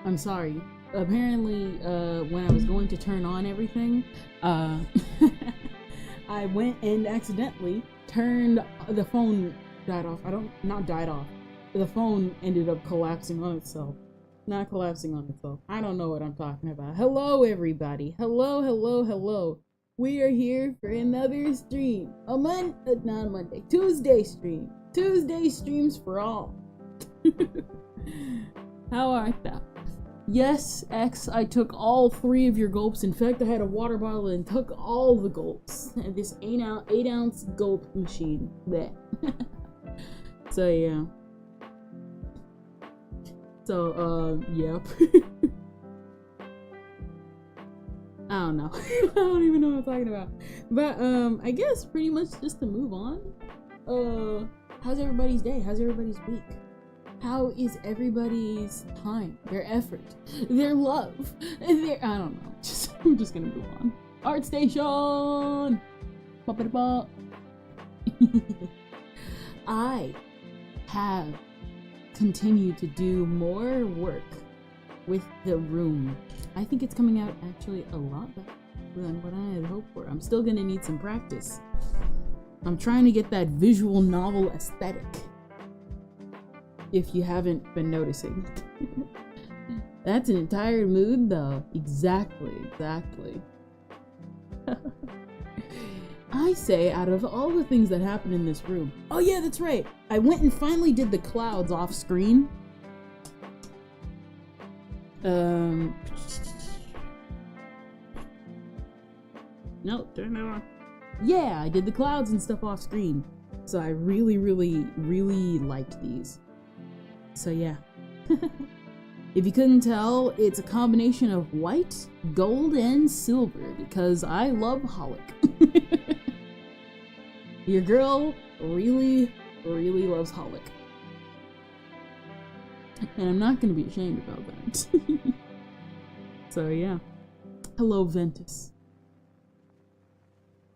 I'm sorry. Apparently, when I was going to turn on everything, I went and accidentally turned the phone died off. Not died off. The phone ended up collapsing on itself. Not collapsing on itself. I don't know what I'm talking about. Hello, everybody. Hello. We are here for another stream. Tuesday stream. Tuesday streams for all. How art thou? Yes, X, I took all 3 of your gulps. In fact, I had a water bottle and took all the gulps. And this 8-ounce gulp machine. There. So, yeah. So, yep. I don't know. I don't even know what I'm talking about. But, I guess pretty much just to move on. How's everybody's day? How's everybody's week? How is everybody's time, their effort, their love, I don't know. I'm just gonna move on. Art Station! I have continued to do more work with the room. I think it's coming out actually a lot better than what I had hoped for. I'm still gonna need some practice. I'm trying to get that visual novel aesthetic. If you haven't been noticing. That's an entire mood though. Exactly. I say, out of all the things that happen in this room. Oh yeah, that's right. I went and finally did the clouds off screen. No, turn it on. Yeah, I did the clouds and stuff off screen. So I really liked these. So yeah. If you couldn't tell, it's a combination of white, gold, and silver because I love Holic. Your girl really loves Holic. And I'm not gonna be ashamed about that. So yeah. Hello, Ventus.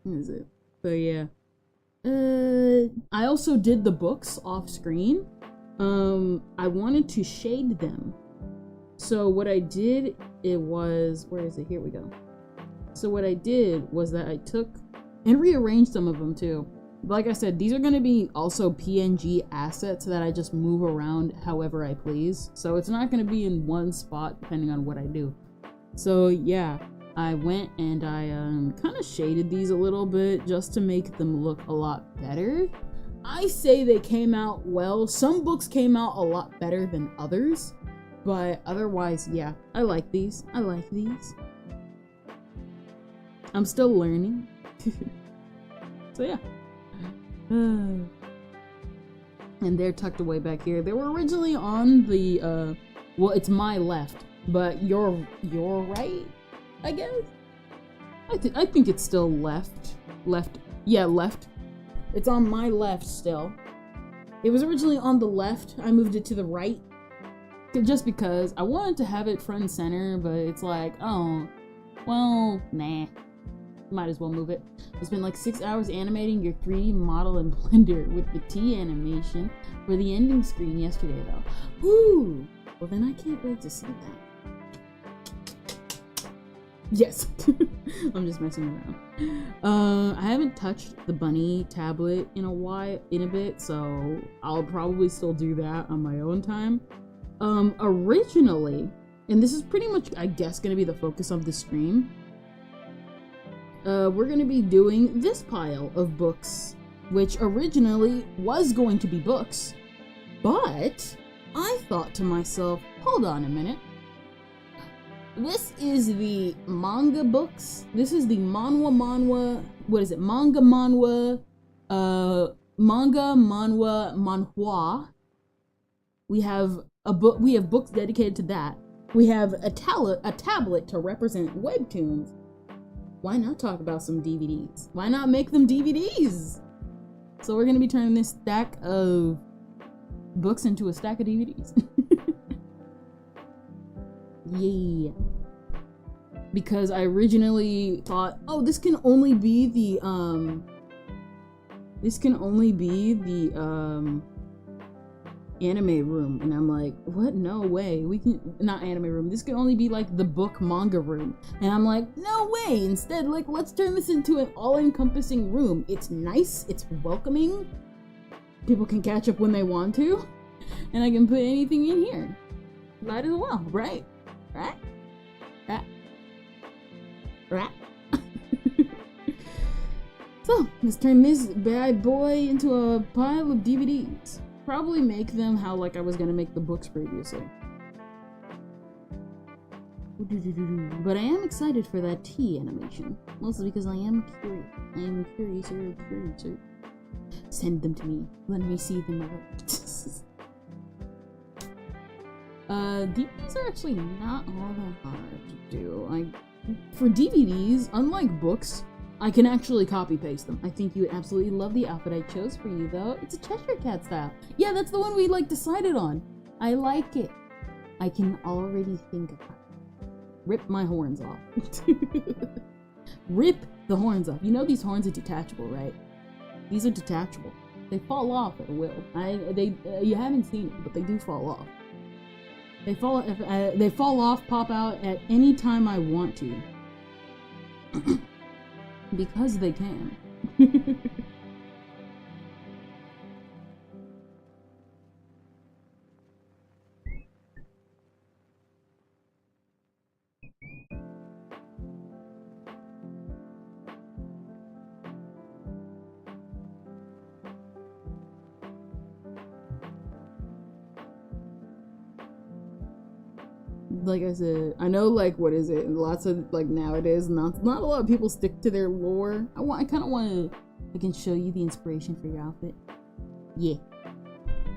What is it? So yeah. I also did the books off screen. I wanted to shade them. So what I did, where is it? Here we go. So what I did was that I took and rearranged some of them too. Like I said, these are going to be also PNG assets that I just move around however I please. So it's not going to be in one spot depending on what I do. So yeah, I went and I kind of shaded these a little bit just to make them look a lot better. I say they came out well. Some books came out a lot better than others, but otherwise, yeah, I like these. I'm still learning. So yeah. And they're tucked away back here. They were originally on the, well, it's my left, but your right, I guess? I think it's still left. Yeah, left. It's on my left still. It was originally on the left. I moved it to the right. Just because I wanted to have it front and center, but it's like, oh, well, nah. Might as well move it. I spent like 6 hours animating your 3D model in Blender with the T animation for the ending screen yesterday though. Ooh! Well then I can't wait to see that. Yes! I'm just messing around. I haven't touched the bunny tablet in a bit, so I'll probably still do that on my own time. Originally, and this is pretty much, I guess, gonna be the focus of the stream, we're gonna be doing this pile of books, which originally was going to be books, but I thought to myself, hold on a minute. This is the manga books. This is the manhwa, what is it? Manga manhwa, manhwa. We have books dedicated to that. We have a tablet to represent webtoons. Why not talk about some DVDs? Why not make them DVDs? So we're gonna be turning this stack of books into a stack of DVDs. Yeah. Because I originally thought, oh, this can only be the anime room, and I'm like, what? No way. We can not anime room. This can only be like the book manga room. And I'm like, no way. Instead, like, let's turn this into an all-encompassing room. It's nice, it's welcoming. People can catch up when they want to, and I can put anything in here. Might as well, right? Right? Right? Right? So, let's turn this bad boy into a pile of DVDs. Probably make them how like I was gonna make the books previously. But I am excited for that tea animation. Mostly because I am curious. I am curiouser. Send them to me. Let me see them out. DVDs are actually not all that hard to do. For DVDs, unlike books, I can actually copy paste them. I think you would absolutely love the outfit I chose for you, though. It's a Cheshire Cat style. Yeah, that's the one we like decided on. I like it. I can already think about it. Rip my horns off. Rip the horns off. You know these horns are detachable, right? These are detachable. They fall off at will. You haven't seen it, but they do fall off. They fall off, pop out at any time I want to. Because they can. Like I said, I know, like, what is it? Lots of, like, nowadays, not a lot of people stick to their lore. I kind of want to, I can show you the inspiration for your outfit. Yeah.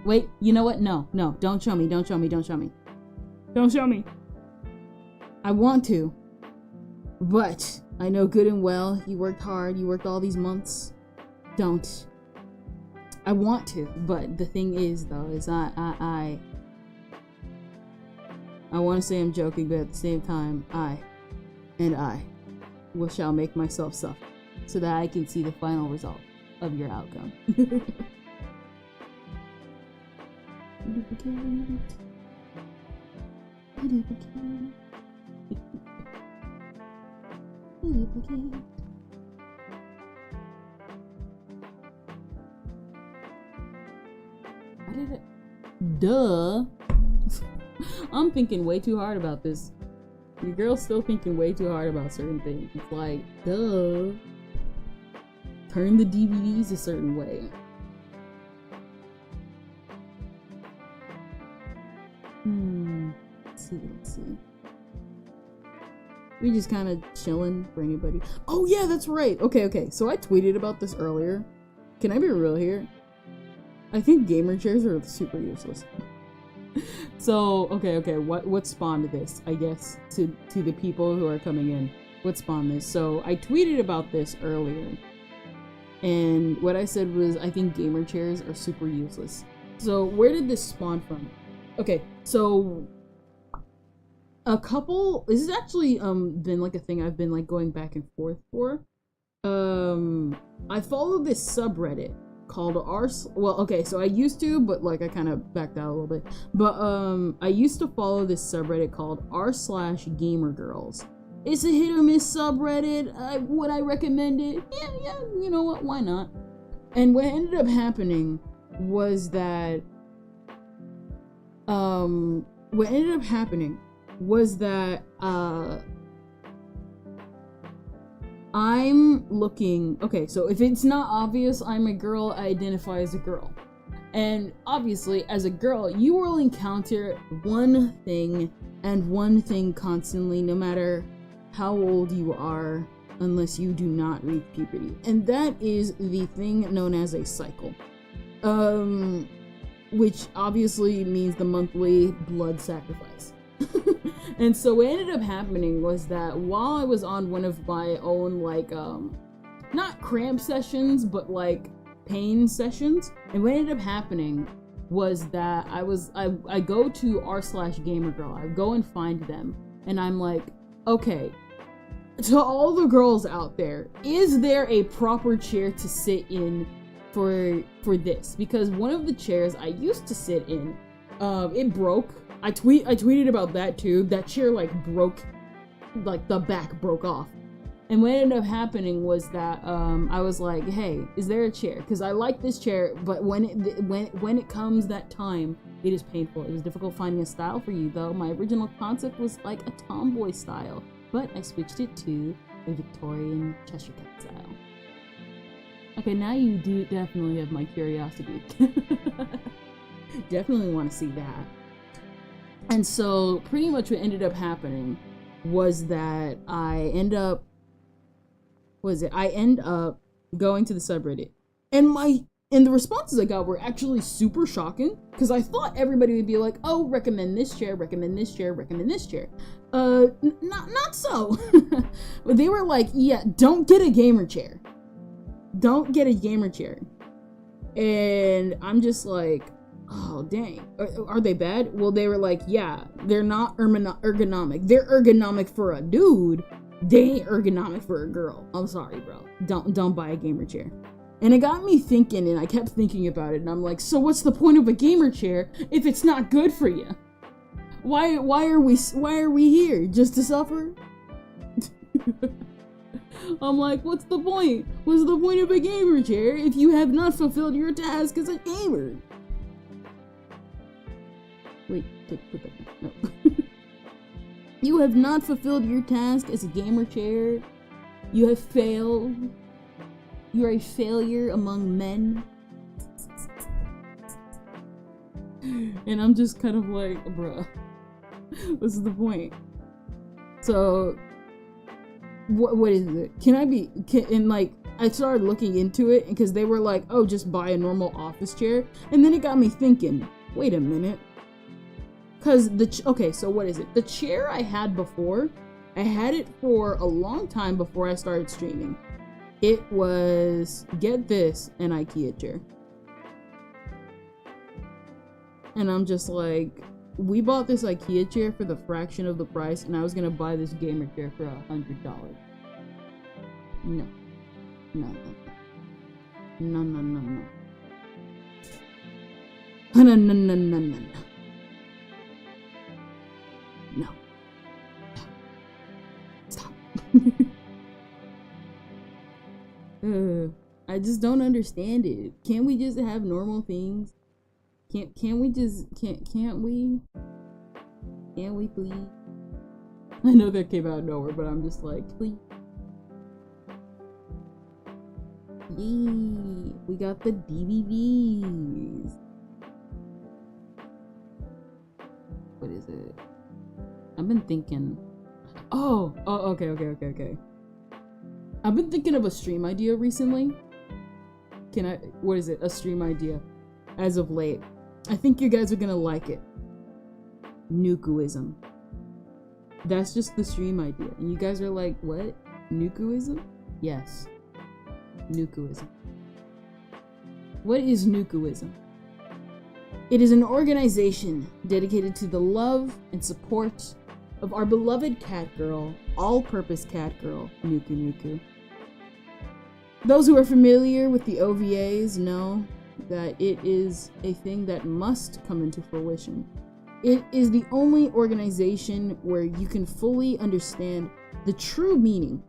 Wait, you know what? No, don't show me. Don't show me. I want to. But, I know good and well, you worked hard, you worked all these months. Don't. I want to, but the thing is, though, is I want to say I'm joking, but at the same time, I shall make myself suffer, so that I can see the final result of your outcome. How did it? Duh. I'm thinking way too hard about this. Your girl's still thinking way too hard about certain things. It's like, duh. Turn the DVDs a certain way. Let's see. We just kind of chilling for anybody. Oh yeah, that's right. Okay. So I tweeted about this earlier. Can I be real here? I think gamer chairs are super useless. So, okay, what spawned this, I guess, to the people who are coming in? What spawned this? So, I tweeted about this earlier, and what I said was, I think gamer chairs are super useless. So, where did this spawn from? Okay, so, this has actually, been, like, a thing I've been, like, going back and forth for. I follow this subreddit called so I used to, but like I kind of backed out a little bit, but I used to follow this subreddit called r/gamergirls. It's a hit or miss subreddit. Would I recommend it? Yeah, you know what, why not? And what ended up happening was that I'm looking, okay, so if it's not obvious, I'm a girl, I identify as a girl. And obviously, as a girl, you will encounter one thing and one thing constantly, no matter how old you are, unless you do not reach puberty. And that is the thing known as a cycle. Which obviously means the monthly blood sacrifice. And so what ended up happening was that while I was on one of my own, like, not cramp sessions, but like pain sessions, and what ended up happening was that I go to r/gamergirl, I go and find them, and I'm like, okay, to all the girls out there, is there a proper chair to sit in for this, because one of the chairs I used to sit in, it broke. I tweeted about that too. That chair like broke, like the back broke off. And what ended up happening was that I was like, hey, is there a chair? Because I like this chair, but when it comes that time, it is painful. It was difficult finding a style for you, though. My original concept was like a tomboy style, but I switched it to a Victorian Cheshire Cat style. Okay, now you do definitely have my curiosity. Definitely want to see that. And so pretty much what ended up happening was that I end up going to the subreddit, and the responses I got were actually super shocking, because I thought everybody would be like, oh, recommend this chair, recommend this chair, recommend this chair. Not so. They were like, yeah, don't get a gamer chair. Don't get a gamer chair. And I'm just like, oh, dang. Are they bad? Well, they were like, yeah, they're not ergonomic. They're ergonomic for a dude. They ain't ergonomic for a girl. I'm sorry, bro. Don't buy a gamer chair. And it got me thinking, and I kept thinking about it, and I'm like, so what's the point of a gamer chair if it's not good for you? Why are we here? Just to suffer? I'm like, what's the point? What's the point of a gamer chair if you have not fulfilled your task as a gamer? Wait, put that down. No. You have not fulfilled your task as a gamer chair. You have failed. You are a failure among men. And I'm just kind of like, bruh, what's the point? So, what is it? And like, I started looking into it, because they were like, oh, just buy a normal office chair. And then it got me thinking, wait a minute. Because okay, so what is it? The chair I had before, I had it for a long time before I started streaming. It was, get this, an IKEA chair. And I'm just like, we bought this IKEA chair for the fraction of the price, and I was gonna buy this gamer chair for $100. No. No, no, no. No, no, no, no. No, no, no, no, no, no. No. Stop. I just don't understand it. Can't we just have normal things? Can't we please? I know that came out of nowhere, but I'm just like, please. Yay, we got the DVDs. What is it? I've been thinking. Oh, okay. I've been thinking of a stream idea recently. What is it? A stream idea. As of late. I think you guys are gonna like it. Nukuism. That's just the stream idea. And you guys are like, what? Nukuism? Yes. Nukuism. What is Nukuism? It is an organization dedicated to the love and support of our beloved cat girl, all-purpose cat girl, Nuku Nuku. Those who are familiar with the OVAs know that it is a thing that must come into fruition. It is the only organization where you can fully understand the true meaning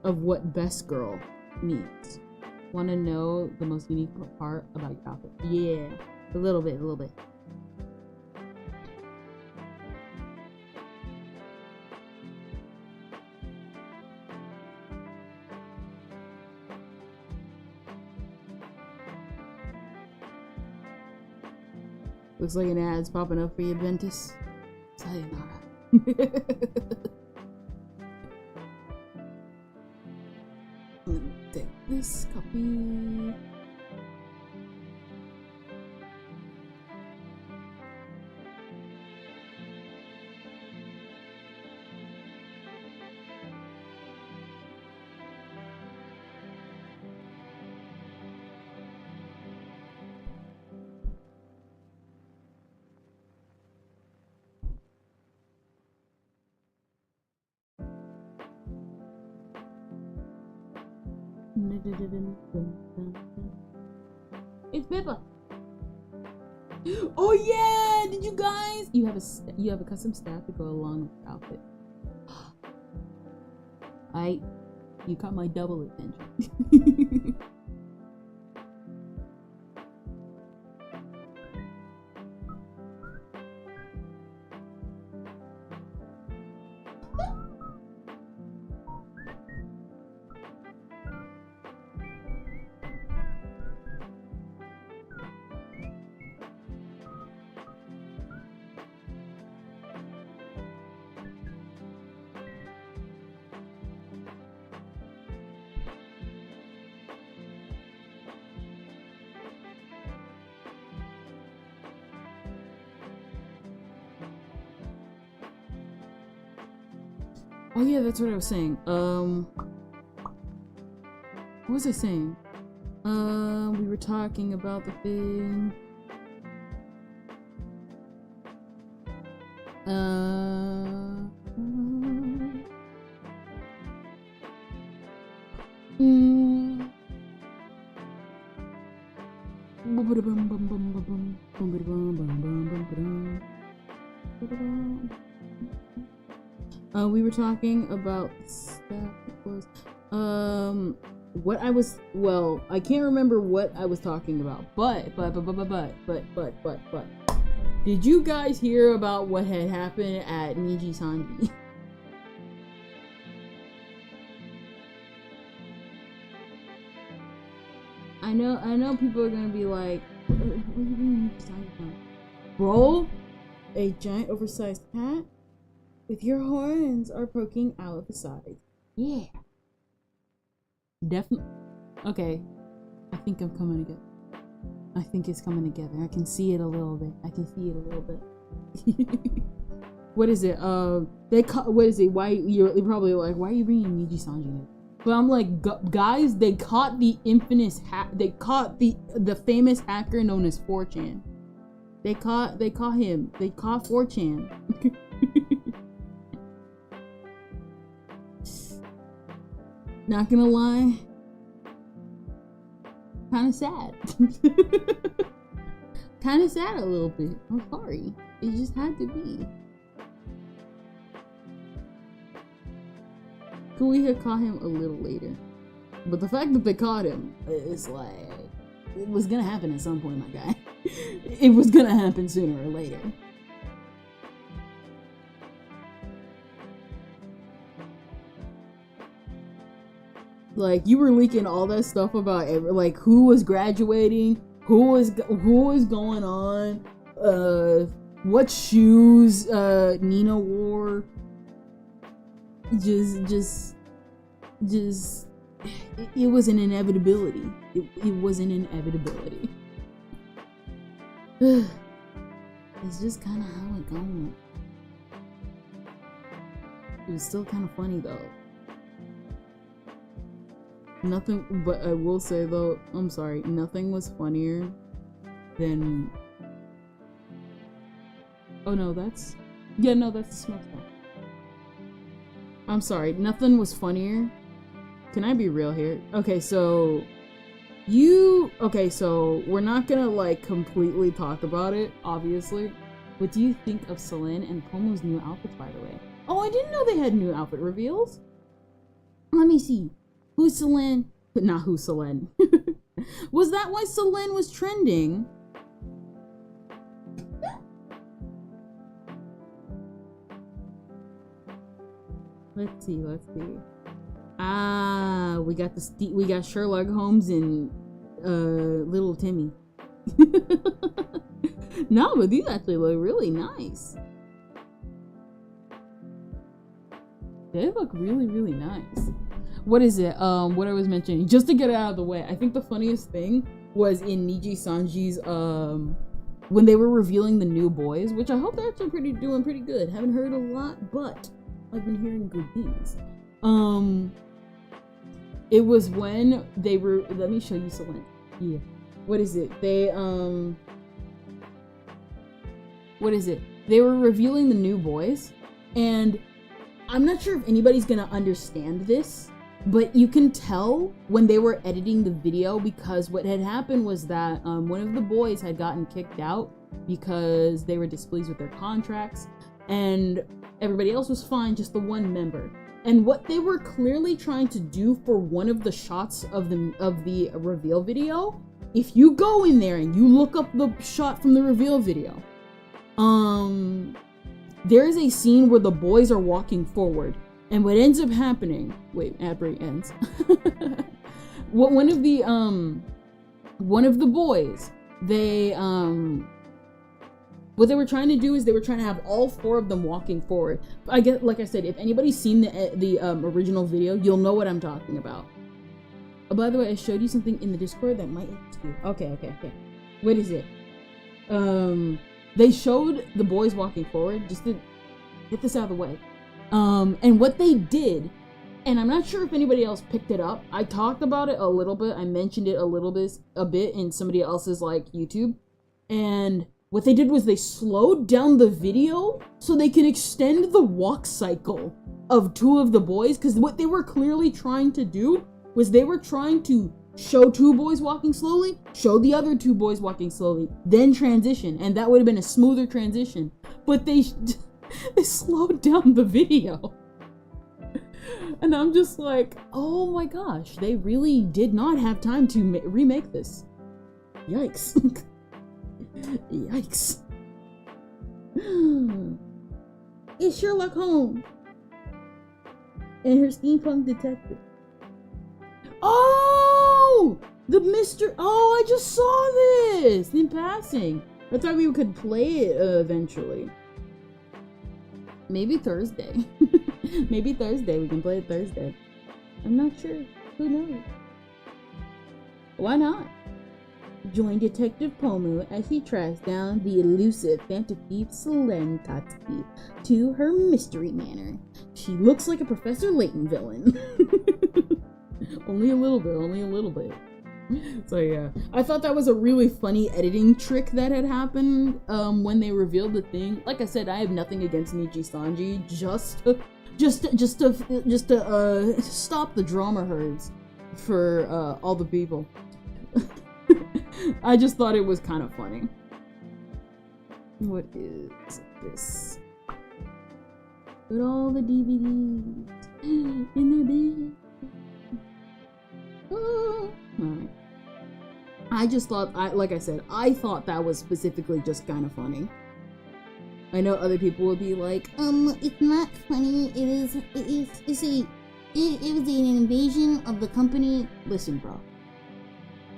of what best girl means. Want to know the most unique part about your outfit? Yeah, a little bit. Looks like an ad's popping up for you, Ventus. Sayonara. Let me take this copy. It's Pippa. Oh yeah! Did you guys? You have a custom staff to go along with the outfit. You caught my double attention. Oh yeah, that's what I was saying. What was I saying? We were talking about the thing. We were talking about stuff. What I was, well, I can't remember what I was talking about, but did you guys hear about what had happened at Niji Sanji? I know people are gonna be like, what are you doing Niji Sanji from? Bro, a giant oversized hat with your horns are poking out the side. Yeah. Definitely. Okay. I think I'm coming together. I think it's coming together. I can see it a little bit. What is it? What is it? Why you're probably like, why are you bringing Niji Sanji in? But I'm like, guys, they caught the infamous they caught the famous hacker known as 4chan. They caught him. They caught 4chan. Not gonna lie, kind of sad. Kind of sad a little bit. I'm sorry. It just had to be. Could we have caught him a little later? But the fact that they caught him, it's like, it was gonna happen at some point, my guy. It was gonna happen sooner or later. Like, you were leaking all that stuff about like who was graduating, who was going on, what shoes Nina wore. Just it was an inevitability. It was an inevitability. It's just kind of how it goes. It was still kind of funny though. Nothing, but I will say though, I'm sorry, nothing was funnier than. Oh no, that's the smoke stuff. I'm sorry, nothing was funnier. Can I be real here? Okay, so we're not gonna like completely talk about it, obviously. What do you think of Celine and Pomu's new outfits, by the way? Oh, I didn't know they had new outfit reveals. Let me see. Who's Celine? Not who's Celine. Was that why Celine was trending? Let's see. Ah, we got Sherlock Holmes and little Timmy. No, but these actually look really nice. They look really, really nice. What is it? What I was mentioning, just to get it out of the way, I think the funniest thing was in Niji Sanji's when they were revealing the new boys, which I hope they're actually doing pretty good. Haven't heard a lot, but I've been hearing good things. It was when they were, let me show you Celine. Yeah. What is it? They what is it? They were revealing the new boys, and I'm not sure if anybody's gonna understand this, but you can tell when they were editing the video, because what had happened was that one of the boys had gotten kicked out because they were displeased with their contracts, and everybody else was fine, just the one member. And what they were clearly trying to do for one of the shots of the reveal video, if you go in there and you look up the shot from the reveal video, there is a scene where the boys are walking forward, and what ends up happening, wait, ad break ends. One of the boys, what they were trying to do is they were trying to have all 4 of them walking forward. I guess, like I said, if anybody's seen the original video, you'll know what I'm talking about. Oh, by the way, I showed you something in the Discord that might interest you. Okay. What is it? They showed the boys walking forward, just to get this out of the way. And what they did, and I'm not sure if anybody else picked it up. I talked about it a little bit. I mentioned it a bit in somebody else's like YouTube. And what they did was they slowed down the video so they can extend the walk cycle of 2 of the boys. Because what they were clearly trying to do was they were trying to show 2 boys walking slowly, show the other 2 boys walking slowly, then transition. And that would have been a smoother transition. But they slowed down the video. And I'm just like, oh my gosh, they really did not have time to remake this. Yikes. Yikes. It's Sherlock Holmes and her steampunk detective. Oh! The Mr. Oh, I just saw this in passing. I thought we could play it eventually. Maybe Thursday. Maybe Thursday. We can play it Thursday. I'm not sure. Who knows? Why not? Join Detective Pomu as he tracks down the elusive Phantom Thief Selene Katsuki to her mystery manor. She looks like a Professor Layton villain. Only a little bit. So yeah, I thought that was a really funny editing trick that had happened when they revealed the thing. Like I said, I have nothing against Niji Sanji, just to stop the drama herds for all the people. I just thought it was kind of funny. What is this? Put all the DVDs in their bin. Oh. Alright. I just thought, like I said, I thought that was specifically just kind of funny. I know other people would be like, it's not funny, it was an invasion of the company. Listen, bro.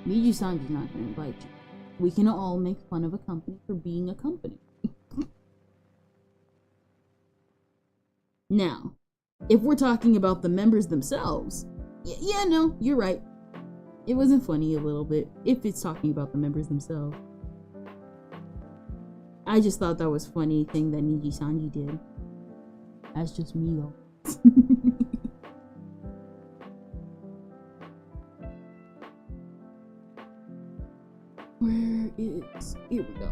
Niji Sanji's not gonna invite you. We can all make fun of a company for being a company. Now, if we're talking about the members themselves, yeah, no, you're right. It wasn't funny a little bit, if it's talking about the members themselves. I just thought that was a funny thing that Niji Sanji did. That's just me, though. Where is... Here we go.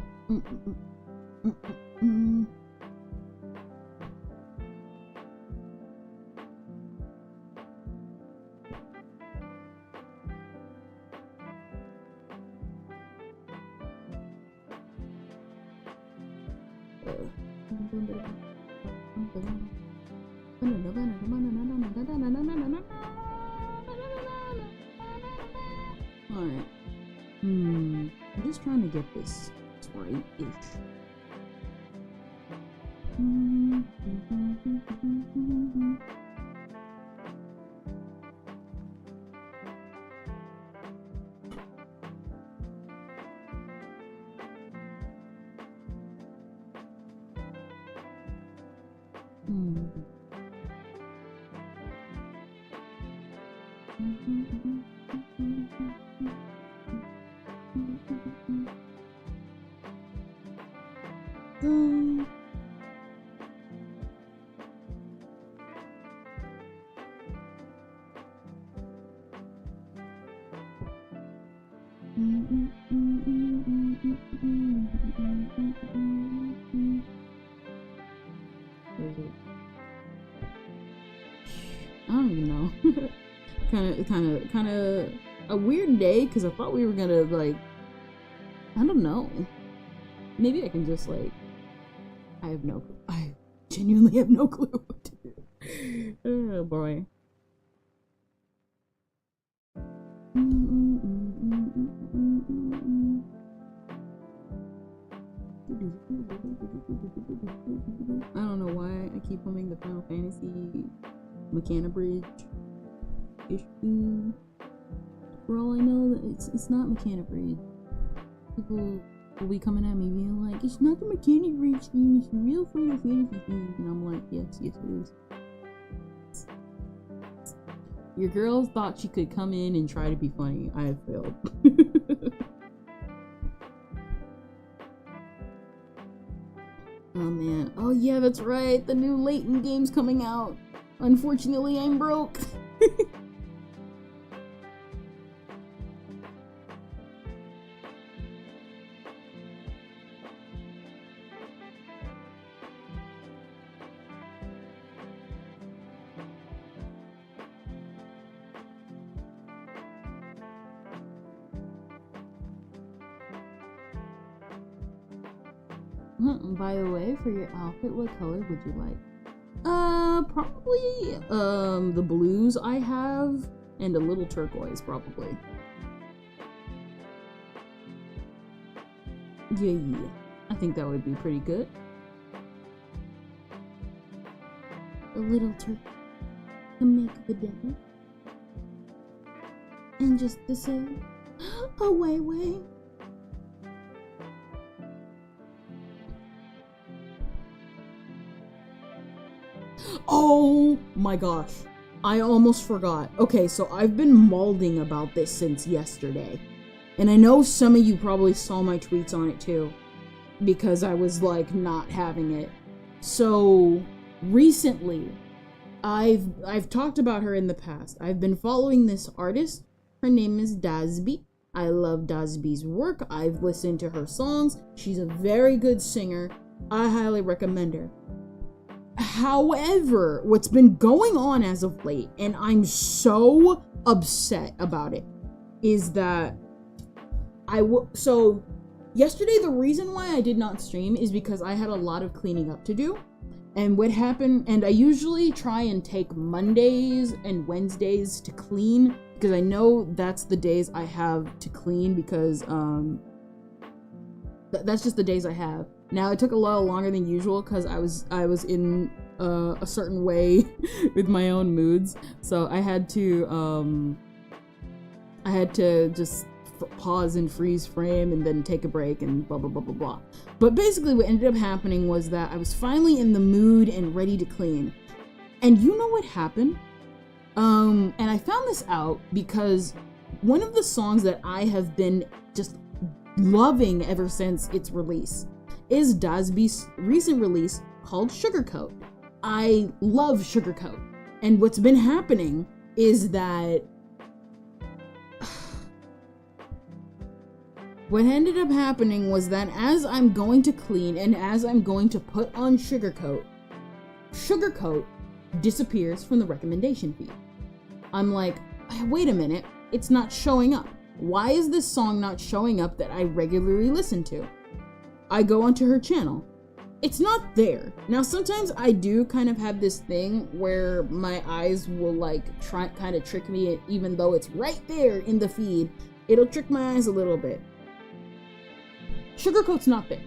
Alright. I'm just trying to get this right-ish. I don't even know. kind of a weird day because I thought we were gonna like, I don't know. Maybe I can just like, I genuinely have no clue what to do. Oh boy. I don't know why I keep humming the Final Fantasy Mechana Bridge issue. For all I know, it's not Mechana Bridge. People will be coming at me being like, it's not the Mechana Bridge theme, it's the real Final Fantasy theme. And I'm like, yes, it is. Your girl thought she could come in and try to be funny. I have failed. Oh man. Oh yeah, that's right. The new Layton game's coming out. Unfortunately, I'm broke. By the way, for your outfit, what color would you like? Probably, the blues I have, and a little turquoise, probably. Yeah. I think that would be pretty good. A little turquoise to make the devil. And just to say, away. Oh my gosh, I almost forgot. Okay, so I've been mauling about this since yesterday. And I know some of you probably saw my tweets on it too, because I was like not having it. So recently, I've talked about her in the past. I've been following this artist. Her name is Dasby. I love Dasby's work. I've listened to her songs. She's a very good singer. I highly recommend her. However, what's been going on as of late, and I'm so upset about it, is that so yesterday the reason why I did not stream is because I had a lot of cleaning up to do. And what happened, and I usually try and take Mondays and Wednesdays to clean, because I know that's the days I have to clean, because that's just the days I have. Now, it took a little longer than usual because I was in a certain way with my own moods, so I had to just pause and freeze frame and then take a break and blah blah blah blah blah. But basically, what ended up happening was that I was finally in the mood and ready to clean, and you know what happened? And I found this out because one of the songs that I have been just loving ever since its release is Dasby's recent release called Sugarcoat. I love Sugarcoat. And what's been happening is that what ended up happening was that as I'm going to clean and as I'm going to put on Sugarcoat disappears from the recommendation feed. I'm like, wait a minute, it's not showing up. Why is this song not showing up that I regularly listen to? I go onto her channel. It's not there. Now, sometimes I do kind of have this thing where my eyes will like try kind of trick me, even though it's right there in the feed. It'll trick my eyes a little bit. Sugarcoat's not there.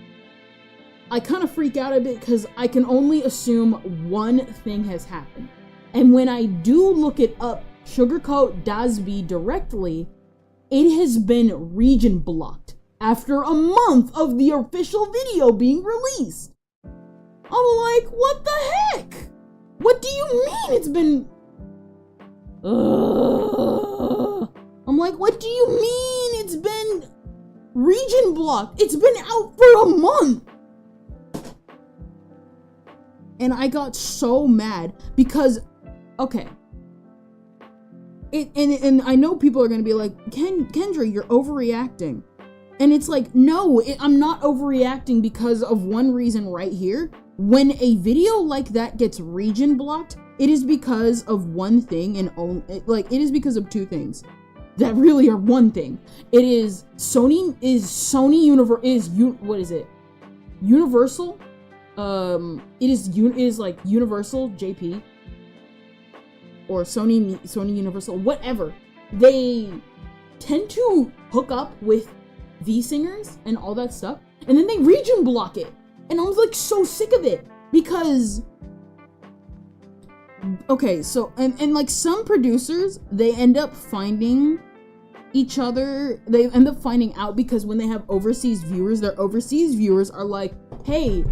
I kind of freak out a bit because I can only assume one thing has happened. And when I do look it up, Sugarcoat Dasby directly, it has been region blocked after a month of the official video being released. I'm like, what the heck? What do you mean it's been... I'm like, what do you mean it's been region blocked? It's been out for a month. And I got so mad because, okay. And I know people are going to be like, Kendra, you're overreacting. And it's like, no, I'm not overreacting because of one reason right here. When a video like that gets region blocked, it is because of one thing and only, like, it is because of two things that really are one thing. It is Universal. It is like Universal JP or Sony Universal, whatever. They tend to hook up with the singers and all that stuff, and then they region block it. And I was like so sick of it because, okay, so, and like some producers, they end up finding each other, they end up finding out because when they have overseas viewers, their overseas viewers are like, hey,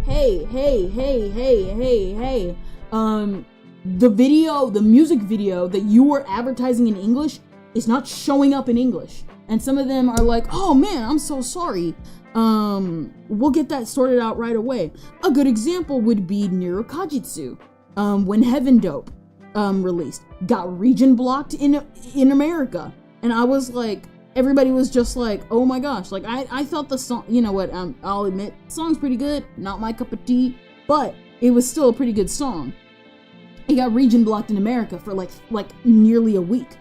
the music video that you were advertising in English is not showing up in English. And some of them are like, oh man, I'm so sorry. We'll get that sorted out right away. A good example would be Nero Kajitsu. When Heaven Dope released, got region blocked in America. And I was like, everybody was just like, oh my gosh. Like I thought the song, you know what, I'll admit, the song's pretty good, not my cup of tea, but it was still a pretty good song. It got region blocked in America for like nearly a week.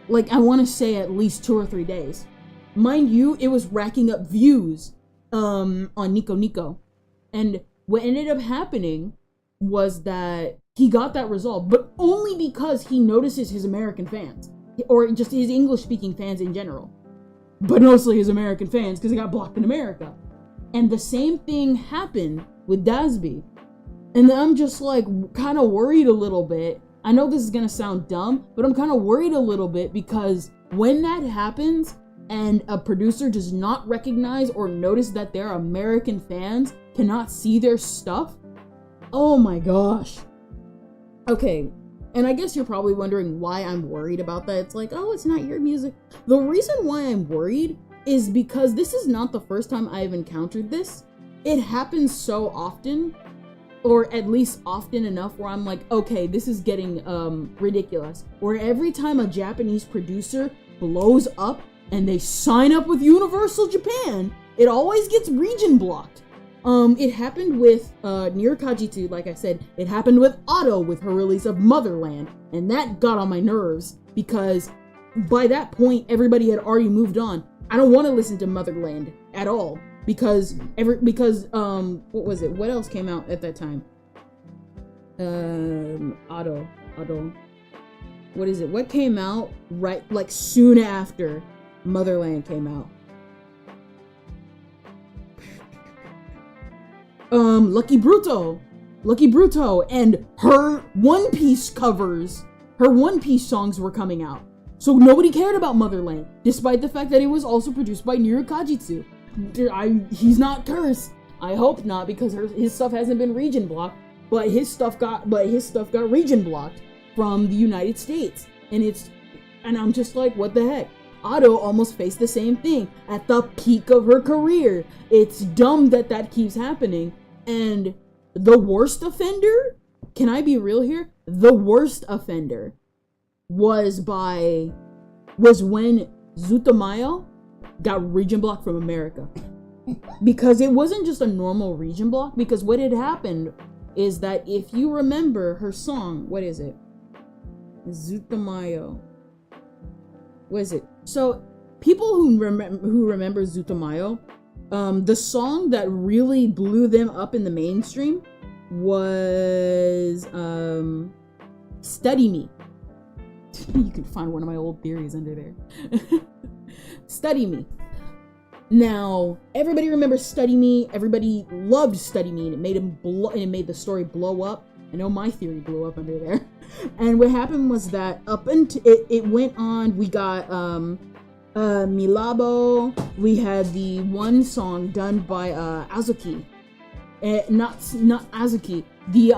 Like, I want to say at least 2 or 3 days. Mind you, it was racking up views on Nico Nico. And what ended up happening was that he got that resolved, but only because he notices his American fans, or just his English-speaking fans in general. But mostly his American fans, because it got blocked in America. And the same thing happened with Dasby. And then I'm just like, kind of worried a little bit. I know this is gonna sound dumb, but I'm kind of worried a little bit because when that happens and a producer does not recognize or notice that their American fans cannot see their stuff, oh my gosh. Okay, and I guess you're probably wondering why I'm worried about that. It's like, oh, it's not your music. The reason why I'm worried is because this is not the first time I've encountered this. It happens so often, or at least often enough where I'm like, okay, this is getting ridiculous. Where every time a Japanese producer blows up and they sign up with Universal Japan, it always gets region blocked. It happened with Nero Kajitsu, like I said. It happened with Otto with her release of Motherland, and that got on my nerves because by that point everybody had already moved on. I don't want to listen to Motherland at all. Because what was it? What else came out at that time? Otto. What is it? What came out right, like soon after Motherland came out? Lucky Bruto, and her One Piece covers, her One Piece songs were coming out. So nobody cared about Motherland, despite the fact that it was also produced by Nero Kajitsu. He's not cursed. I hope not, because his stuff hasn't been region blocked, but his stuff got region blocked from the United States. And I'm just like, what the heck? Otto almost faced the same thing at the peak of her career. It's dumb that keeps happening. And the worst offender, can I be real here? The worst offender was when Zutomayo got region blocked from America. Because it wasn't just a normal region block, because what had happened is that if you remember her song, what is it? Zutomayo. What is it? So people who remember Zutomayo, the song that really blew them up in the mainstream was Study Me. You can find one of my old theories under there. Study Me. Now, everybody remembers Study Me. Everybody loved Study Me, and it made the story blow up. I know my theory blew up under there. And what happened was that up until it went on, we got Milabo. We had the one song done by Azuki. Not Azuki, the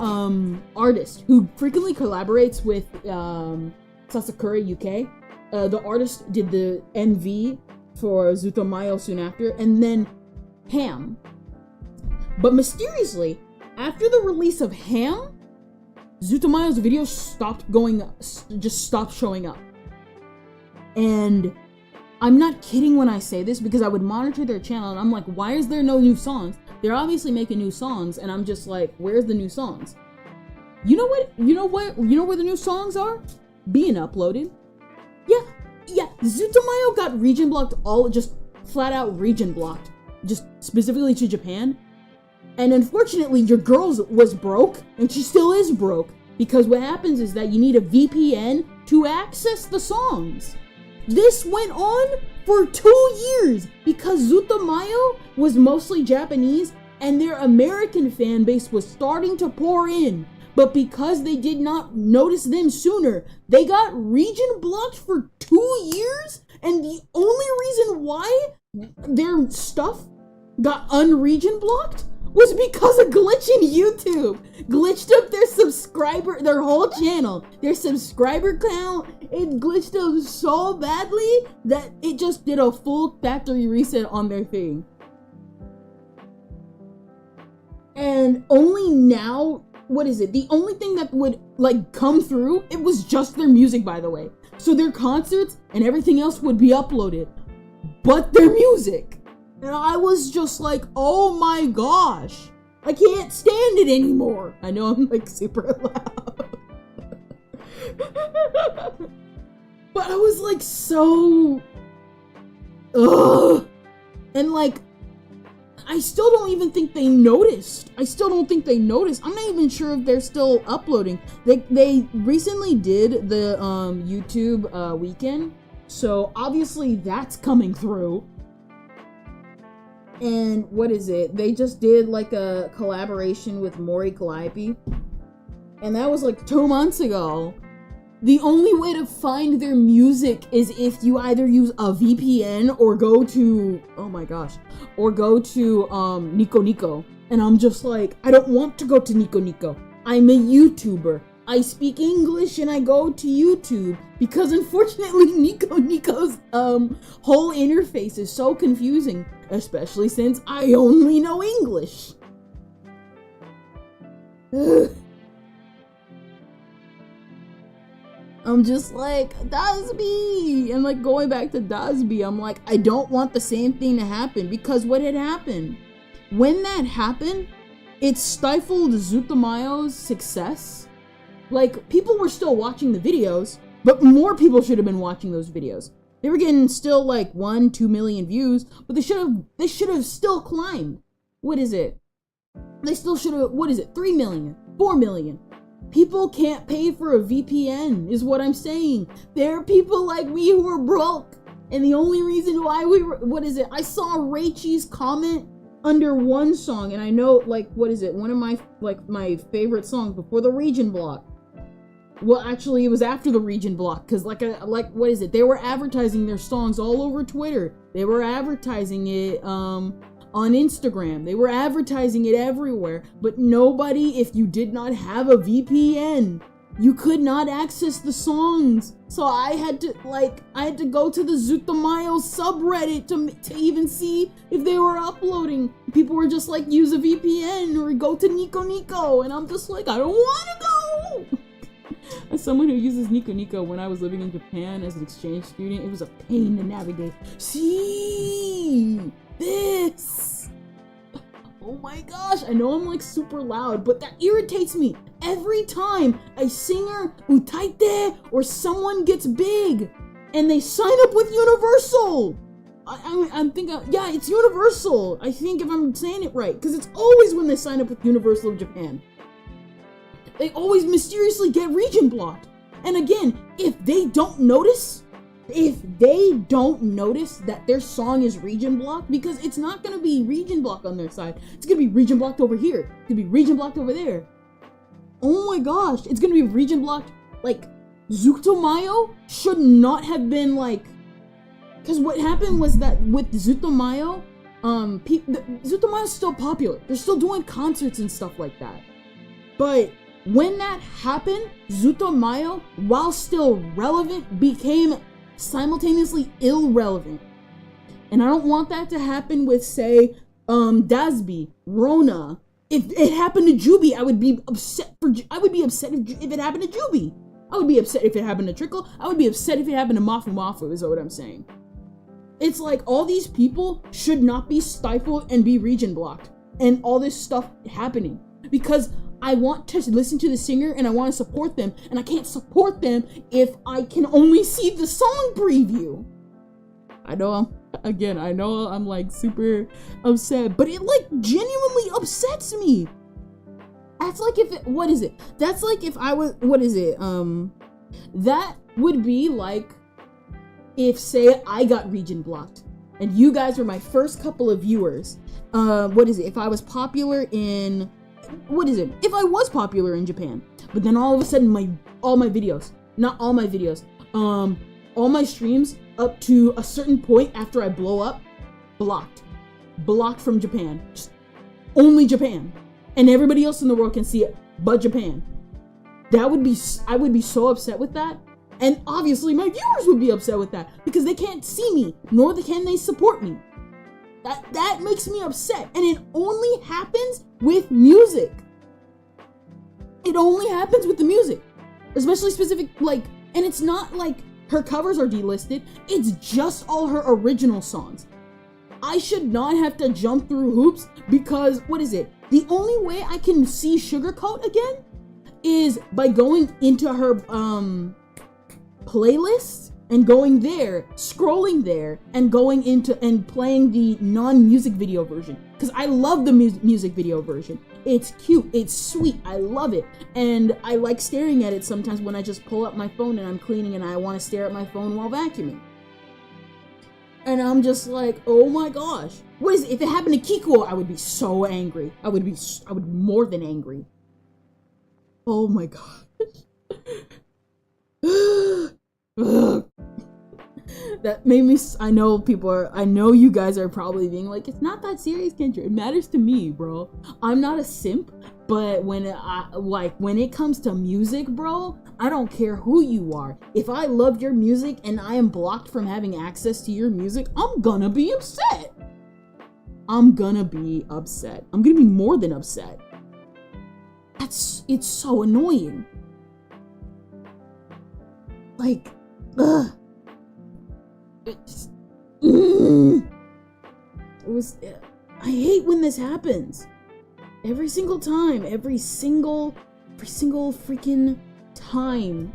artist who frequently collaborates with Sasakura UK. The artist did the NV for Zutomayo soon after, and then Ham. But mysteriously, after the release of Ham, Zutomayo's videos stopped showing up. And I'm not kidding when I say this, because I would monitor their channel and I'm like, why is there no new songs? They're obviously making new songs, and I'm just like, where's the new songs? You know where the new songs are? Being uploaded. Yeah, Zutomayo got region blocked, just flat out region blocked, just specifically to Japan. And unfortunately, your girl was broke, and she still is broke, because what happens is that you need a VPN to access the songs. This went on for 2 years because Zutomayo was mostly Japanese, and their American fan base was starting to pour in. But because they did not notice them sooner, they got region blocked for 2 years, and the only reason why their stuff got unregion blocked was because a glitch in YouTube glitched up their whole channel, their subscriber count. It glitched up so badly that it just did a full factory reset on their thing. And only now, the only thing that would come through, it was just their music, by the way. So their concerts and everything else would be uploaded, but their music. And I was just like, oh my gosh, I can't stand it anymore. I know I'm super loud. But I was so, ugh. And I still don't even think they noticed. I'm not even sure if they're still uploading. They recently did the YouTube weekend, so obviously that's coming through. And they just did a collaboration with Mori Calliope, and that was 2 months ago. The only way to find their music is if you either use a VPN or go to, Nico Nico. And I'm just like, I don't want to go to Nico Nico. I'm a YouTuber. I speak English and I go to YouTube, because unfortunately Nico Nico's whole interface is so confusing, especially since I only know English. I'm just like, Dasby! And going back to Dasby, I'm like, I don't want the same thing to happen, because what had happened? When that happened, it stifled Zutomayo's success. People were still watching the videos, but more people should have been watching those videos. They were getting still 1-2 million views, but they should have still climbed. They still should have, 3 million, 4 million. People can't pay for a VPN, is what I'm saying. There are people like me who are broke, and the only reason why I saw Raichi's comment under one song, and I know, one of my favorite songs before the region block. Well, actually, it was after the region block, because they were advertising their songs all over Twitter. They were advertising it, on Instagram. They were advertising it everywhere, but nobody, if you did not have a VPN, you could not access the songs. So I had to go to the Zutomayo subreddit to even see if they were uploading. People were just use a VPN or go to Nico Nico, and I'm just I don't want to go. As someone who uses Nico Nico, when I was living in Japan as an exchange student, it was a pain to navigate. See this. Oh my gosh, I know I'm super loud, but that irritates me every time a singer, utaite, or someone gets big and they sign up with Universal. I'm thinking, yeah, it's Universal. I think, if I'm saying it right, because it's always when they sign up with Universal of Japan. They always mysteriously get region blocked. And again, if they don't notice that their song is region blocked, because it's not going to be region blocked on their side. It's going to be region blocked over here. It's going to be region blocked over there. Oh my gosh, it's going to be region blocked. Zutomayo should not have been because what happened was that with Zutomayo, Zutomayo's still popular. They're still doing concerts and stuff like that. But when that happened, Zutomayo, while still relevant, became simultaneously irrelevant. And I don't want that to happen with, say, Dasby, Rona. If it happened to Juby, I would be upset if it happened to Juby. I would be upset if it happened to Trickle. I would be upset if it happened to Mafu Mafu, is what I'm saying. It's like all these people should not be stifled and be region blocked and all this stuff happening because I want to listen to the singer and I want to support them, and I can't support them if I can only see the song preview. I know I'm like super upset, but it like genuinely upsets me. That's like what is it? That's like if I was, what is it? That would be like if, say, I got region blocked and you guys were my first couple of viewers. What is it? If I was popular in, what is it? If I was popular in Japan, but then all of a sudden all my streams up to a certain point after I blow up, blocked from Japan, just only Japan, and everybody else in the world can see it but Japan. I would be so upset with that, and obviously my viewers would be upset with that because they can't see me, nor can they support me. That makes me upset, and it only happens with music. It only happens with the music, especially specific, like, and it's not like her covers are delisted, it's just all her original songs. I should not have to jump through hoops because, what is it? The only way I can see Sugarcoat again is by going into her playlist and going there, scrolling there, and going into and playing the non-music video version. Because I love the music video version. It's cute, it's sweet, I love it. And I like staring at it sometimes when I just pull up my phone and I'm cleaning and I want to stare at my phone while vacuuming. And I'm just like, oh my gosh. What is it? If it happened to Kiko, I would be so angry. I would be more than angry. Oh my gosh. That made me, I know you guys are probably being like, it's not that serious, Kendra. It matters to me, bro. I'm not a simp, but when it comes to music, bro, I don't care who you are. If I love your music and I am blocked from having access to your music, I'm gonna be upset. I'm gonna be more than upset. It's so annoying. Like, ugh. I hate when this happens. Every single time, every single freaking time.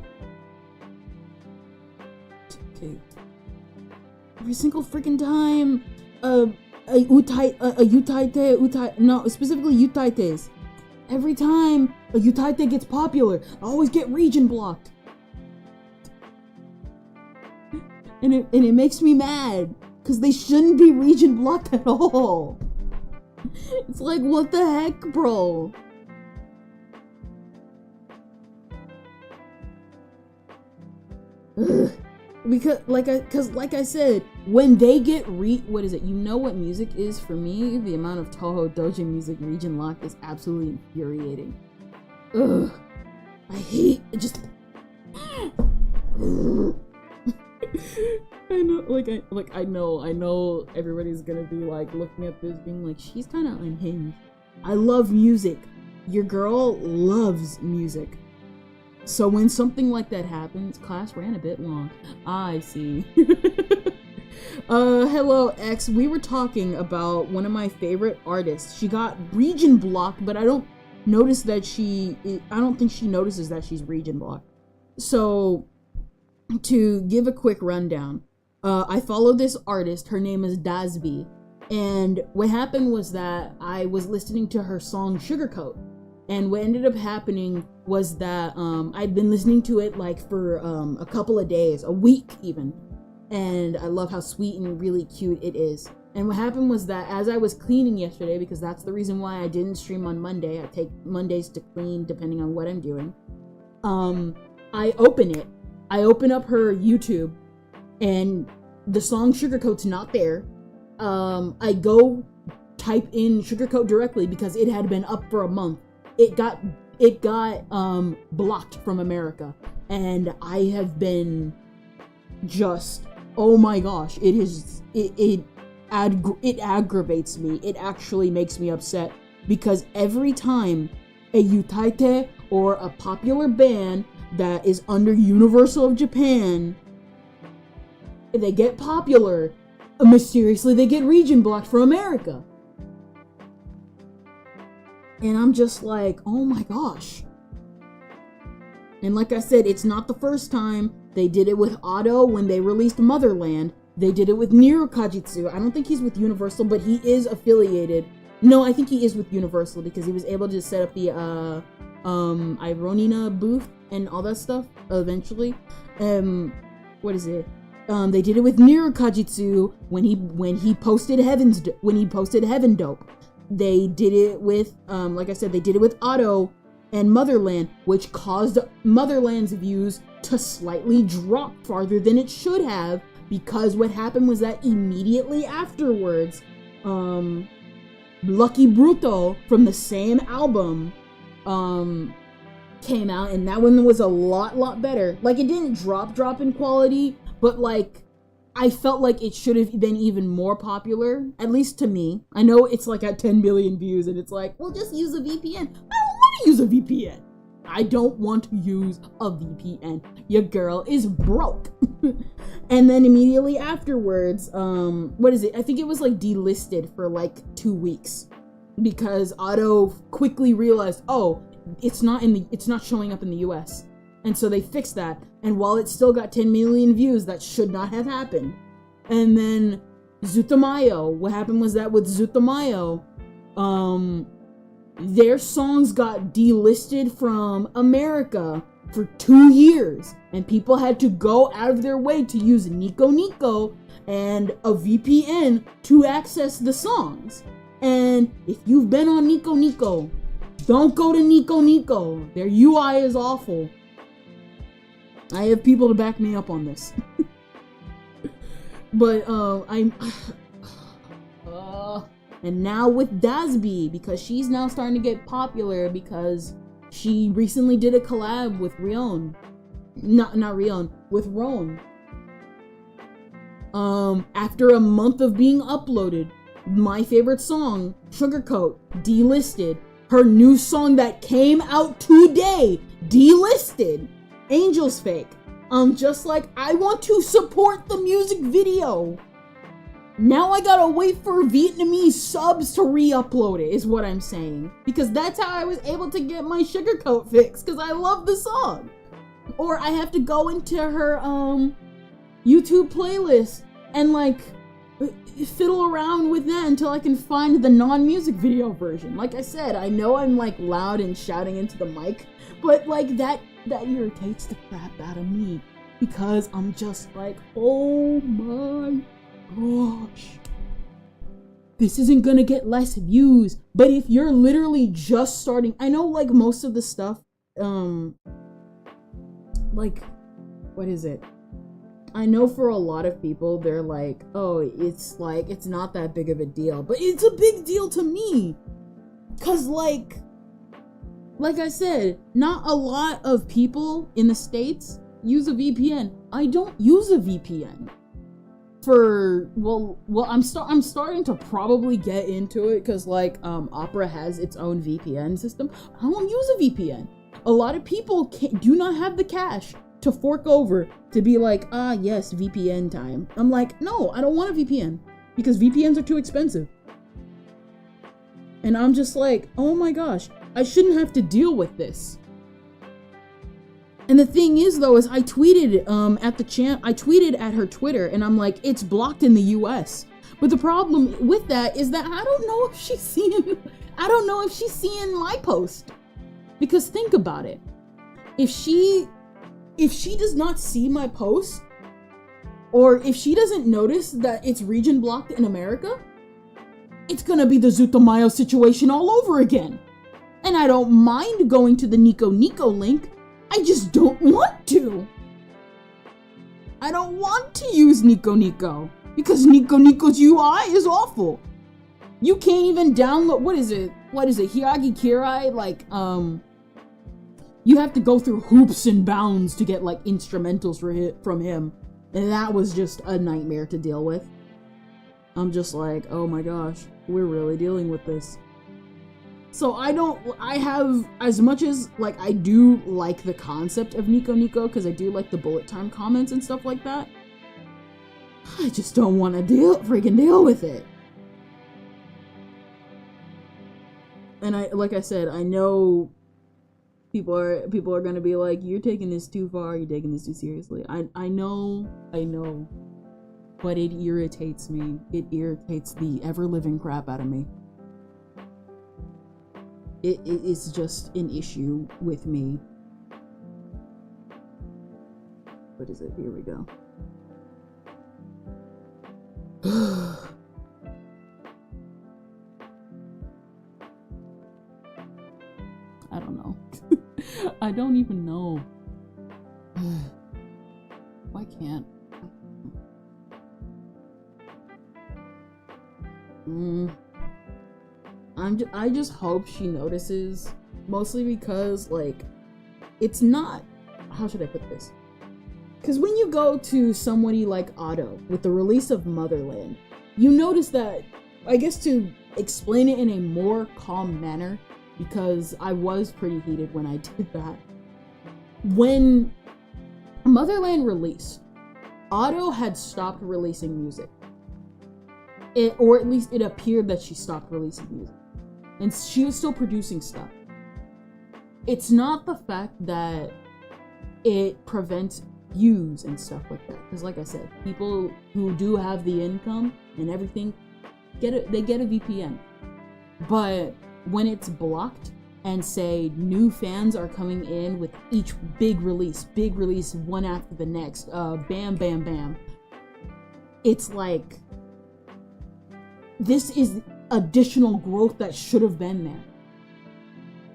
Okay. Every single freaking time, specifically Utaites. Every time a Utaite gets popular, I always get region blocked. And it makes me mad, because they shouldn't be region blocked at all. It's like, what the heck, bro? Ugh. Because, like I said, when they get what is it? You know what music is for me? The amount of Toho Dojo music region locked is absolutely infuriating. Ugh. I hate it. Just. I know everybody's gonna be like looking at this being like, she's kind of unhinged. I love music. Your girl loves music. So when something like that happens, class ran a bit long. I see. Hello X, we were talking about one of my favorite artists. She got region blocked, but I don't think she notices that she's region blocked. So to give a quick rundown, I follow this artist. Her name is Dasby, and what happened was that I was listening to her song Sugarcoat, and what ended up happening was that I'd been listening to it like for a couple of days, a week even, and I love how sweet and really cute it is. And what happened was that as I was cleaning yesterday, because that's the reason why I didn't stream on Monday, I take Mondays to clean depending on what I'm doing, I open up her YouTube, and the song Sugarcoat's not there. I go type in Sugarcoat directly because it had been up for a month. It got blocked from America, and I have been just, oh my gosh, it aggravates me. It actually makes me upset because every time a Utaite or a popular band that is under Universal of Japan, they get popular, mysteriously they get region blocked for America. And I'm just like, oh my gosh. And like I said, it's not the first time. They did it with Otto when they released Motherland. They did it with Niro Kajitsu. I don't think he's with Universal, but he is affiliated. No, I think he is with Universal because he was able to set up the Ironina booth and all that stuff eventually. What is it? They did it with Niro Kajitsu when he posted Heaven Dope. They did it with like I said, they did it with Otto and Motherland, which caused Motherland's views to slightly drop farther than it should have, because what happened was that immediately afterwards, Lucky Bruto from the same album came out, and that one was a lot better. Like, it didn't drop in quality, but like I felt like it should have been even more popular, at least to me. I know it's like at 10 billion views and it's like, well, just use a VPN. I don't want to use a VPN. I don't want to use a VPN. Your girl is broke. And then immediately afterwards, what is it? I think it was like delisted for like 2 weeks because Otto quickly realized, oh, it's not showing up in the US. And so they fixed that. And while it still got 10 million views, that should not have happened. And then Zutamayo, what happened was that with Zutamayo, their songs got delisted from America for 2 years. And people had to go out of their way to use Nico Nico and a VPN to access the songs. And if you've been on Nico Nico, don't go to Nico Nico. Their UI is awful. I have people to back me up on this. But and now with Dasby, because she's now starting to get popular because she recently did a collab with Rion. Not Rion, with Roan. After a month of being uploaded, my favorite song, Sugarcoat, delisted. Her new song that came out today, delisted. Angel's Fake. I'm just like, I want to support the music video. Now I gotta wait for Vietnamese subs to re-upload it, is what I'm saying. Because that's how I was able to get my Sugarcoat fix, because I love the song. Or I have to go into her YouTube playlist and like fiddle around with that until I can find the non-music video version. Like I said, I know I'm like loud and shouting into the mic, but like that irritates the crap out of me because I'm just like, oh my gosh, this isn't gonna get less views. But if you're literally just starting, I know like most of the stuff, like, what is it? I know for a lot of people, they're like, oh, it's not that big of a deal, but it's a big deal to me. Cause like I said, not a lot of people in the States use a VPN. I don't use a VPN. I'm starting to probably get into it because like Opera has its own VPN system. I don't use a VPN. A lot of people do not have the cash to fork over to be like, yes, VPN time. I'm like, no, I don't want a VPN because VPNs are too expensive. And I'm just like, oh my gosh, I shouldn't have to deal with this. And the thing is though, is I tweeted I tweeted at her Twitter and I'm like, it's blocked in the US. But the problem with that is that I don't know if she's seeing my post. Because think about it. If she does not see my post, or if she doesn't notice that it's region blocked in America, it's gonna be the Zutamayo situation all over again. And I don't mind going to the Nico Nico link, I just don't want to. I don't want to use Nico Nico, because Nico Nico's UI is awful. You can't even download, what is it, Hiagi Kirai, like, you have to go through hoops and bounds to get like instrumentals from him. And that was just a nightmare to deal with. I'm just like, oh my gosh, we're really dealing with this. So I have, as much as like I do like the concept of Nico Nico, because I do like the bullet time comments and stuff like that, I just don't want to freaking deal with it. And like I said, I know people are gonna be like, you're taking this too far, you're taking this too seriously. I know, but it irritates me. It irritates the ever-living crap out of me. It's just an issue with me. What is it? Here we go. I don't know. I don't even know. Why can't? I just hope she notices, mostly because, like, it's not, how should I put this? Because when you go to somebody like Otto with the release of Motherland, you notice that, I guess to explain it in a more calm manner, because I was pretty heated when I did that. When Motherland released, Otto had stopped releasing music. Or at least it appeared that she stopped releasing music. And she was still producing stuff. It's not the fact that it prevents views and stuff like that. Because like I said, people who do have the income and everything, they get a VPN. But when it's blocked and say new fans are coming in with each big release one after the next, bam, bam, bam. It's like, this is additional growth that should have been there.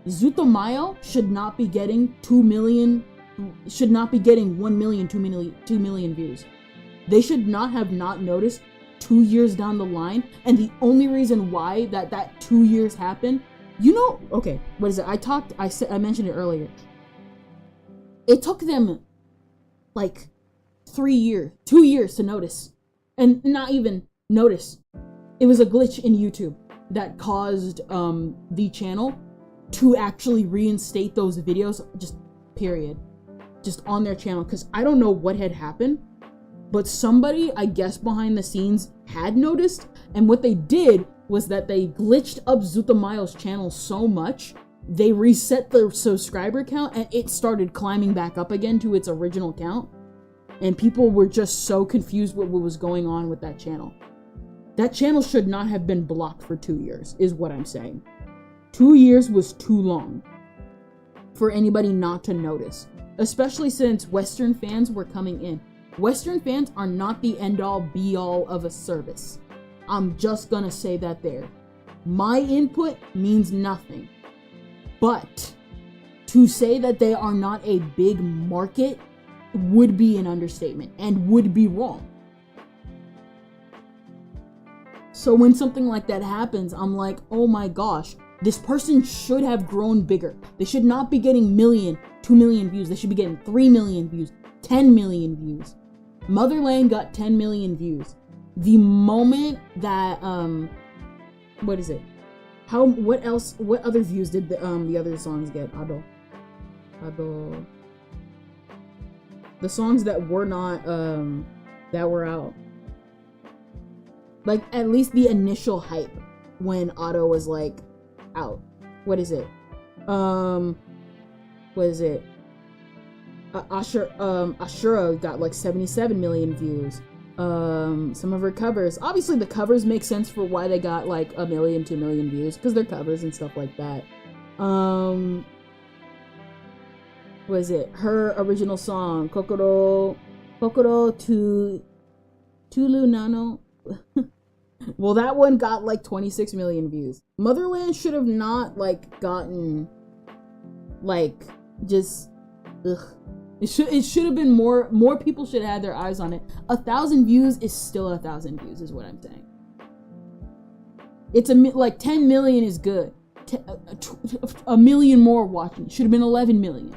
Zutomayo should not be getting 2 million, should not be getting 1 million, 2 million views. They should not have not noticed 2 years down the line, and the only reason why that 2 years happened, you know, okay, what is it? I mentioned it earlier. It took them like 2 years to notice, and not even notice. It was a glitch in YouTube that caused the channel to actually reinstate those videos, just on their channel, because I don't know what had happened, but somebody, I guess behind the scenes, had noticed, and what they did was that they glitched up Zutomayo's channel so much, they reset the subscriber count, and it started climbing back up again to its original count, and people were just so confused with what was going on with that channel. That channel should not have been blocked for 2 years, is what I'm saying. 2 years was too long for anybody not to notice, especially since Western fans were coming in. Western fans are not the end-all be-all of a service. I'm just gonna say that there. My input means nothing. But to say that they are not a big market would be an understatement and would be wrong. So when something like that happens, I'm like, oh my gosh, this person should have grown bigger. They should not be getting 2 million views. They should be getting 3 million views, 10 million views. Motherland got 10 million views. The moment that, what is it? What other views did the other songs get? Ado. The songs that were not, that were out. Like, at least the initial hype when Otto was, like, out. What is it? Ashura got, like, 77 million views. Some of her covers. Obviously, the covers make sense for why they got, like, 1 million, 2 million views. Because they're covers and stuff like that. What is it? Her original song, Kokoro to Tulu Nano. Well, that one got like 26 million views. Motherland should have not like gotten like just ugh. It should have been more people should have had their eyes on it. 1,000 views is still 1,000 views is what I'm saying. It's like 10 million is good. A million more watching. Should have been 11 million.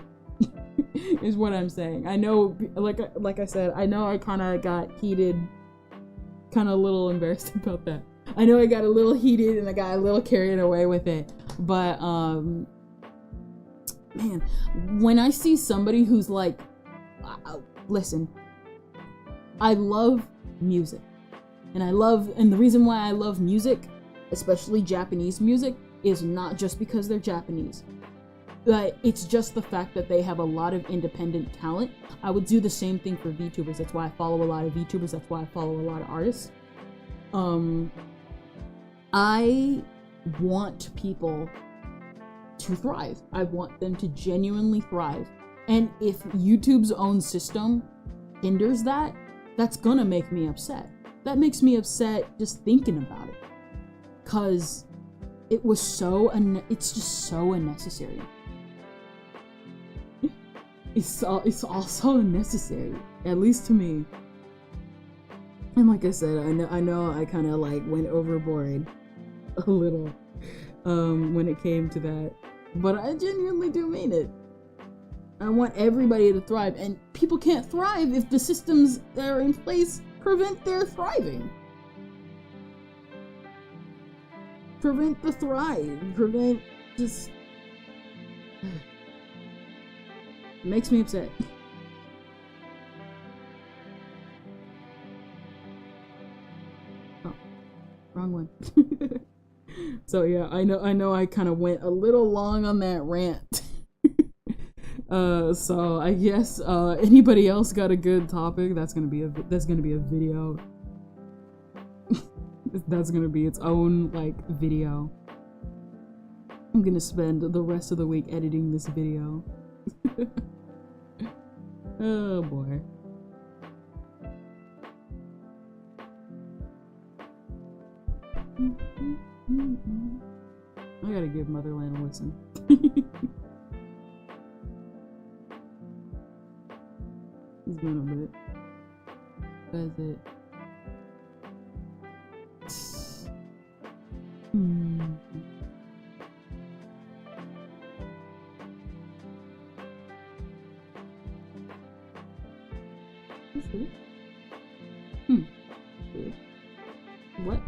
Is what I'm saying. I know, like I said, I know I kind of got heated, kind of a little embarrassed about that. I know I got a little heated and I got a little carried away with it, but man, when I see somebody who's like, listen, I love music. And the reason why I love music, especially Japanese music, is not just because they're Japanese. But it's just the fact that they have a lot of independent talent. I would do the same thing for VTubers. That's why I follow a lot of VTubers. That's why I follow a lot of artists. I want people to thrive. I want them to genuinely thrive. And if YouTube's own system hinders that, that's gonna make me upset. That makes me upset just thinking about it. 'Cause it's just so unnecessary. It's also unnecessary, at least to me. And like I said, I know I kind of like went overboard a little when it came to that, but I genuinely do mean it. I want everybody to thrive, and people can't thrive if the systems that are in place prevent their thriving. Prevent the thrive. Prevent just... It makes me upset. Oh, wrong one. So yeah, I know I kind of went a little long on that rant. So I guess anybody else got a good topic? That's gonna be a video. That's gonna be its own like video. I'm gonna spend the rest of the week editing this video. Oh boy. I gotta give Motherland a listen. It's been a bit. That's it. What?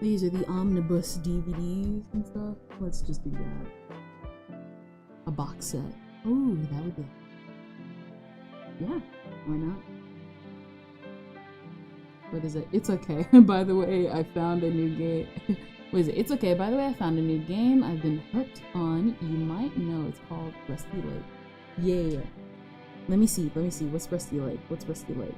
These are the omnibus DVDs and stuff. Let's just do that. A box set. Oh, that would be... Yeah, why not? What is it? It's okay. By the way, I found a new game. What is it? It's okay. By the way, I found a new game I've been hooked on. You might know it's called Rusty Lake. Yeah. Let me see. What's Rusty Lake? What's Rusty Lake?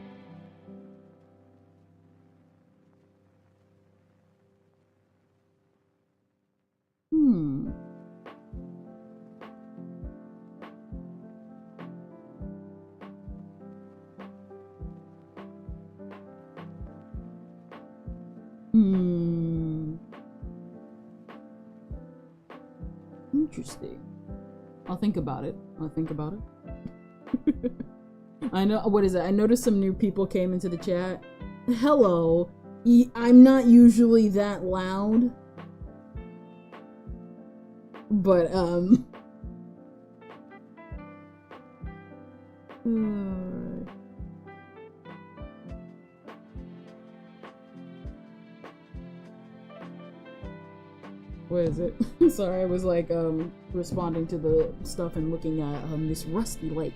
Interesting. I'll think about it. I know, what is it? I noticed some new people came into the chat. Hello. I'm not usually that loud. But, what is it? Sorry, I was like responding to the stuff and looking at this Rusty Lake.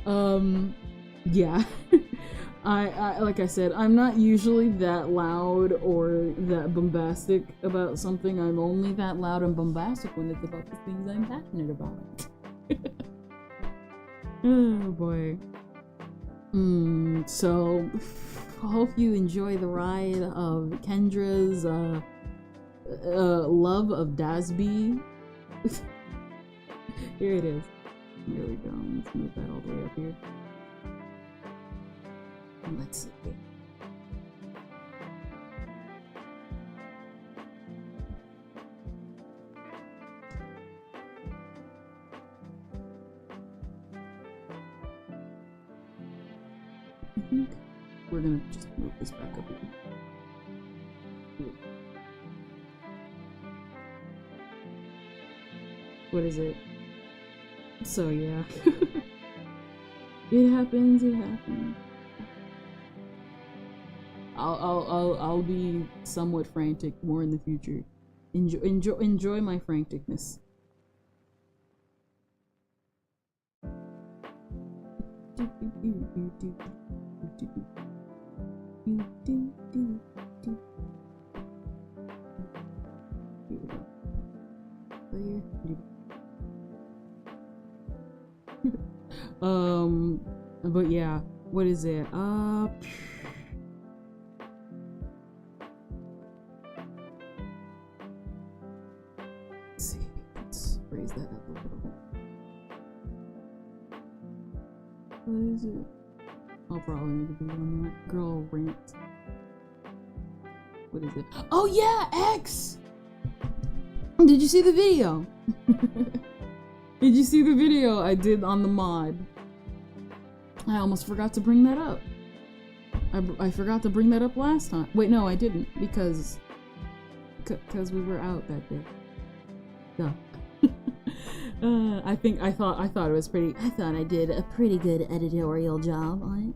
Yeah. I like I said, I'm not usually that loud or that bombastic about something. I'm only that loud and bombastic when it's about the things I'm passionate about. Oh boy. So I hope you enjoy the ride of Kendra's love of Dasby. Here it is. Here we go. Let's move that all the way up here. Let's see. we're gonna just move this back up here. What is it? So yeah. It happens, it happens. I'll be somewhat frantic more in the future. Enjoy my franticness. But yeah, what is it? Let's see, let's raise that up a little. What is it? I'll probably need to be on that. Girl rant. What is it? Oh yeah, X! Did you see the video? Did you see the video I did on the mod? I almost forgot to bring that up. I forgot to bring that up last time. Wait, no, I didn't, because we were out that day. Duh. I thought it was pretty. I thought I did a pretty good editorial job on it.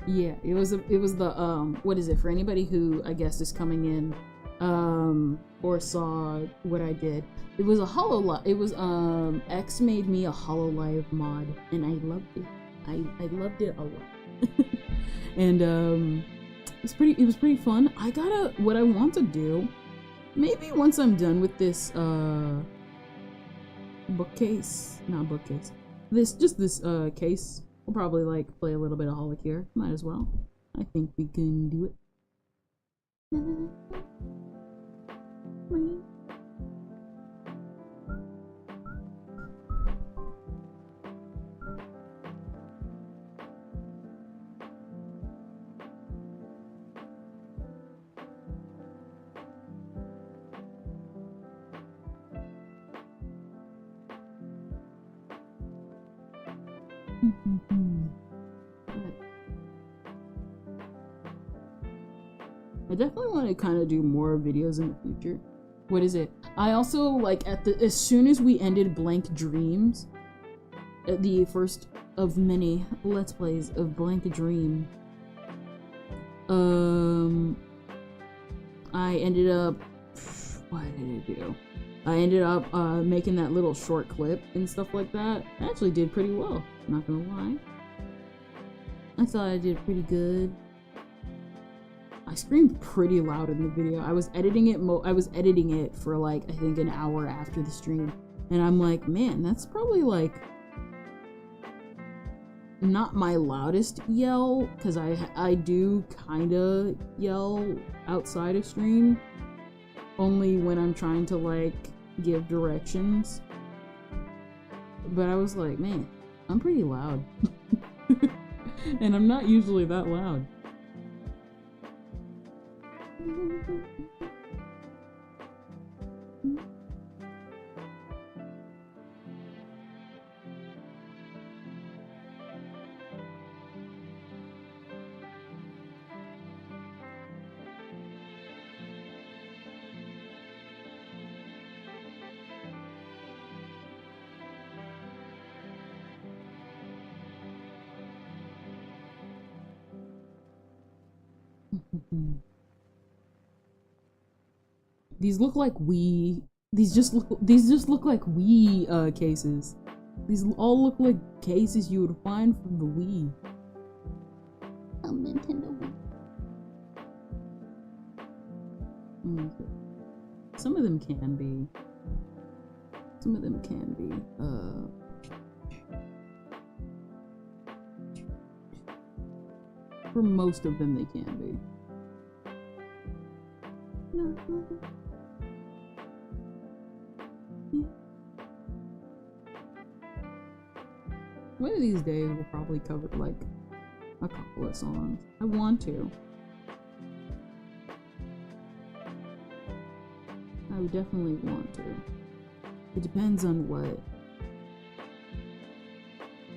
Yeah, it was the what is it, for anybody who I guess is coming in or saw what I did. It was a it was X made me a HoloLive mod and I loved it. I loved it a lot. And it was pretty fun. What I want to do, maybe once I'm done with this this case, we'll probably like play a little bit of Holic here. Might as well. I think we can do it. I definitely want to kind of do more videos in the future. What is it? I also like as soon as we ended Blank Dreams, the first of many Let's Plays of Blank Dream, I ended up, what did I do? I ended up making that little short clip and stuff like that. I actually did pretty well, not gonna lie. I thought I did pretty good. I screamed pretty loud in the video. I was editing it for like I think an hour after the stream, and I'm like, man, that's probably like not my loudest yell, because I do kind of yell outside of stream, only when I'm trying to like give directions. But I was like, man, I'm pretty loud. And I'm not usually that loud. These look like these just look like Wii cases. These all look like cases you would find from the Wii. A Nintendo Wii. Some of them can be. For most of them they can be. One of these days we'll probably cover like a couple of songs. I want to. I would definitely want to. It depends on what.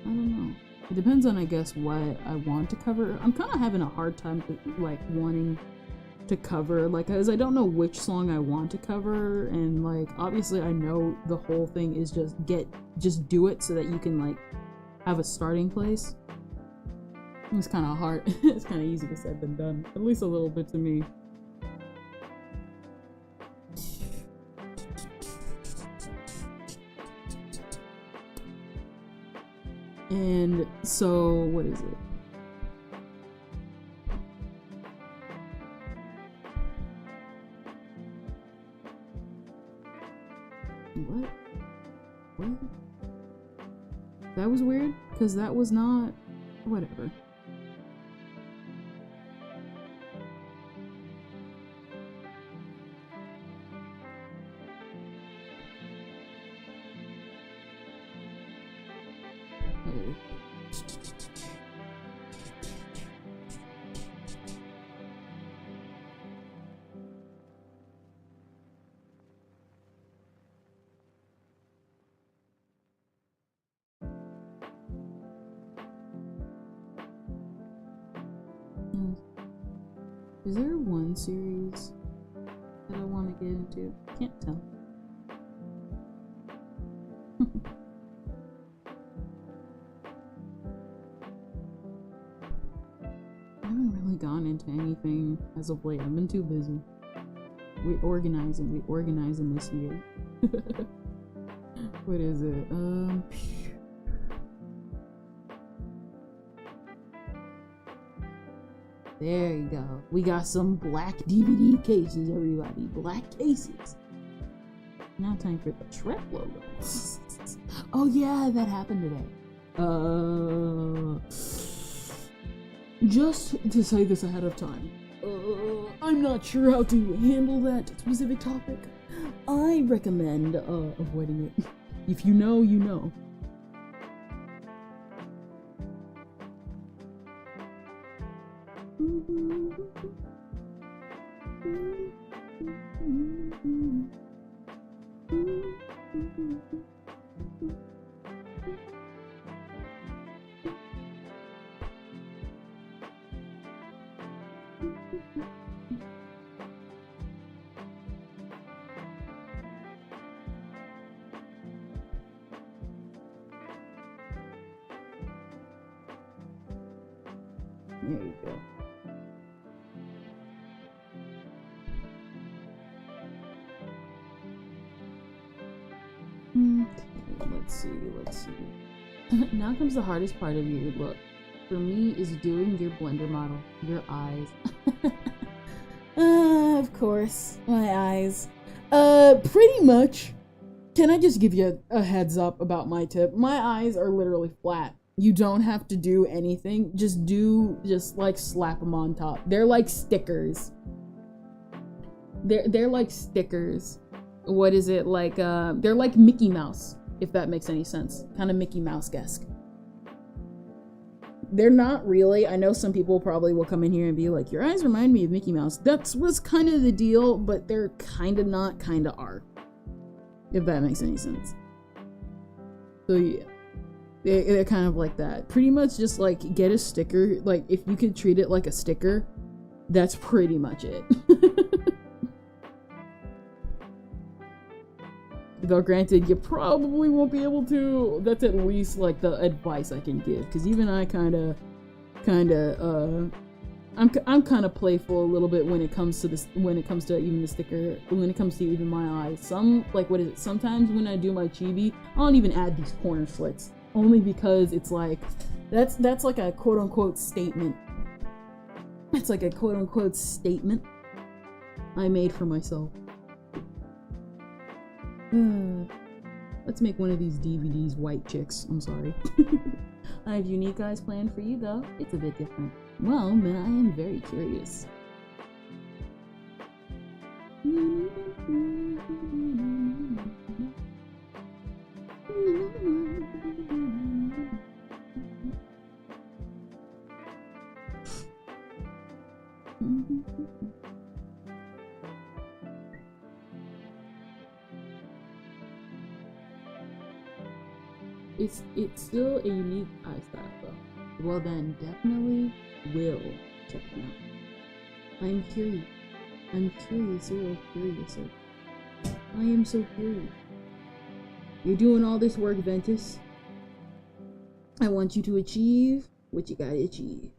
I don't know. It depends on, I guess, what I want to cover. I'm kind of having a hard time like wanting to cover, like, because I don't know which song I want to cover, and like obviously I know the whole thing is just do it so that you can like have a starting place. It's kind of hard. It's kind of easier said than done, at least a little bit to me. And so, what is it? What? That was weird, because that was not... whatever. Is there one series that I want to get into? Can't tell. I haven't really gone into anything as of late. I've been too busy. We organizing this year. What is it? There you go. We got some black DVD cases, everybody. Black cases. Now time for the Shrek logo. Oh yeah, that happened today. Just to say this ahead of time. I'm not sure how to handle that specific topic. I recommend avoiding it. If you know, you know. There you go. Let's see. Now comes the hardest part of your look. For me, is doing your blender model. Your eyes. Of course. My eyes. Pretty much. Can I just give you a heads up about my tip? My eyes are literally flat. You don't have to do anything. Just like slap them on top. They're like stickers. They're like stickers. What is it like? They're like Mickey Mouse, if that makes any sense. Kind of Mickey Mouse-esque. They're not really. I know some people probably will come in here and be like, your eyes remind me of Mickey Mouse. That was kind of the deal, but they're kind of not, kind of are. If that makes any sense. So yeah. They're kind of like that. Pretty much just like get a sticker. Like if you could treat it like a sticker, that's pretty much it. Though granted, you probably won't be able to. That's at least like the advice I can give. Because even I I'm kind of playful a little bit when it comes to this. When it comes to even the sticker. When it comes to even my eyes. Sometimes when I do my chibi, I don't even add these corner slits. Only because it's like, that's like a quote-unquote statement. It's like a quote-unquote statement I made for myself. Let's make one of these DVDs white chicks. I'm sorry. I have unique eyes planned for you, though. It's a bit different. Well, then I am very curious. It's still a unique eye style though. Well then, definitely will check it out. I'm curious. I'm curious, you're curious. I am so curious. You're doing all this work, Ventus. I want you to achieve what you gotta achieve.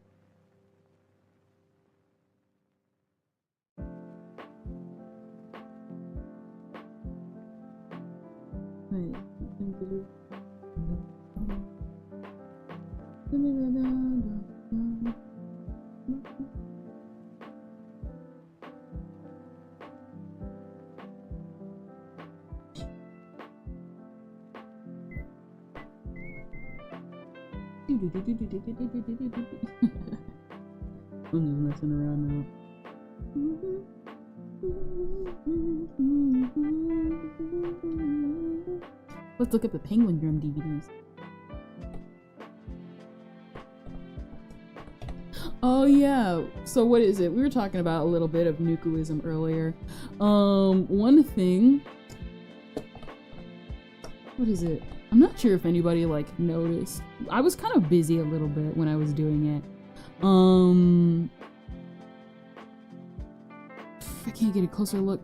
I'm just messing around now. Let's look at the Penguin Drum DVDs. Oh yeah, so what is it? We were talking about a little bit of nukuism earlier. One thing, what is it? I'm not sure if anybody like noticed. I was kind of busy a little bit when I was doing it. I can't get a closer look.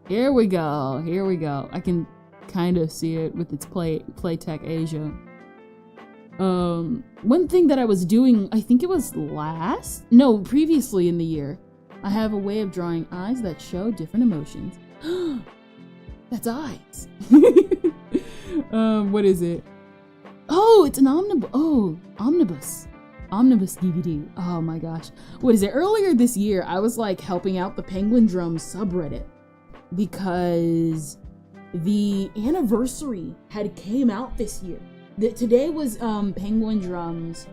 Here we go. Here we go. I can kind of see it with its Playtech Asia. One thing that I was doing, I think it was previously in the year, I have a way of drawing eyes that show different emotions. That's eyes. What is it? Oh, it's an omnibus DVD. Oh my gosh. What is it? Earlier this year, I was like helping out the Penguin Drum subreddit because the anniversary had came out this year. Today was Penguin Drum's,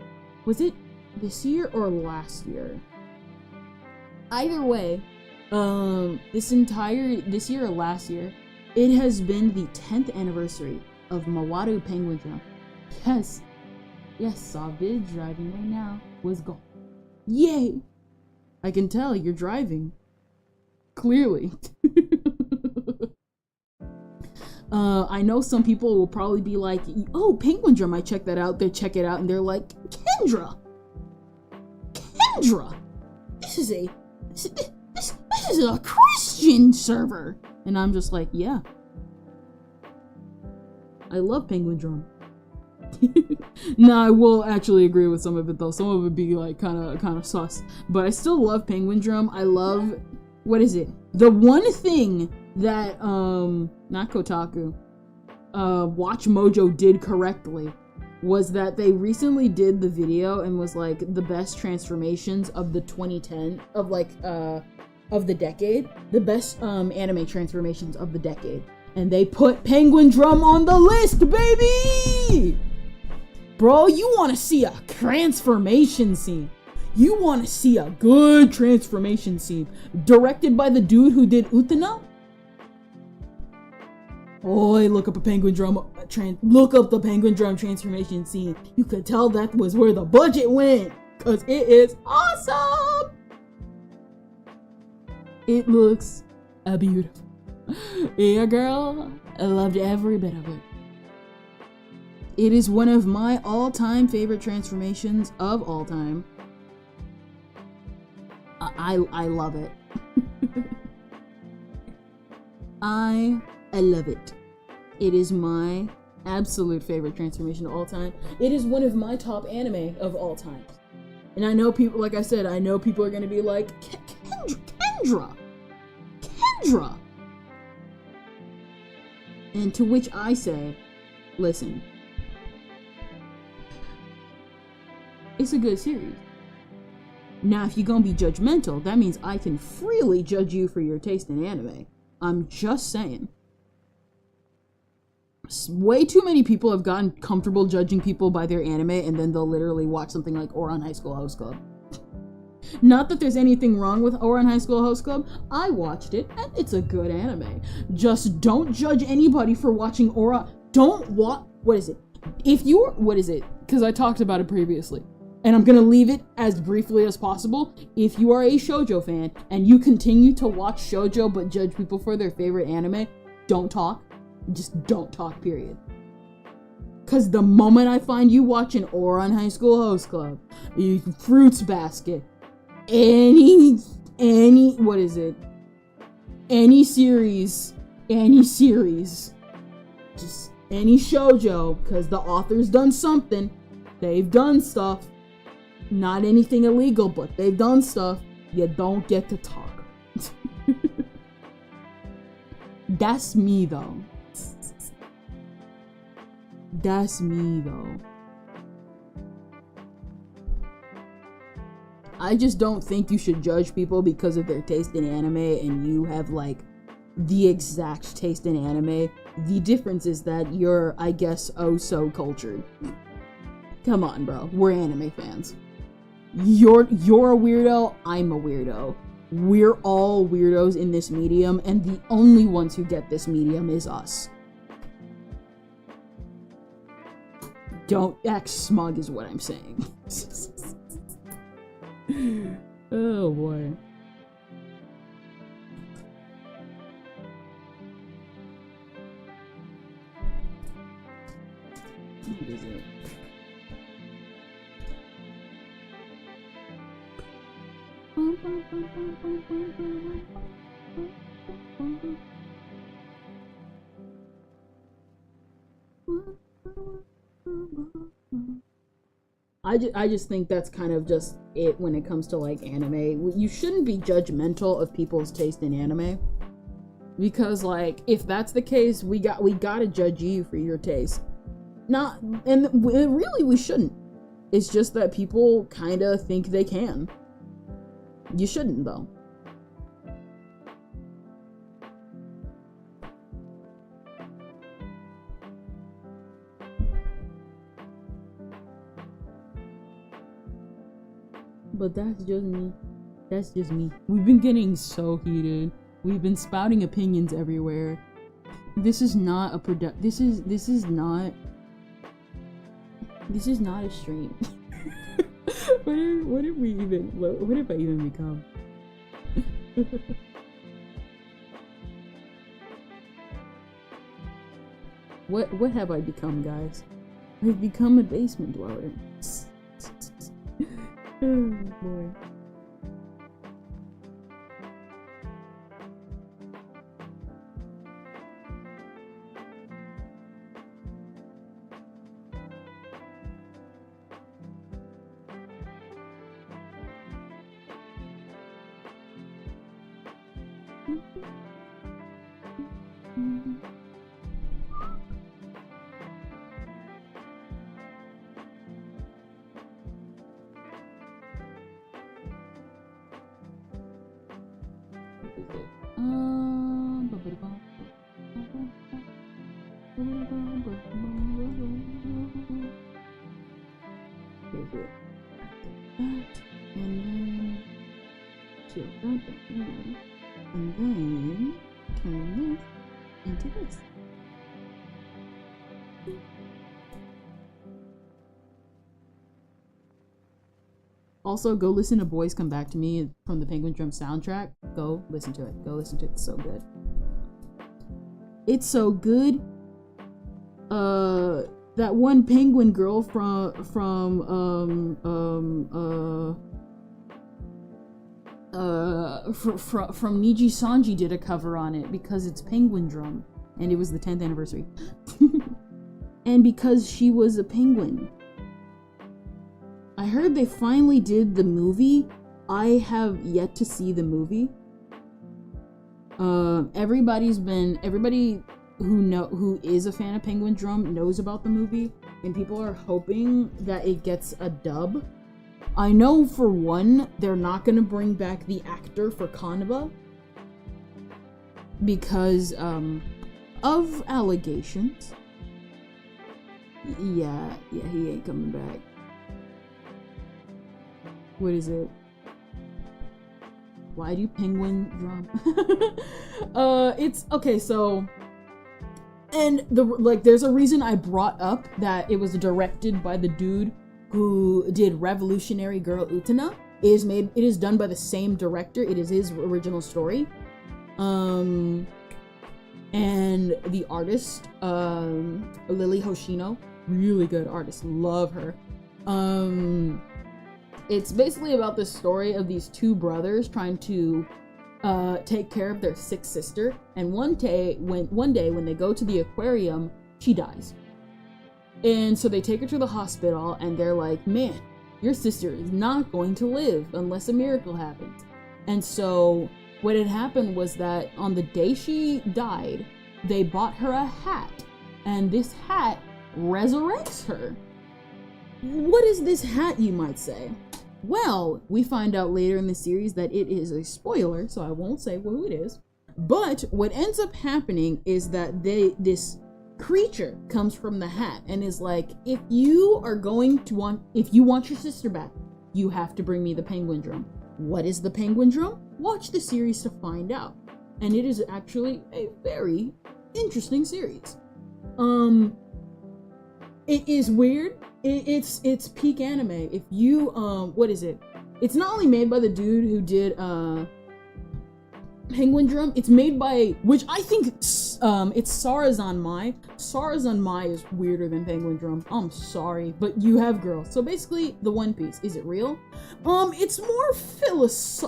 was it this year or last year? Either way, this year or last year, it has been the 10th anniversary of Mawadu Penguin Drum. Yes, saw vid driving right now, was gone. Yay! I can tell you're driving. Clearly. I know some people will probably be like, oh, Penguin Drum, I checked that out. They check it out and they're like, Kendra, this is a Christian server. And I'm just like, yeah. I love Penguin Drum. Nah, I will actually agree with some of it though. Some of it be like kind of sus. But I still love Penguin Drum. I love, what is it? The one thing that, not Kotaku, Watch Mojo did correctly was that they recently did the video and was like the best transformations of the 2010, of like, of the decade. The best, anime transformations of the decade. And they put Penguin Drum on the list, baby! Bro, you want to see a transformation scene. You want to see a good transformation scene. Directed by the dude who did Utena? Boy, look up the Penguin Drum transformation scene. You could tell that was where the budget went. Because it is awesome! It looks beautiful. Yeah, girl, I loved every bit of it. It is one of my all-time favorite transformations of all time. I love it. I love it. It is my absolute favorite transformation of all time. It is one of my top anime of all time. And I know people, like I said, I know people are going to be like, Kendra. And to which I say, listen, it's a good series. Now, if you're gonna be judgmental, that means I can freely judge you for your taste in anime. I'm just saying. Way too many people have gotten comfortable judging people by their anime, and then they'll literally watch something like Ouran High School Host Club. Not that there's anything wrong with Ouran High School Host Club. I watched it, and it's a good anime. Just don't judge anybody for watching Ouran. Don't watch. What is it? If you're. What is it? Because I talked about it previously. And I'm gonna leave it as briefly as possible. If you are a shoujo fan and you continue to watch shoujo but judge people for their favorite anime, don't talk. Just don't talk, period. Cause the moment I find you watching Ouran High School Host Club, Fruits Basket, any, what is it? Any series, just any shoujo, cause the author's done something, they've done stuff, not anything illegal, but they've done stuff, you don't get to talk. That's me though. That's me though. I just don't think you should judge people because of their taste in anime and you have like the exact taste in anime. The difference is that you're, I guess, oh so cultured. Come on, bro. We're anime fans. You're a weirdo, I'm a weirdo. We're all weirdos in this medium, and the only ones who get this medium is us. Don't act smug is what I'm saying. Oh boy. What is it? I just think that's kind of just it when it comes to like anime. You shouldn't be judgmental of people's taste in anime, because like if that's the case, we gotta judge you for your taste. Not, and really we shouldn't. It's just that people kind of think they can. You shouldn't though. But that's just me. That's just me. We've been getting so heated. We've been spouting opinions everywhere. This is not a this is not a stream. What if I even become? What have I become, guys? I've become a basement dweller. Oh boy. And then turn this into this. Also, go listen to Boys Come Back to Me from the Penguin Drum soundtrack. Go listen to it. Go listen to it. It's so good. It's so good. That one penguin girl from Niji Sanji did a cover on it because it's Penguin Drum and it was the 10th anniversary. And because she was a penguin. I heard they finally did the movie. I have yet to see the movie. Everybody who is a fan of Penguin Drum knows about the movie, and people are hoping that it gets a dub. I know for one, they're not gonna bring back the actor for Kanaba because of allegations. Yeah, he ain't coming back. What is it? Why do penguin drum? It's okay, so, and there's a reason I brought up that it was directed by the dude who did Revolutionary Girl Utena. It is done by the same director. It is his original story. And the artist, Lily Hoshino, really good artist, love her. It's basically about the story of these two brothers trying to take care of their sick sister, and one day when they go to the aquarium, she dies. And so they take her to the hospital, and they're like, man, your sister is not going to live unless a miracle happens. And so what had happened was that on the day she died, they bought her a hat, and this hat resurrects her. What is this hat, you might say? Well, we find out later in the series that it is a spoiler, so I won't say who it is. But what ends up happening is that this creature comes from the hat and is like, if you want your sister back, you have to bring me the penguin drum. What is the penguin drum? Watch the series to find out. And it is actually a very interesting series. It is weird. It's peak anime. If you what is it? It's not only made by the dude who did Penguin Drum. It's made by, which I think it's Sarazan Mai. Sarazan Mai is weirder than Penguin Drum. I'm sorry, but you have girls. So basically, the One Piece, is it real? It's more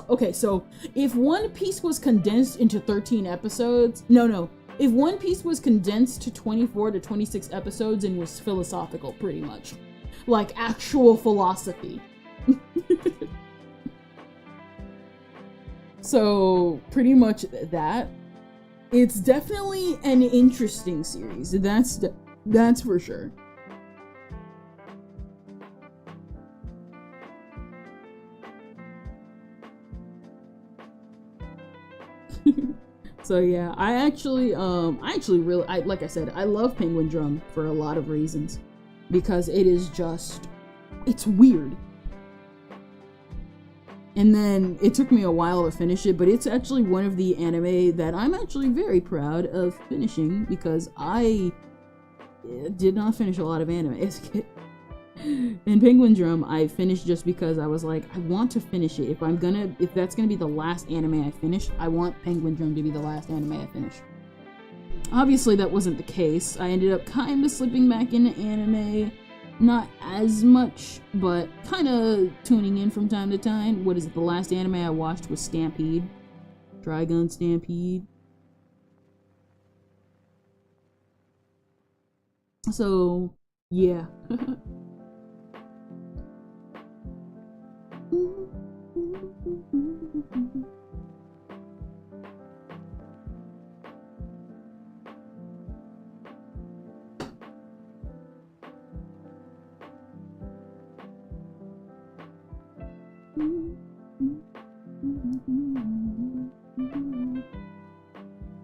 Okay, so if One Piece was condensed into 13 episodes, no. If One Piece was condensed to 24 to 26 episodes and was philosophical, pretty much. Like actual philosophy. So, pretty much that. It's definitely an interesting series. That's for sure. So yeah, I actually really, like I said, I love Penguin Drum for a lot of reasons, because it is just, it's weird. And then it took me a while to finish it, but it's actually one of the anime that I'm actually very proud of finishing, because I did not finish a lot of anime as a kid. And Penguin Drum, I finished just because I was like, I want to finish it. If that's gonna be the last anime I finish, I want Penguin Drum to be the last anime I finish. Obviously, that wasn't the case. I ended up kind of slipping back into anime. Not as much, but kind of tuning in from time to time. What is it? The last anime I watched was Stampede. Trigun Stampede. So, yeah.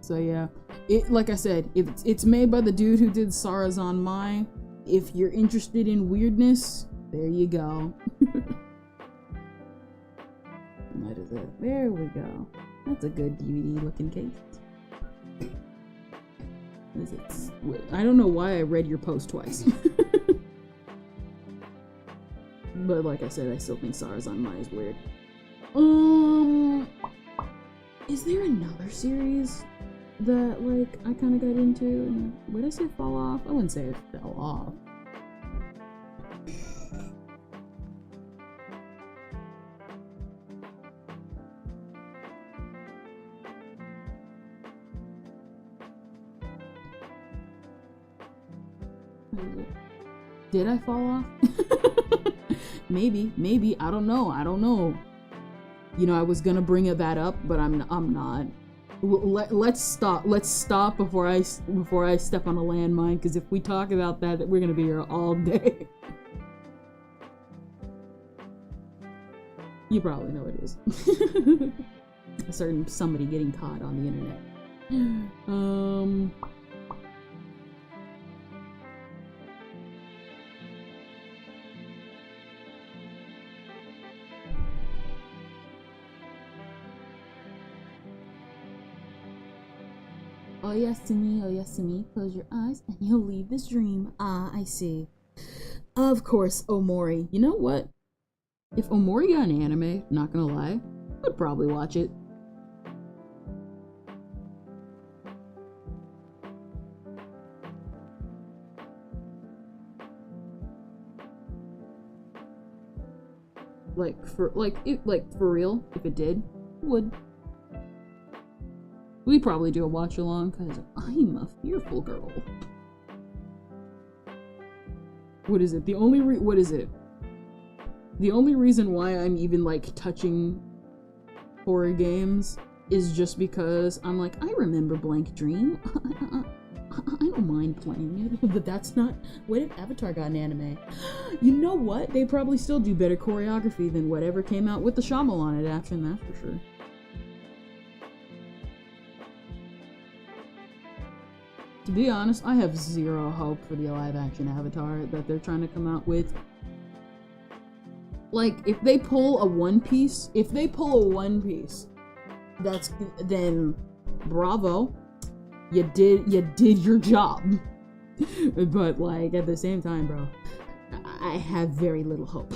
So yeah, like I said, it's made by the dude who did Sarazan Mai. If you're interested in weirdness, there you go. What is it? There we go. That's a good DVD looking case. What is it? I don't know why I read your post twice. But like I said, I still think Sarazan Mai is weird. Is there another series that, like, I kind of got into? And would I say fall off? I wouldn't say it fell off. Did I fall off? Maybe. I don't know. You know, I was gonna bring that up, but I'm not. Let's stop before I step on a landmine, because if we talk about that, we're gonna be here all day. You probably know what it is. A certain somebody getting caught on the internet. Oh yes to me, close your eyes and you'll leave this dream. Ah, I see. Of course, Omori. You know what? If Omori got an anime, not gonna lie, I'd probably watch it. Like for real, if it did, would. We'd probably do a watch along, cause I'm a fearful girl. What is it? What is it? The only reason why I'm even like touching horror games is just because I'm like, I remember Blank Dream. I don't mind playing it, but that's not. What if Avatar got an anime? You know what? They probably still do better choreography than whatever came out with the Shyamalan adaptation, that's for sure. To be honest, I have zero hope for the live-action Avatar that they're trying to come out with. Like, if they pull a One Piece, that's then bravo. You did your job. But like at the same time, bro, I have very little hope.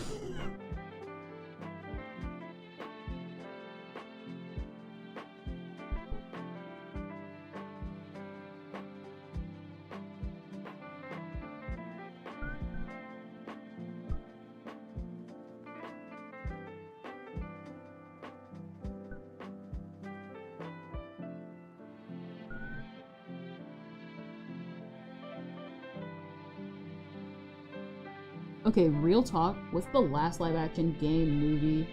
Okay, real talk, what's the last live-action game,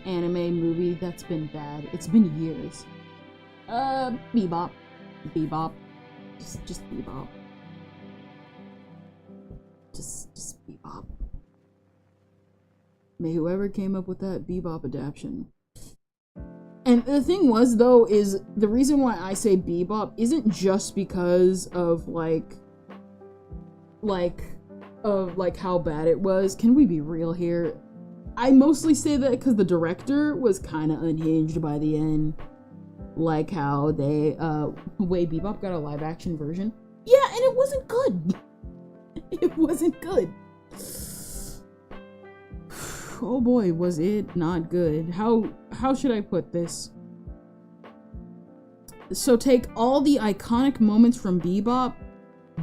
anime, movie that's been bad? It's been years. Bebop. Just Bebop. Just Bebop. May whoever came up with that Bebop adaptation. And the thing was, though, is the reason why I say Bebop isn't just because of, like how bad it was. Can we be real here? I mostly say that because the director was kind of unhinged by the end. Like how they, way Bebop got a live-action version. Yeah, and it wasn't good. It wasn't good. Oh boy, was it not good. How should I put this? So take all the iconic moments from Bebop,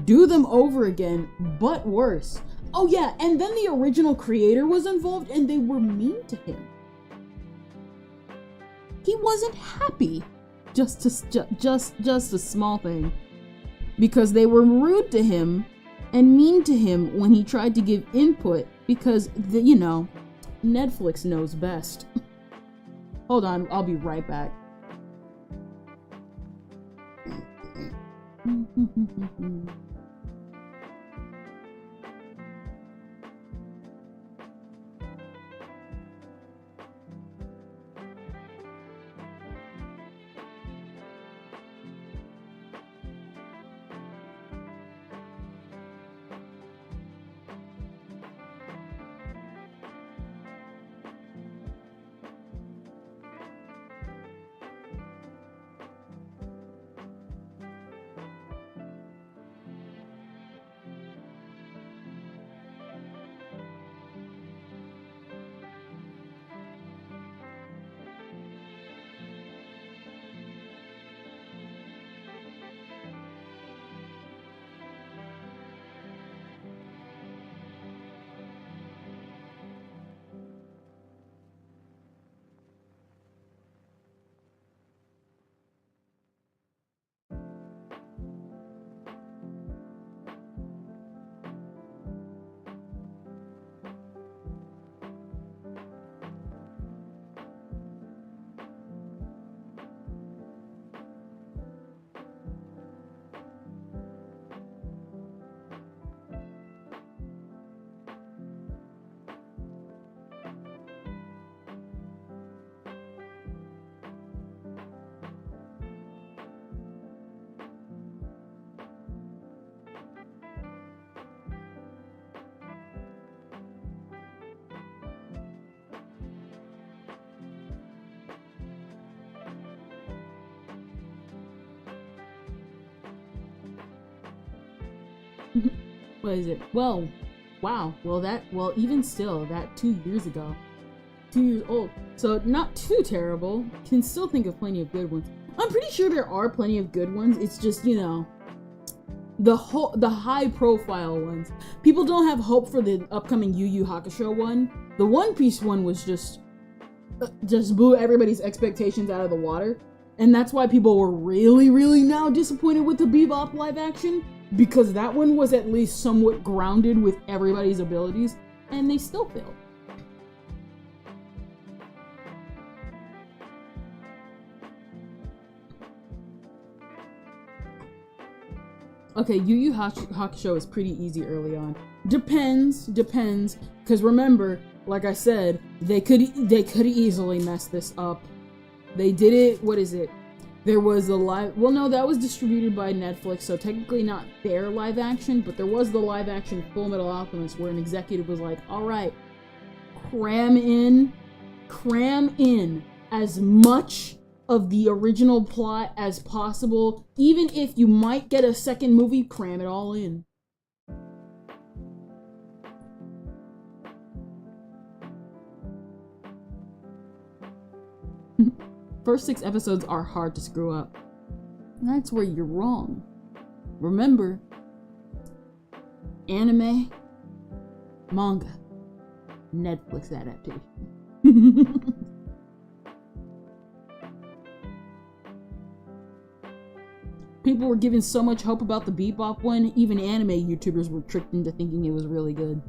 do them over again, but worse. Oh yeah, and then the original creator was involved and they were mean to him. He wasn't happy. Just a small thing. Because they were rude to him and mean to him when he tried to give input because, you know, Netflix knows best. Hold on, I'll be right back. What is it? Well, wow. Well, even still, that 2 years ago. 2 years old. So not too terrible. Can still think of plenty of good ones. I'm pretty sure there are plenty of good ones. It's just, you know, the high profile ones. People don't have hope for the upcoming Yu Yu Hakusho one. The One Piece one was just blew everybody's expectations out of the water. And that's why people were really, really now disappointed with the Bebop live action, because that one was at least somewhat grounded with everybody's abilities, and they still failed. Okay, Yu Yu Hakusho is pretty easy early on. Depends, because remember, like I said, they could easily mess this up. They did it, what is it? There was a live, well no, that was distributed by Netflix, so technically not their live action, but there was the live action Full Metal Alchemist where an executive was like, alright, cram in as much of the original plot as possible. Even if you might get a second movie, cram it all in. First 6 episodes are hard to screw up. That's where you're wrong. Remember, anime, manga, Netflix adaptation. People were given so much hope about the Bebop one, even anime YouTubers were tricked into thinking it was really good.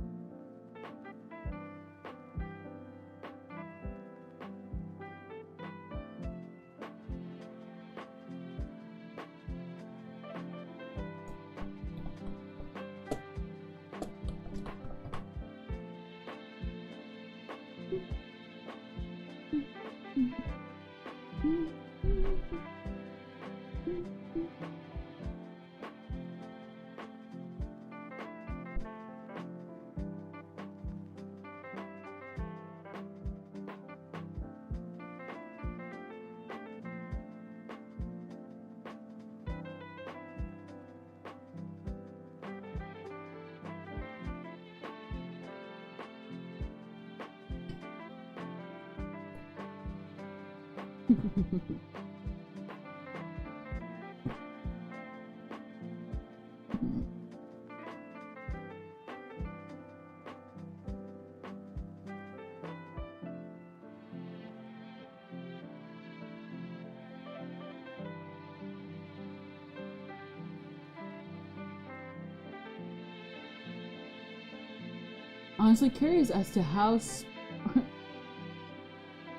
Honestly curious as to how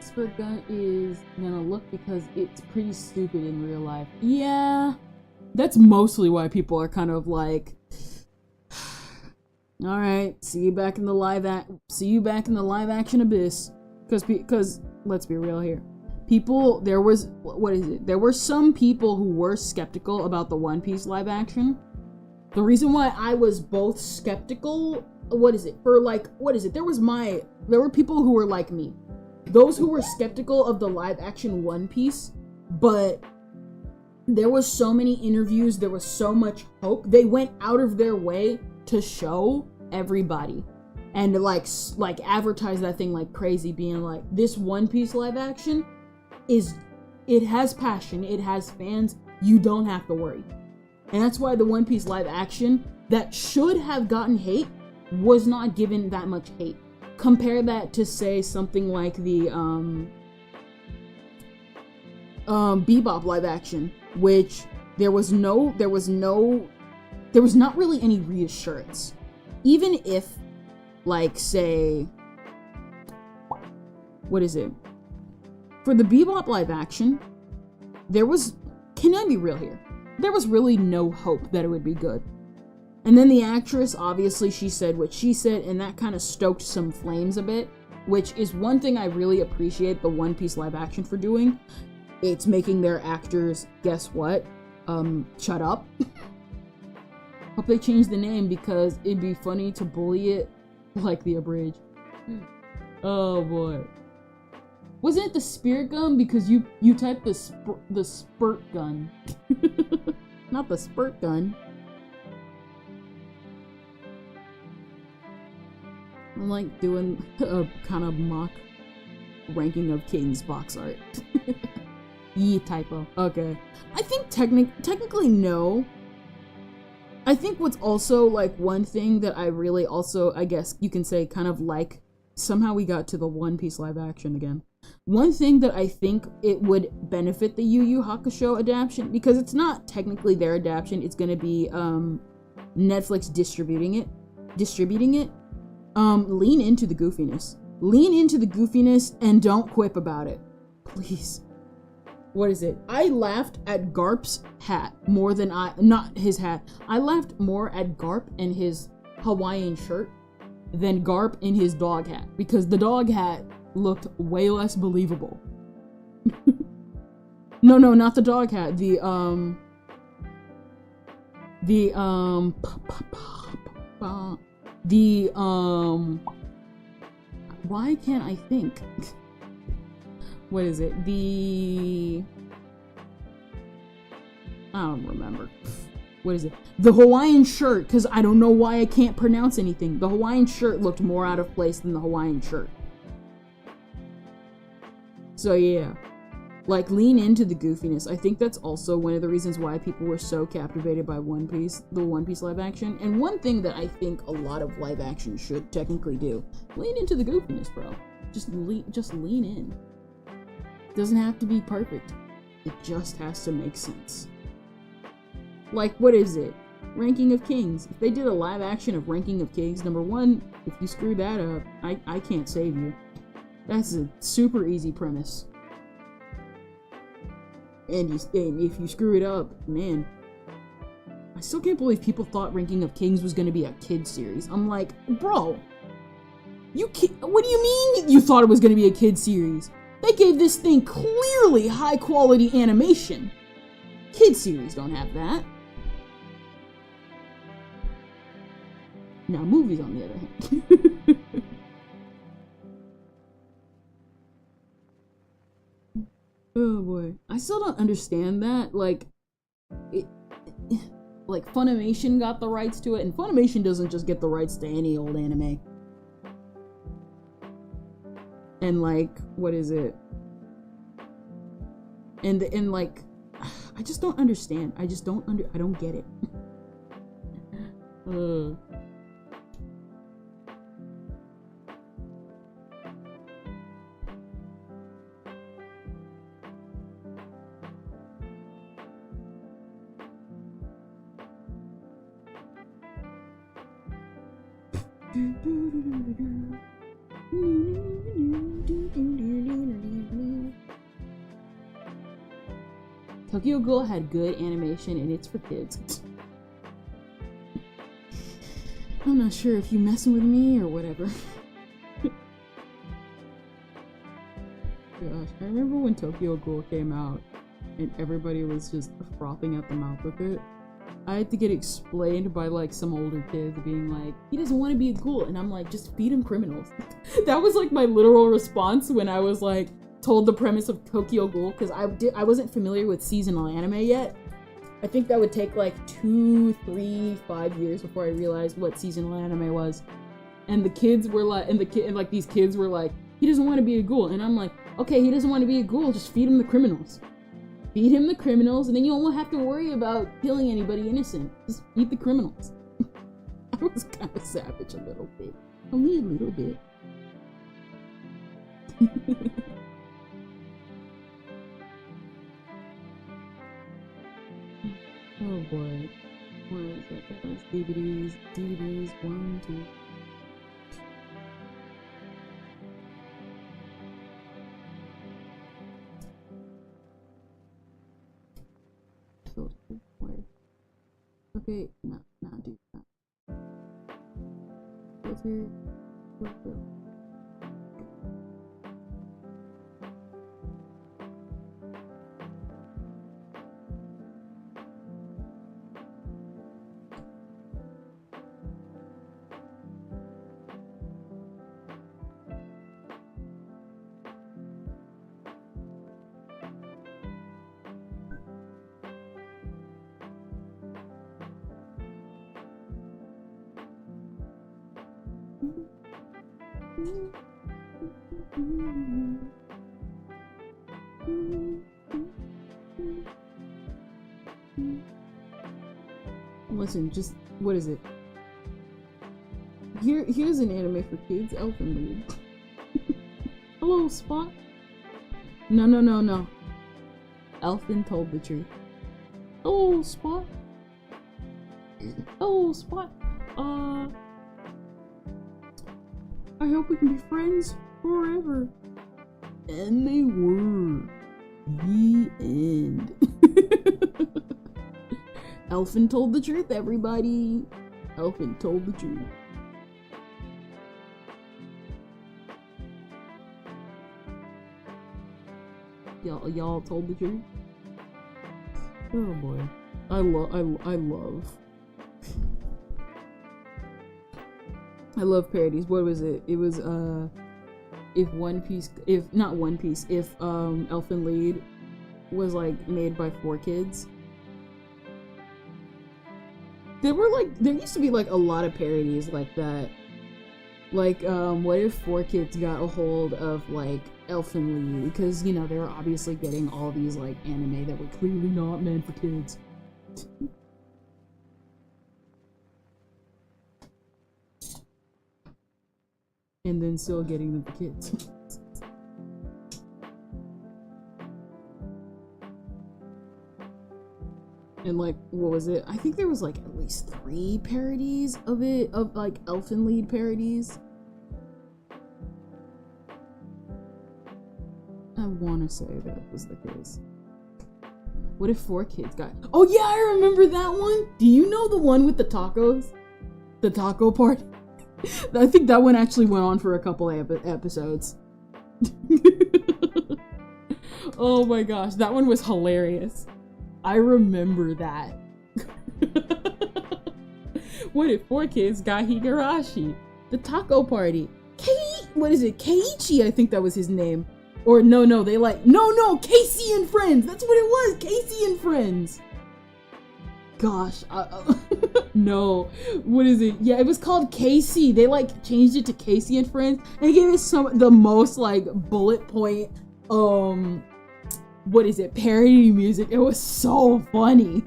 Spirit Gun is gonna look, because it's pretty stupid in real life. Yeah, that's mostly why people are kind of like, all right, see you back in the live action abyss. Because let's be real here, there were some people who were skeptical about the One Piece live action. The reason why I was both skeptical, there were people who were like me. Those who were skeptical of the live action One Piece, but there was so many interviews, there was so much hope. They went out of their way to show everybody and like advertise that thing like crazy, being like, this One Piece live action it has passion, it has fans, you don't have to worry. And that's why the One Piece live action that should have gotten hate was not given that much hate. Compare that to, say, something like the Bebop live action, which there was not really any reassurance. Even if, like, say, what is it? For the Bebop live action, can I be real here? There was really no hope that it would be good. And then the actress, obviously, she said what she said, and that kind of stoked some flames a bit, which is one thing I really appreciate the One Piece live action for doing. It's making their actors, guess what? Shut up. Hope they change the name, because it'd be funny to bully it like the Abridged. Oh boy. Wasn't it the Spirit Gun? Because you typed the Spurt Gun. Not the Spurt Gun. I'm like doing a kind of mock ranking of King's box art. Yee, typo. Okay. I think technically no. I think what's also like one thing that I really also, I guess you can say kind of like, somehow we got to the One Piece live action again. One thing that I think it would benefit the Yu Yu Hakusho adaptation, because it's not technically their adaptation, it's gonna be Netflix distributing it. Lean into the goofiness. Lean into the goofiness and don't quip about it. Please. What is it? I laughed at Garp's hat more than not his hat. I laughed more at Garp and his Hawaiian shirt than Garp in his dog hat, because the dog hat looked way less believable. No, not the dog hat. Why can't I think? What is it? I don't remember. What is it? The Hawaiian shirt, because I don't know why I can't pronounce anything. The Hawaiian shirt looked more out of place than the Hawaiian shirt. So yeah, like lean into the goofiness. I think that's also one of the reasons why people were so captivated by One Piece, the One Piece live action. And one thing that I think a lot of live action should technically do, lean into the goofiness, bro. Just lean in. It doesn't have to be perfect. It just has to make sense. Like, what is it? Ranking of Kings. If they did a live action of Ranking of Kings, number one, if you screw that up, I can't save you. That's a super easy premise. And if you screw it up, man. I still can't believe people thought Ranking of Kings was going to be a kid series. I'm like, bro, what do you mean you thought it was going to be a kid series? They gave this thing clearly high quality animation. Kid series don't have that. Now movies on the other hand. Oh boy. I still don't understand that. Like Funimation got the rights to it, and Funimation doesn't just get the rights to any old anime. And like, what is it? And like, I just don't understand. I don't get it. Tokyo Ghoul had good animation and it's for kids. I'm not sure if you messing with me or whatever. Gosh, I remember when Tokyo Ghoul came out and everybody was just frothing at the mouth with it. I had to get explained by like some older kids being like, he doesn't want to be a ghoul, and I'm like, just feed him criminals. That was like my literal response when I was like told the premise of Tokyo Ghoul, because I wasn't familiar with seasonal anime yet. I think that would take like 2, 3, 5 years before I realized what seasonal anime was. And the kids were like, these kids were like, he doesn't want to be a ghoul, and I'm like, okay, he doesn't want to be a ghoul, just feed him the criminals. Feed him the criminals, and then you won't have to worry about killing anybody innocent. Just eat the criminals. I was kind of savage a little bit. Only a little bit. Oh boy. What is that? DVDs, 1, 2. Okay, no, dude, no. Filter. Listen, just what is it? Here's an anime for kids, Elfen Lied. Hello, Spot. No. Elfen told the truth. Hello, Spot. Hello, Spot. I hope we can be friends forever. And they were. The end. Elfen told the truth, everybody. Elfen told the truth. Y'all told the truth? Oh boy. I love parodies. What was it? It was if Elfen Lied was like made by 4Kids. There used to be like a lot of parodies like that. Like, what if 4Kids got a hold of like Elfen Lied? Because, you know, they were obviously getting all these like anime that were clearly not meant for kids. And then still getting them for kids. And like, what was it? I think there was like at least 3 parodies of it, of like Elfen Lied parodies. I want to say that was the case. What if 4Kids got? Oh yeah, I remember that one. Do you know the one with the tacos? The taco party? I think that one actually went on for a couple episodes. Oh my gosh, that one was hilarious. I remember that. What if 4Kids got Higurashi? The taco party. What is it? Keiichi, I think that was his name. Or no, they like, no, Casey and Friends. That's what it was, Casey and Friends. Gosh, no, what is it? Yeah, it was called Casey. They like changed it to Casey and Friends. And they gave us the most like bullet point, what is it, parody music. It was so funny.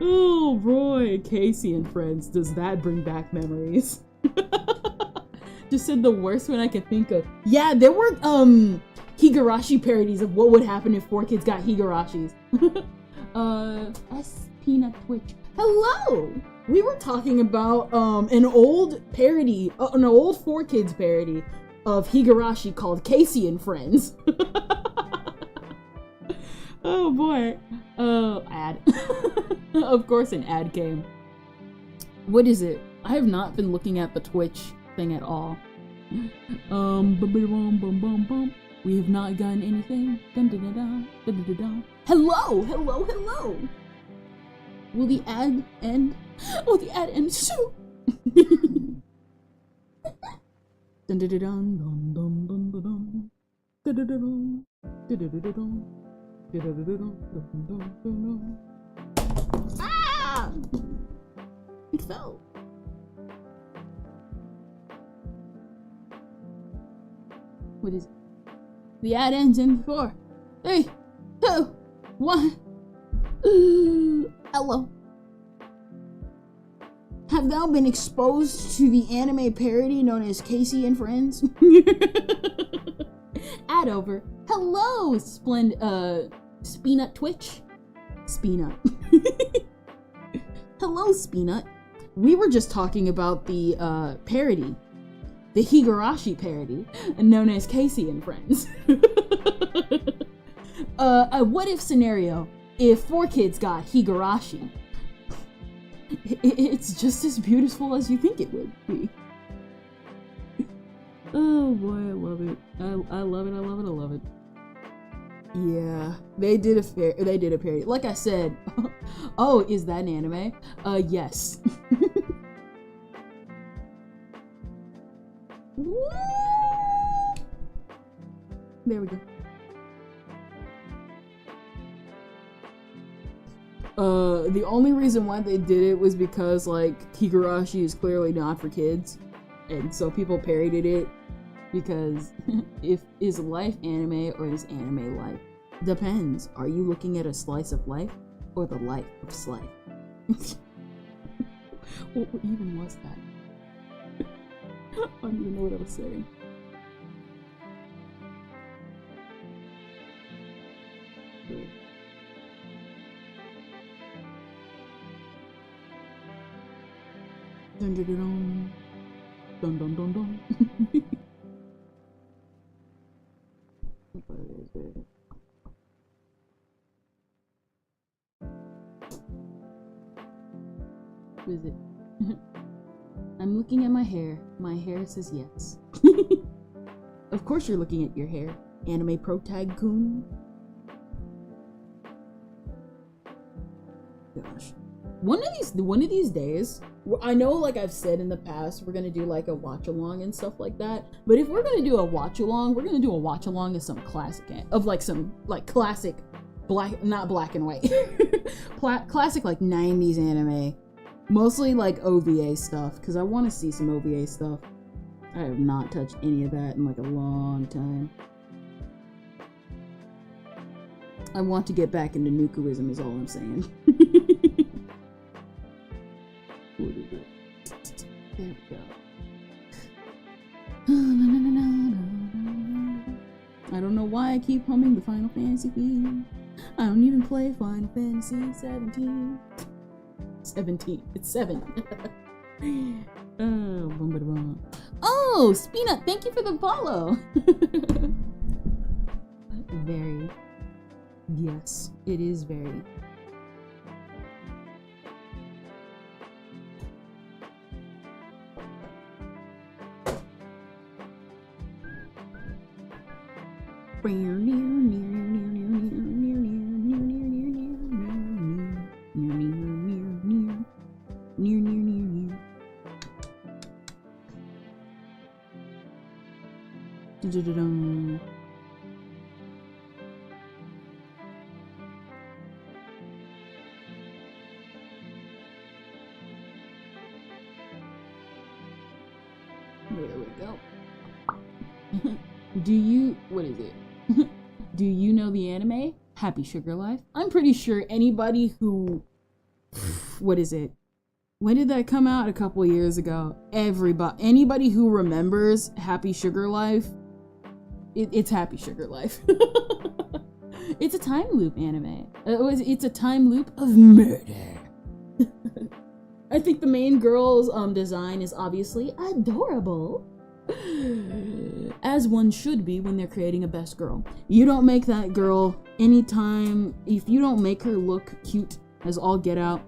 Oh boy, Casey and Friends, does that bring back memories? Just said the worst one I could think of. Yeah, there were Higurashi parodies of what would happen if 4Kids got Higurashis. Peanut Twitch. Hello! We were talking about an old parody, an old 4Kids parody of Higurashi called Casey and Friends. Oh boy. Ad. Of course an ad came. What is it? I have not been looking at the Twitch thing at all. We have not gotten anything. Hello! Will the ad end? Oh, the ad ends soon! Ah! It fell. What is it? The ad ends in 4, 3, 2, 1. Hello. Have thou been exposed to the anime parody known as Casey and Friends? Ad over. Hello, Speenut Twitch. Speenut. Hello, Speenut. We were just talking about the parody. The Higurashi parody, known as Casey and Friends. A what if scenario if 4Kids got Higurashi. It's just as beautiful as you think it would be. Oh boy, I love it. I love it. Yeah, they did a parody. Like I said, oh, is that an anime? Yes. There we go. The only reason why they did it was because, like, Higurashi is clearly not for kids. And so people parodied it because is life anime or is anime life? Depends. Are you looking at a slice of life or the life of life? What even was that? I don't even know what I was saying. Dun dun dun dun dun dun dun. What is it? What is it? I'm looking at my hair. My hair says yes. Of course you're looking at your hair, anime protag-kun. Gosh. One of these days, I know, like I've said in the past, we're gonna do like a watch along and stuff like that. But if we're gonna do a watch along, we're gonna do a watch along of some classic, classic not black and white, classic like 90s anime, mostly like OVA stuff, because I want to see some OVA stuff. I have not touched any of that in like a long time. I want to get back into Nukuism is all I'm saying. What is it? There we go. I don't know why I keep humming the Final Fantasy theme. I don't even play Final Fantasy 17. 17. It's 7. Oh, Speednut, thank you for the follow. Very. Yes, it is very. There we go. What is it? Do you know the anime Happy Sugar Life? I'm pretty sure anybody who, what is it? When did that come out? A couple years ago. Anybody who remembers Happy Sugar Life, it's Happy Sugar Life. It's a time loop anime. It's a time loop of murder. I think the main girl's design is obviously adorable. As one should be when they're creating a best girl. You don't make that girl anytime, if you don't make her look cute as all get out,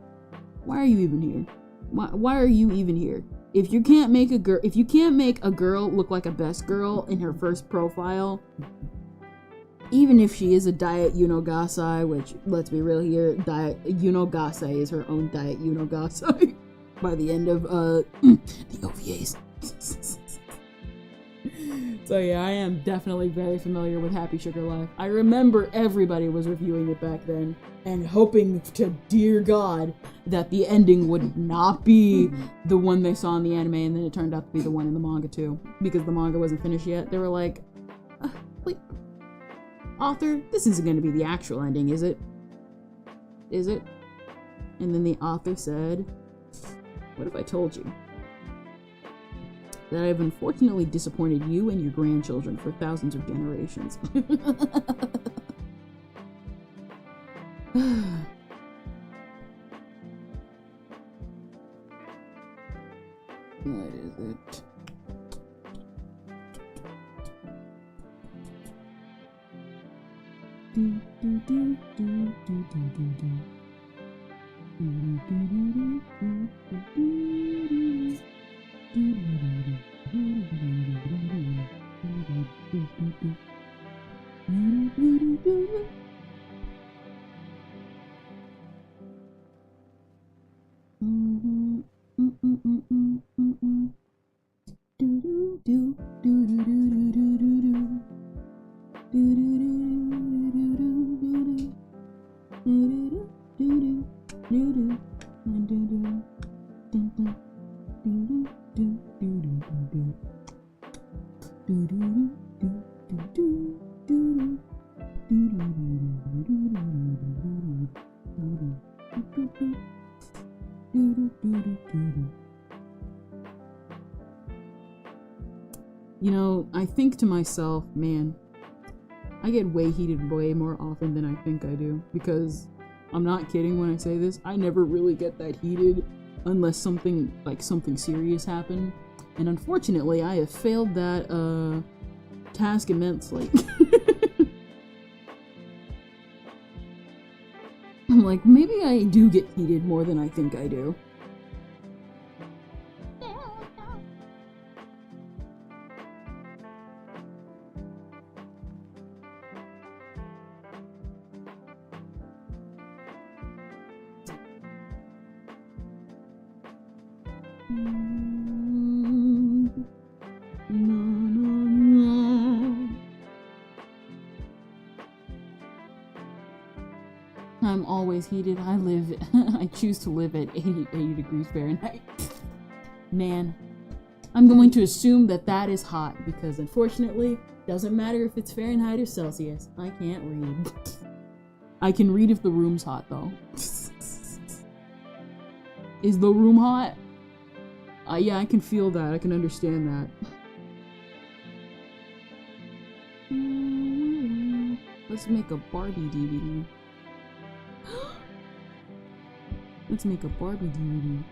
why are you even here? Why are you even here? If you can't make a girl look like a best girl in her first profile, even if she is a Diet Yunogasai, which, let's be real here, Diet Yunogasai is her own Diet Yunogasai by the end of the OVAs. So yeah, I am definitely very familiar with Happy Sugar Life. I remember everybody was reviewing it back then and hoping to dear God that the ending would not be the one they saw in the anime, and then it turned out to be the one in the manga too, because the manga wasn't finished yet. They were like, wait, author, this isn't going to be the actual ending, is it? Is it? And then the author said, what if I told you that I have unfortunately disappointed you and your grandchildren for thousands of generations? What is it? Do, do, do, do, do, do, do, do. You know, I think to myself, man, I get way heated way more often than I think I do, because I'm not kidding when I say this, I never really get that heated unless something serious happened. And unfortunately, I have failed that task immensely. I'm like, maybe I do get heated more than I think I do. I'm always heated. I choose to live at 80 degrees Fahrenheit. Man, I'm going to assume that that is hot, because unfortunately, doesn't matter if it's Fahrenheit or Celsius. I can't read. I can read if the room's hot, though. Is the room hot? Yeah, I can feel that. I can understand that. Let's make a Barbie DVD. Let's make a Barbie DVD.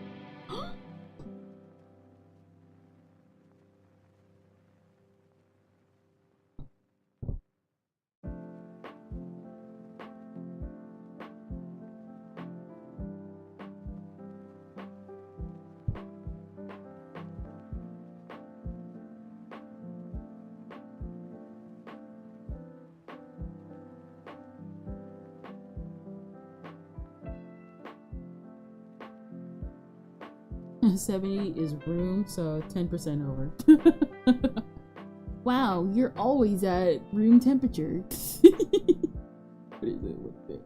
$70 is room, so 10% over. Wow, you're always at room temperature. What is it? What's it?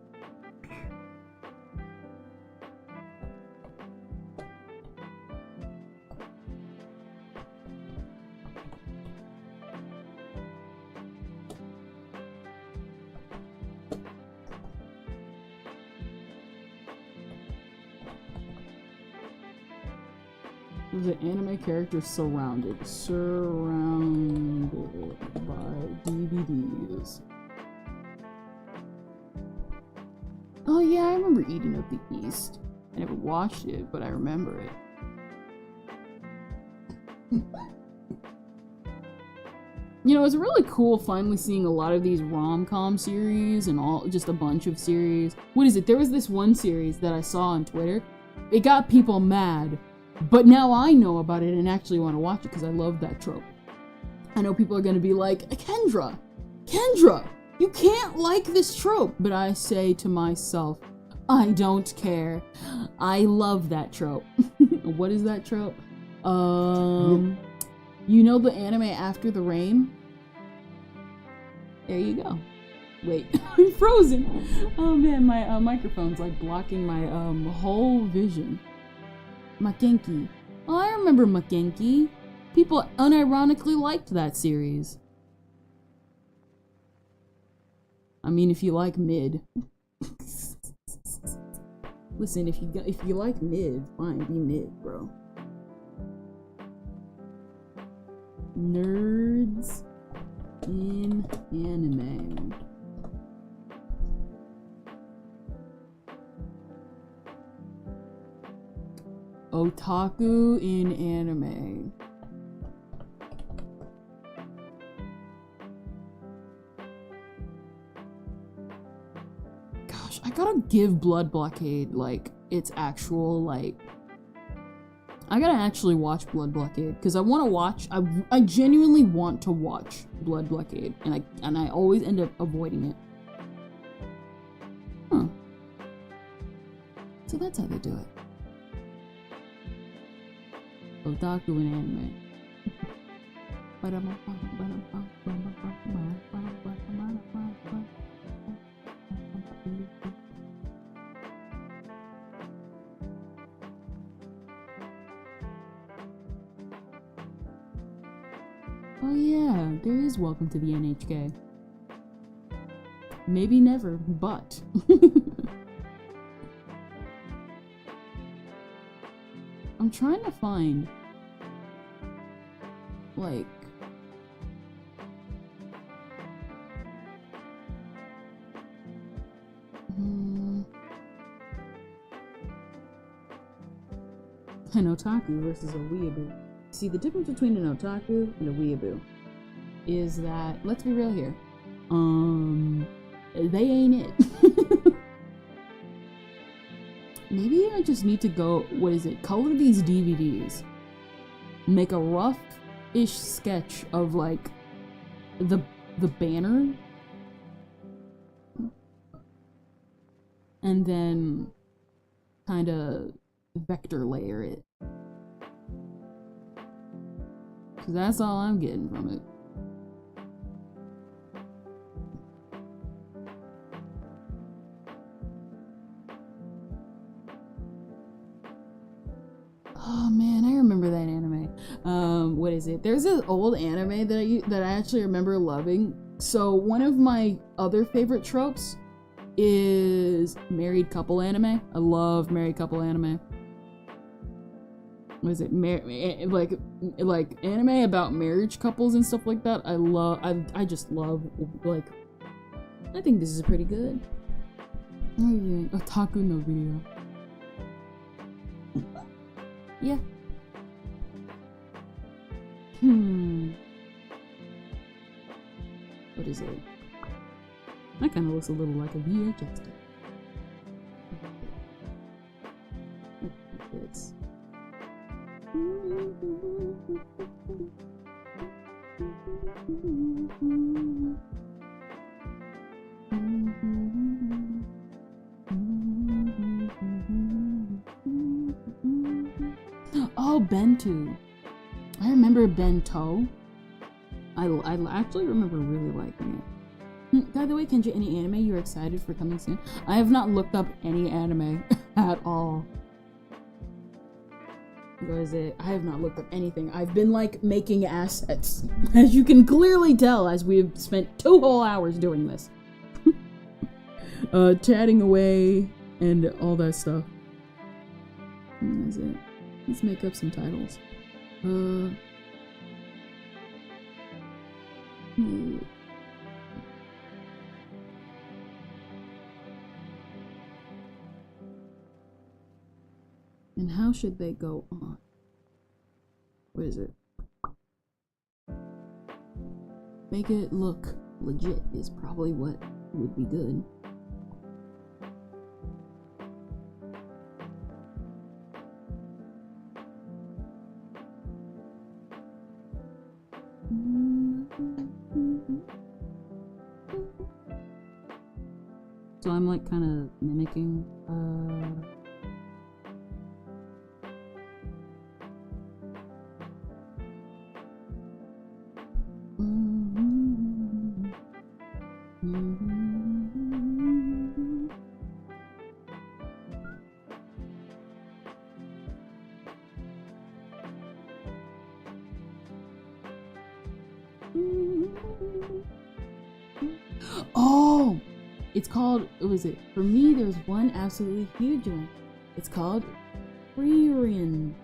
The anime character surrounded by DVDs. Oh yeah, I remember Eden of the East. I never watched it, but I remember it. You know, it's really cool finally seeing a lot of these rom-com series and just a bunch of series. What is it? There was this one series that I saw on Twitter. It got people mad. But now I know about it and actually want to watch it because I love that trope. I know people are going to be like, Kendra, you can't like this trope. But I say to myself, I don't care. I love that trope. What is that trope? You know the anime After the Rain? There you go. Wait, I'm frozen. Oh man, my microphone's like blocking my whole vision. Makenki. Oh, I remember Makenki. People unironically liked that series. I mean, if you like mid. Listen, if you like mid, fine, be mid, bro. Nerds in anime. Otaku in anime. Gosh, I gotta give Blood Blockade, like, its actual, like... I gotta actually watch Blood Blockade, because I want to watch... I genuinely want to watch Blood Blockade, and I always end up avoiding it. Huh. So that's how they do it. Otaku in anime. Oh yeah, there is Welcome to the NHK. Maybe never, but... I'm trying to find... like... an otaku versus a weeaboo. See, the difference between an otaku and a weeaboo is that, let's be real here, they ain't it. Maybe I just need to go, color these DVDs, make a rough-ish sketch of, like, the banner, and then kind of vector layer it. Cause that's all I'm getting from it. Oh man, I remember that anime. What is it? There's an old anime that I actually remember loving. So one of my other favorite tropes is married couple anime. I love married couple anime. What is it? Like anime about marriage couples and stuff like that. I just love, like, I think this is pretty good. Otaku no video. Yeah. What is it? That kind of looks a little like a VHS. It's... Oh, Bento. I remember Bento. I actually remember really liking it. By the way, Kenji, any anime you're excited for coming soon? I have not looked up any anime at all. What is it? I have not looked up anything. I've been, like, making assets. As you can clearly tell, as we've spent 2 whole hours doing this. Chatting away and all that stuff. What is it? Let's make up some titles. And how should they go on? What is it? Make it look legit is probably what would be good. So I'm like kind of mimicking Oh! It's called, what was it? For me, there's one absolutely huge one. It's called Freerin.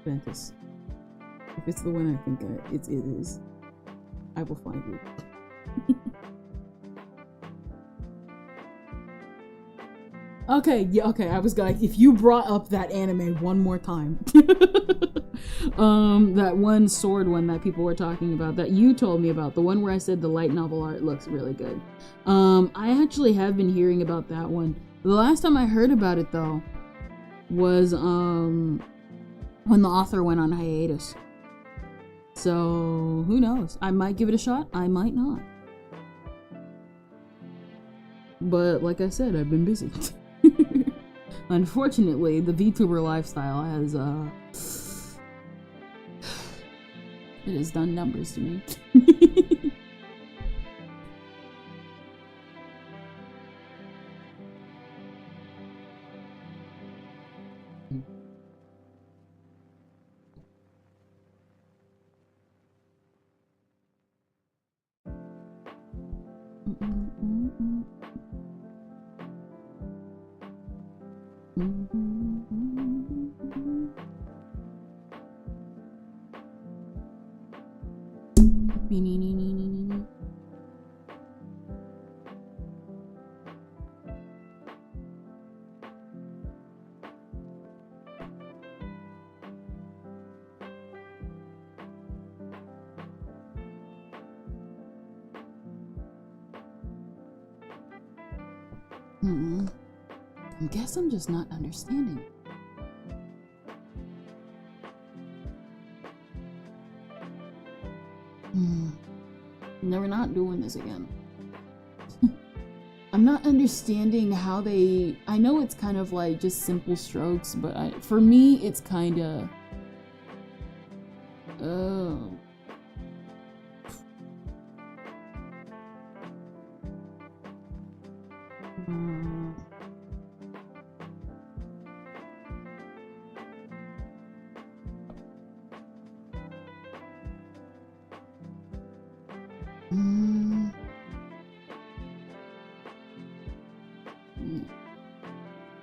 Ventus. If it's the one I think it is, I will find it. Okay, yeah, okay, I was like, if you brought up that anime one more time. That one sword one that people were talking about, that you told me about, the one where I said the light novel art looks really good. I actually have been hearing about that one. The last time I heard about it, though, was, when the author went on hiatus. So, who knows? I might give it a shot, I might not. But, like I said, I've been busy. Unfortunately, the VTuber lifestyle has, it has done numbers to me. I guess I'm just not understanding. Never not doing this again. I'm not understanding how they... I know it's kind of like just simple strokes, but for me, it's kind of... Oh.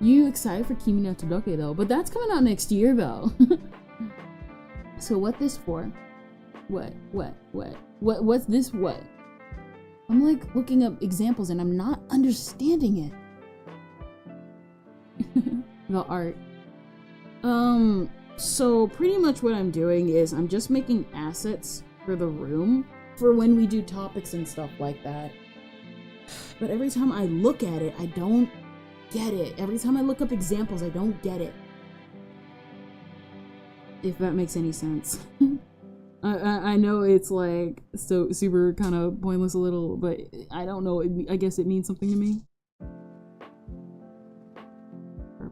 You excited for Kimi no Todoke though, but that's coming out next year though. So what this for? What's this what? I'm like looking up examples and I'm not understanding it. The art. So pretty much what I'm doing is I'm just making assets for the room for when we do topics and stuff like that. But every time I look at it, I don't get it. Every time I look up examples, I don't get it. If that makes any sense. I know it's like so super kind of pointless a little, but I don't know. I guess it means something to me. There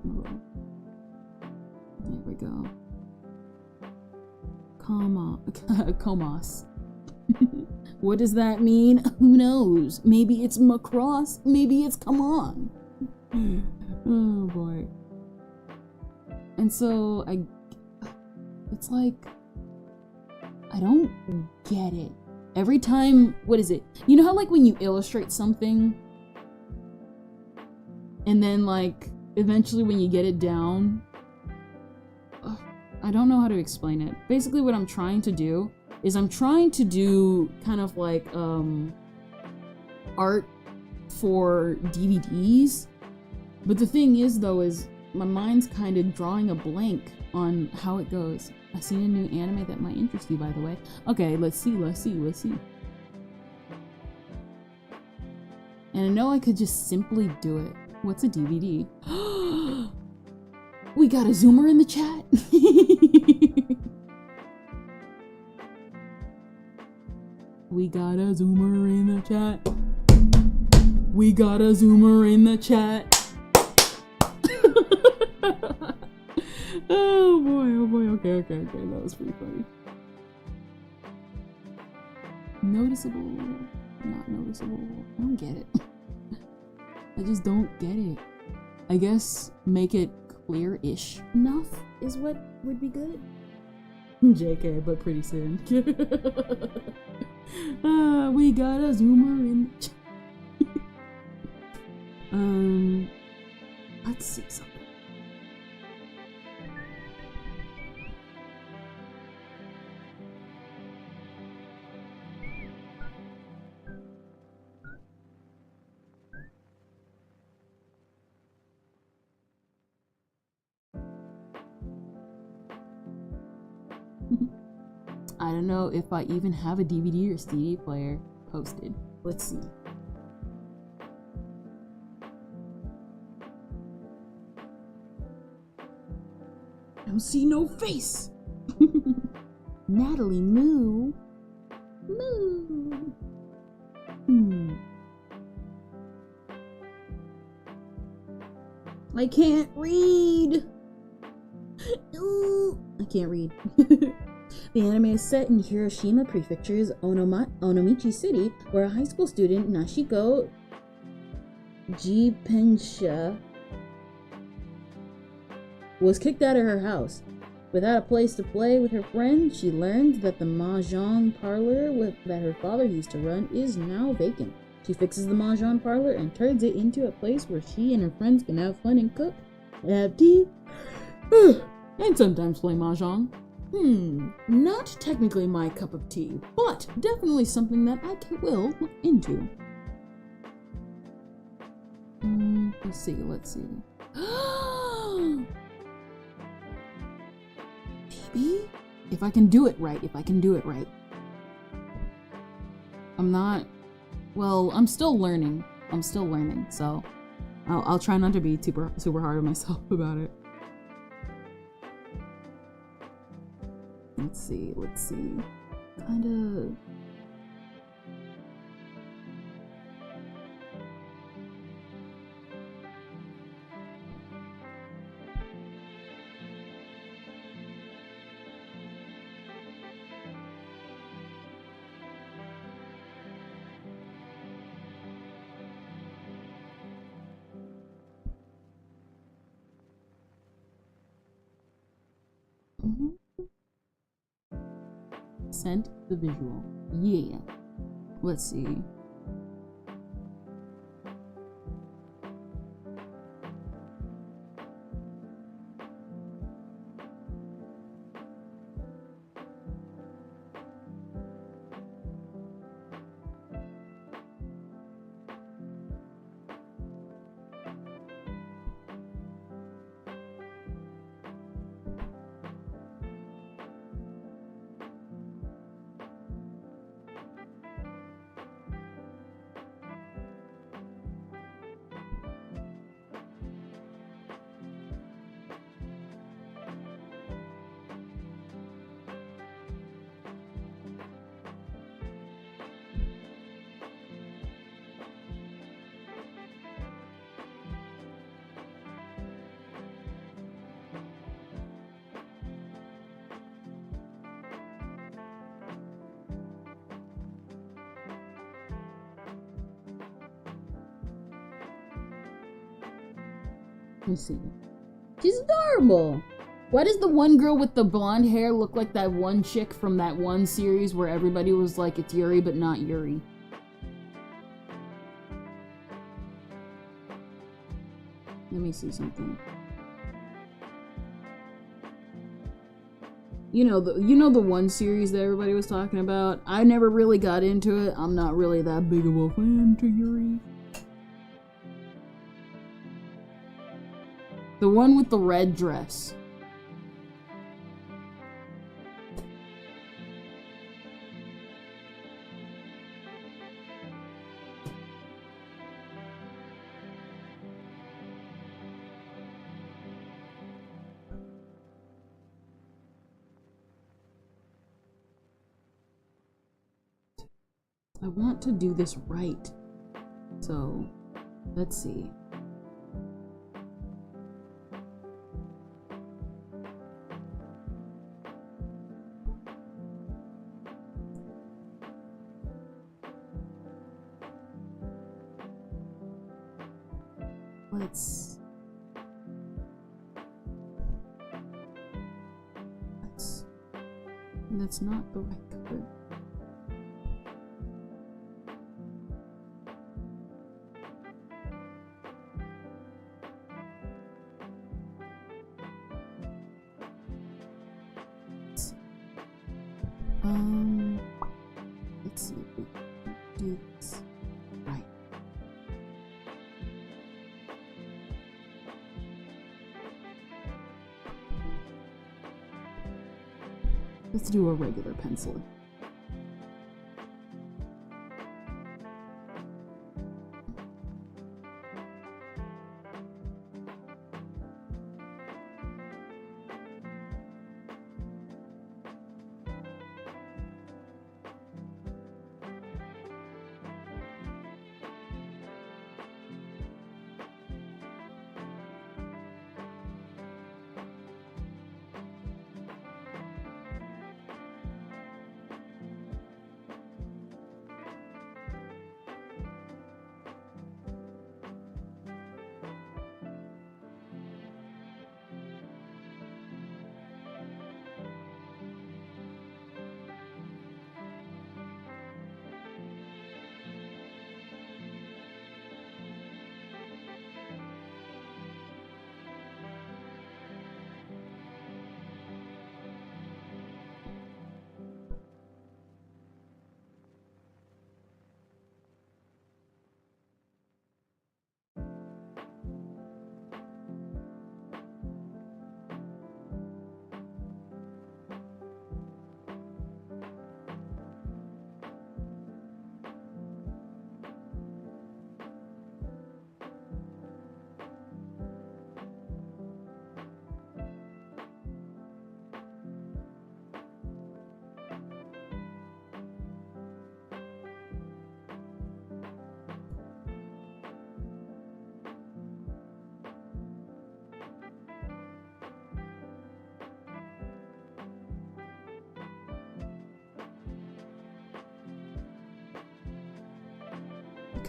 we go. Comos. What does that mean? Who knows? Maybe it's Macross. Maybe it's come on. Oh boy. And so it's like I don't get it. Every time, what is it? You know how like when you illustrate something and then like eventually when you get it down, I don't know how to explain it. Basically what I'm trying to do is I'm trying to do kind of like art for DVDs. But the thing is though is my mind's kind of drawing a blank on how it goes. I've seen a new anime that might interest you, by the way. Okay, let's see. And I know I could just simply do it. What's a DVD? We got a zoomer in the chat. We got a zoomer in the chat. We got a zoomer in the chat. Oh boy, okay, that was pretty funny. Noticeable, not noticeable, I don't get it. I just don't get it. I guess make it clear-ish enough is what would be good. JK, but pretty soon. We got a zoomer in let's see something. I don't know if I even have a DVD or CD player posted. Let's see. I don't see no face. Natalie Moo. I can't read. Ooh, I can't read. The anime is set in Hiroshima Prefecture's Onomichi City, where a high school student, Nashiko Jipensha, was kicked out of her house. Without a place to play with her friends, she learned that the mahjong parlor that her father used to run is now vacant. She fixes the mahjong parlor and turns it into a place where she and her friends can have fun and cook, have tea, and sometimes play mahjong. Not technically my cup of tea, but definitely something that I will look into. Let's see. Maybe? If I can do it right. I'm still learning. So I'll try not to be super hard on myself about it. Let's see. Kinda... Scent the visual. Yeah. Let's see. Let me see. She's adorable. Why does the one girl with the blonde hair look like that one chick from that one series where everybody was like, it's Yuri, but not Yuri? Let me see something. You know the one series that everybody was talking about? I never really got into it. I'm not really that big of a fan to Yuri. The one with the red dress. I want to do this right. So, let's see. That's not the right color. Let's see if we can do this right. Let's do a regular pencil.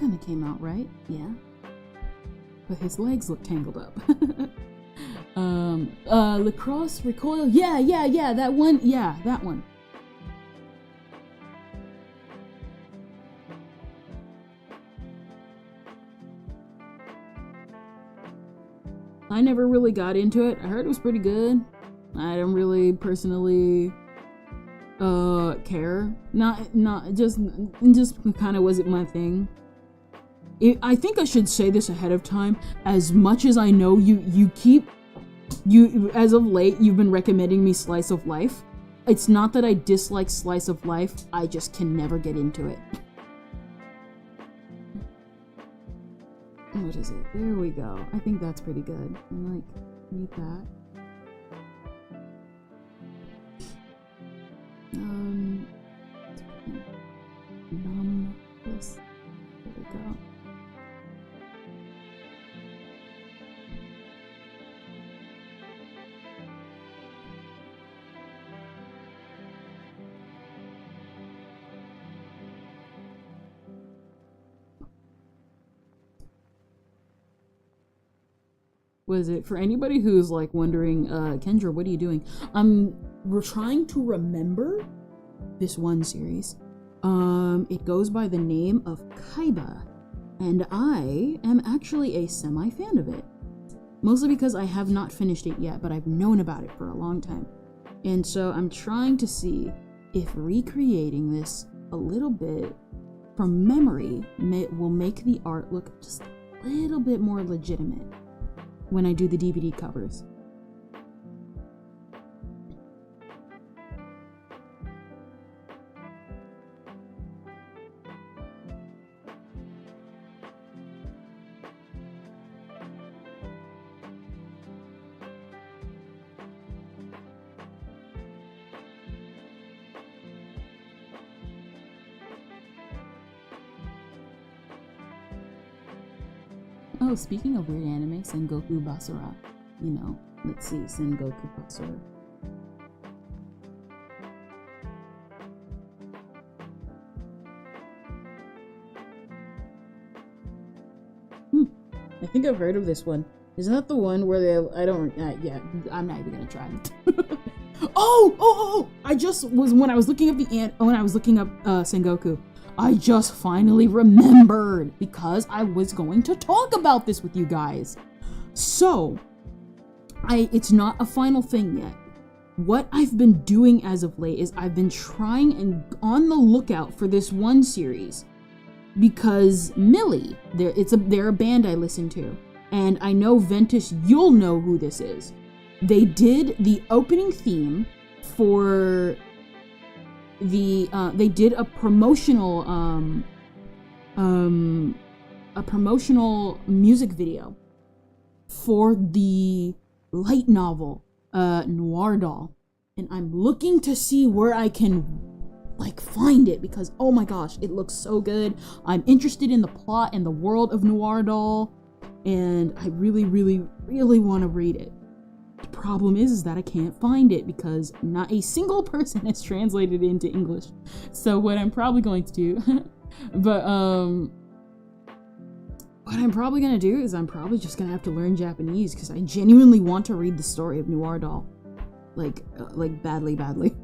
kind of came out, right? Yeah. But his legs look tangled up. Lacrosse recoil. Yeah, that one. Yeah, that one. I never really got into it. I heard it was pretty good. I don't really personally care. Not just kind of wasn't my thing. I think I should say this ahead of time. As much as I know you as of late you've been recommending me Slice of Life. It's not that I dislike Slice of Life, I just can never get into it. What is it? There we go. I think that's pretty good. I need that. Numb this. There we go. Was it for anybody who's like wondering, Kendra, what are you doing? We're trying to remember this one series. It goes by the name of Kaiba, and I am actually a semi-fan of it. Mostly because I have not finished it yet, but I've known about it for a long time. And so I'm trying to see if recreating this a little bit from memory will make the art look just a little bit more legitimate when I do the DVD covers. Oh, speaking of weird anime, Sengoku Basara. You know, let's see, Sengoku Basara. I think I've heard of this one. Isn't that the one where they, yeah, I'm not even gonna try. Oh! I just was, when I was looking up Sengoku, I just finally remembered because I was going to talk about this with you guys. So, it's not a final thing yet. What I've been doing as of late is I've been trying and on the lookout for this one series because Millie, they're a band I listen to, and I know Ventus, you'll know who this is. They did the opening theme for they did a promotional music video for the light novel Noir Doll, and I'm looking to see where I can find it because oh my gosh, it looks so good. I'm interested in the plot and the world of Noir Doll, and I really want to read it. The problem is that I can't find it because not a single person has translated it into English. So what I'm probably going to do, what I'm probably going to do is I'm probably just going to have to learn Japanese because I genuinely want to read the story of Noir Doll. Like badly.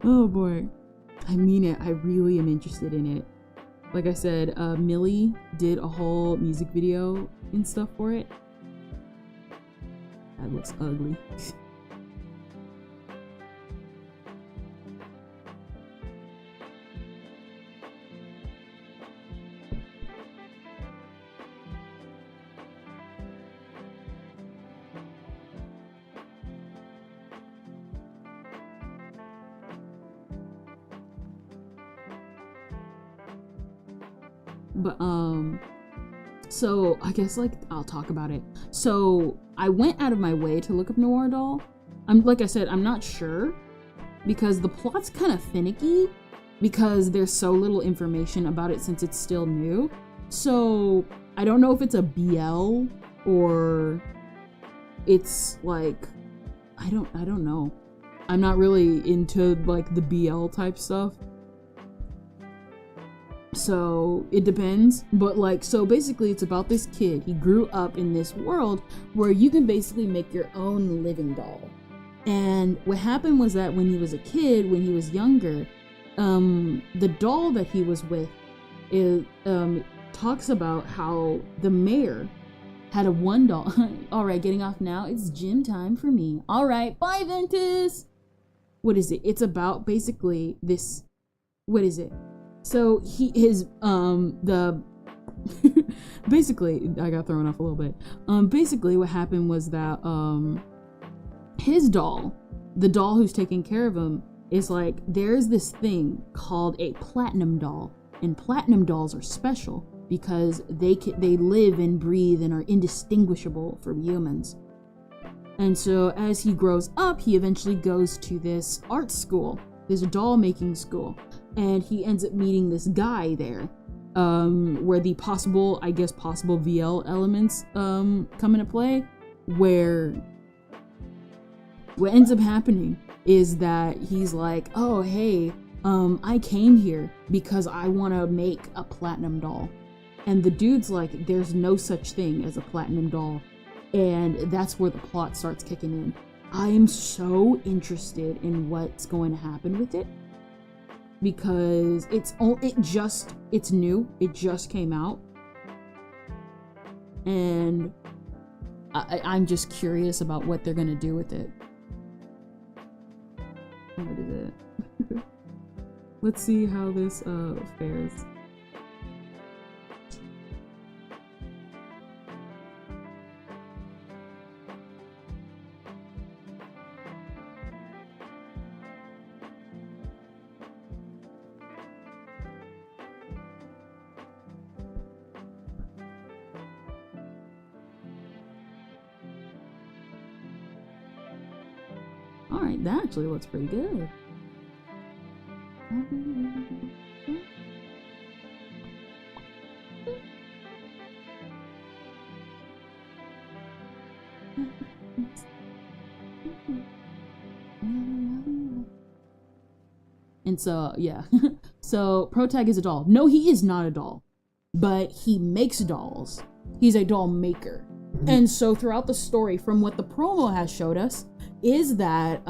Oh boy. I mean it. I really am interested in it. Like I said, Millie did a whole music video and stuff for it. That looks ugly. But so I guess I'll talk about it. So I went out of my way to look up Noir Doll. Like I said, I'm not sure because the plot's kind of finicky because there's so little information about it since it's still new. So I don't know if it's a BL or it's I don't know. I'm not really into the BL type stuff. So it depends, but like, so basically it's about this kid. He grew up in this world where you can basically make your own living doll. And what happened was that when he was a kid, when he was younger, the doll that he was with talks about how the mayor had a one doll. All right, getting off now. It's gym time for me. All right, bye, Ventus. What is it? It's about basically this. What is it? So basically, I got thrown off a little bit. Basically what happened was that, his doll, the doll who's taking care of him, is like, there's this thing called a platinum doll, and platinum dolls are special because they live and breathe and are indistinguishable from humans. And so as he grows up, he eventually goes to this art school. There's a doll making school, and he ends up meeting this guy there, where the possible VL elements come into play, where what ends up happening is that he's like, oh hey, I came here because I want to make a platinum doll. And the dude's like, there's no such thing as a platinum doll. And that's where the plot starts kicking in. I am so interested in what's going to happen with it, because it's new. It just came out, and I'm just curious about what they're gonna do with it. What is it? Let's see how this fares. Alright, that actually looks pretty good. And so, yeah. So, Protag is a doll. No, he is not a doll. But he makes dolls. He's a doll maker. And so, throughout the story, from what the promo has showed us, is that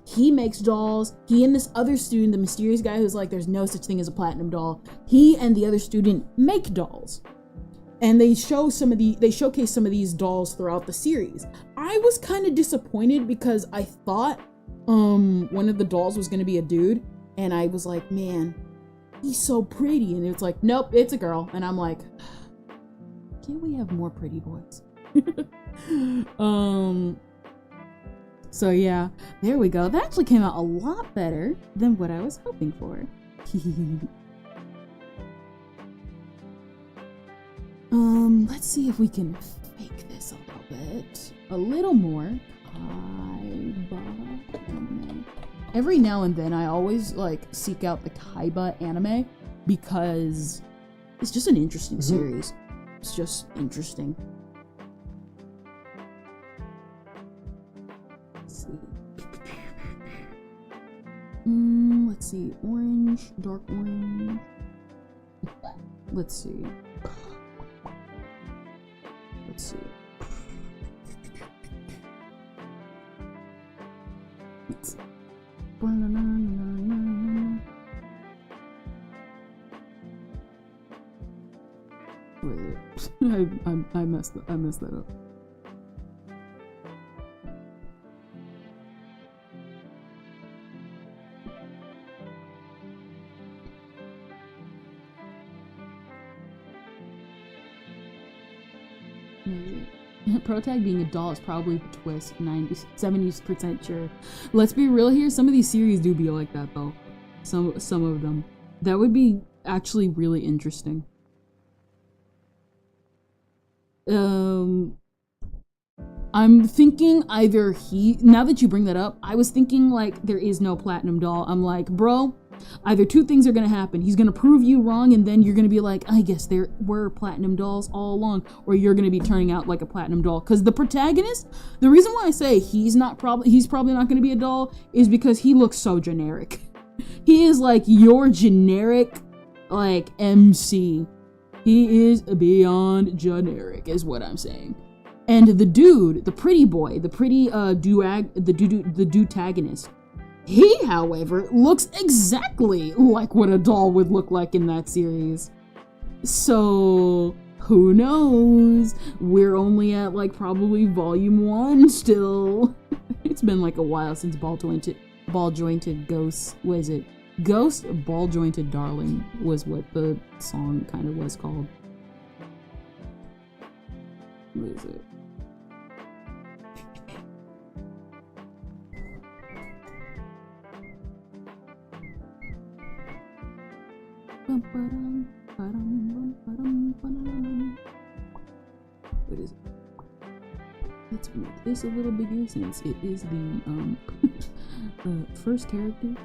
he makes dolls. He and this other student, the mysterious guy who's like, there's no such thing as a platinum doll, he and the other student make dolls. And they showcase some of these dolls throughout the series. I was kind of disappointed because I thought one of the dolls was going to be a dude, and I was like, man, he's so pretty. And it's like, nope, it's a girl. And I'm like, can't we have more pretty boys? So yeah, there we go. That actually came out a lot better than what I was hoping for. Let's see if we can fake this a little more. Every now and then I always like seek out the Kaiba anime because it's just an interesting series. It's just interesting. Let's see, orange, dark orange. Let's see. Wait, I messed that up. Protag being a doll is probably the twist. 70% sure. Let's be real here. Some of these series do be like that though. Some of them. That would be actually really interesting. I'm thinking either now that you bring that up, I was thinking like there is no platinum doll. I'm like, bro, either two things are gonna happen. He's gonna prove you wrong, and then you're gonna be like, I guess there were platinum dolls all along, or you're gonna be turning out like a platinum doll. Because the protagonist, the reason why I say he's probably not gonna be a doll is because he looks so generic. He is like your generic like MC. He is beyond generic, is what I'm saying. And the dude, the pretty boy, the pretty dude-tagonist, he, however, looks exactly like what a doll would look like in that series. So, who knows? We're only at, like, probably volume 1 still. It's been, like, a while since Ball-Jointed Ghost, what is it? Ghost Ball-Jointed Darling was what the song kind of was called. What is it? What is it? Let's make this a little bigger since it is the first character.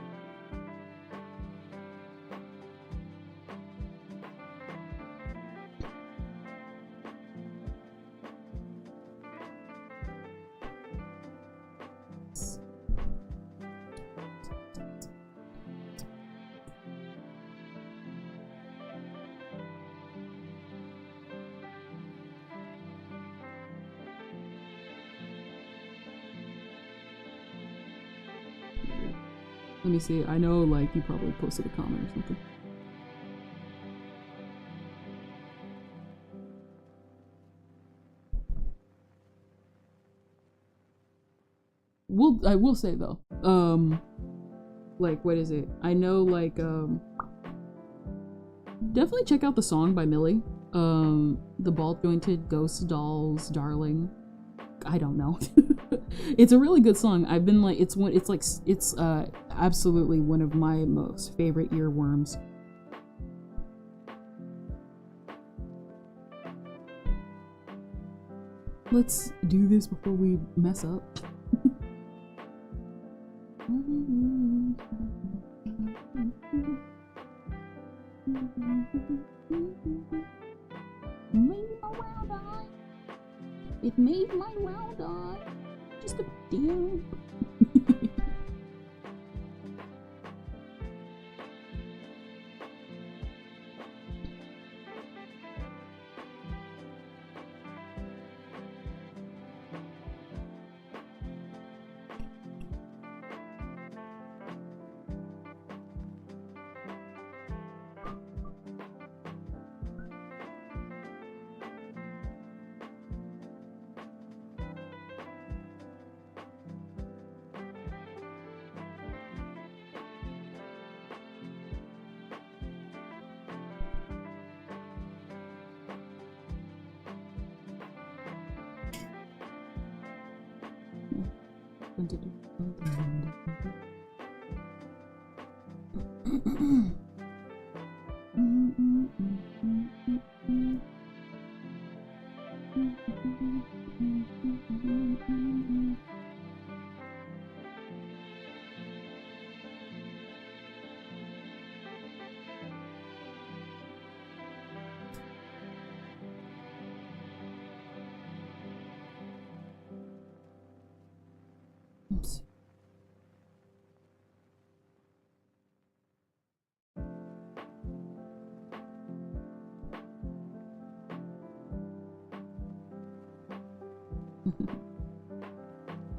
Let me see. I know, like, you probably posted a comment or something. I will say though, like, what is it? I know, like, definitely check out the song by Millie. The Ball-Jointed Ghost Dolls Darling. I don't know. It's a really good song. I've been like, it's absolutely one of my most favorite earworms. Let's do this before we mess up. It made my round eye just a damn.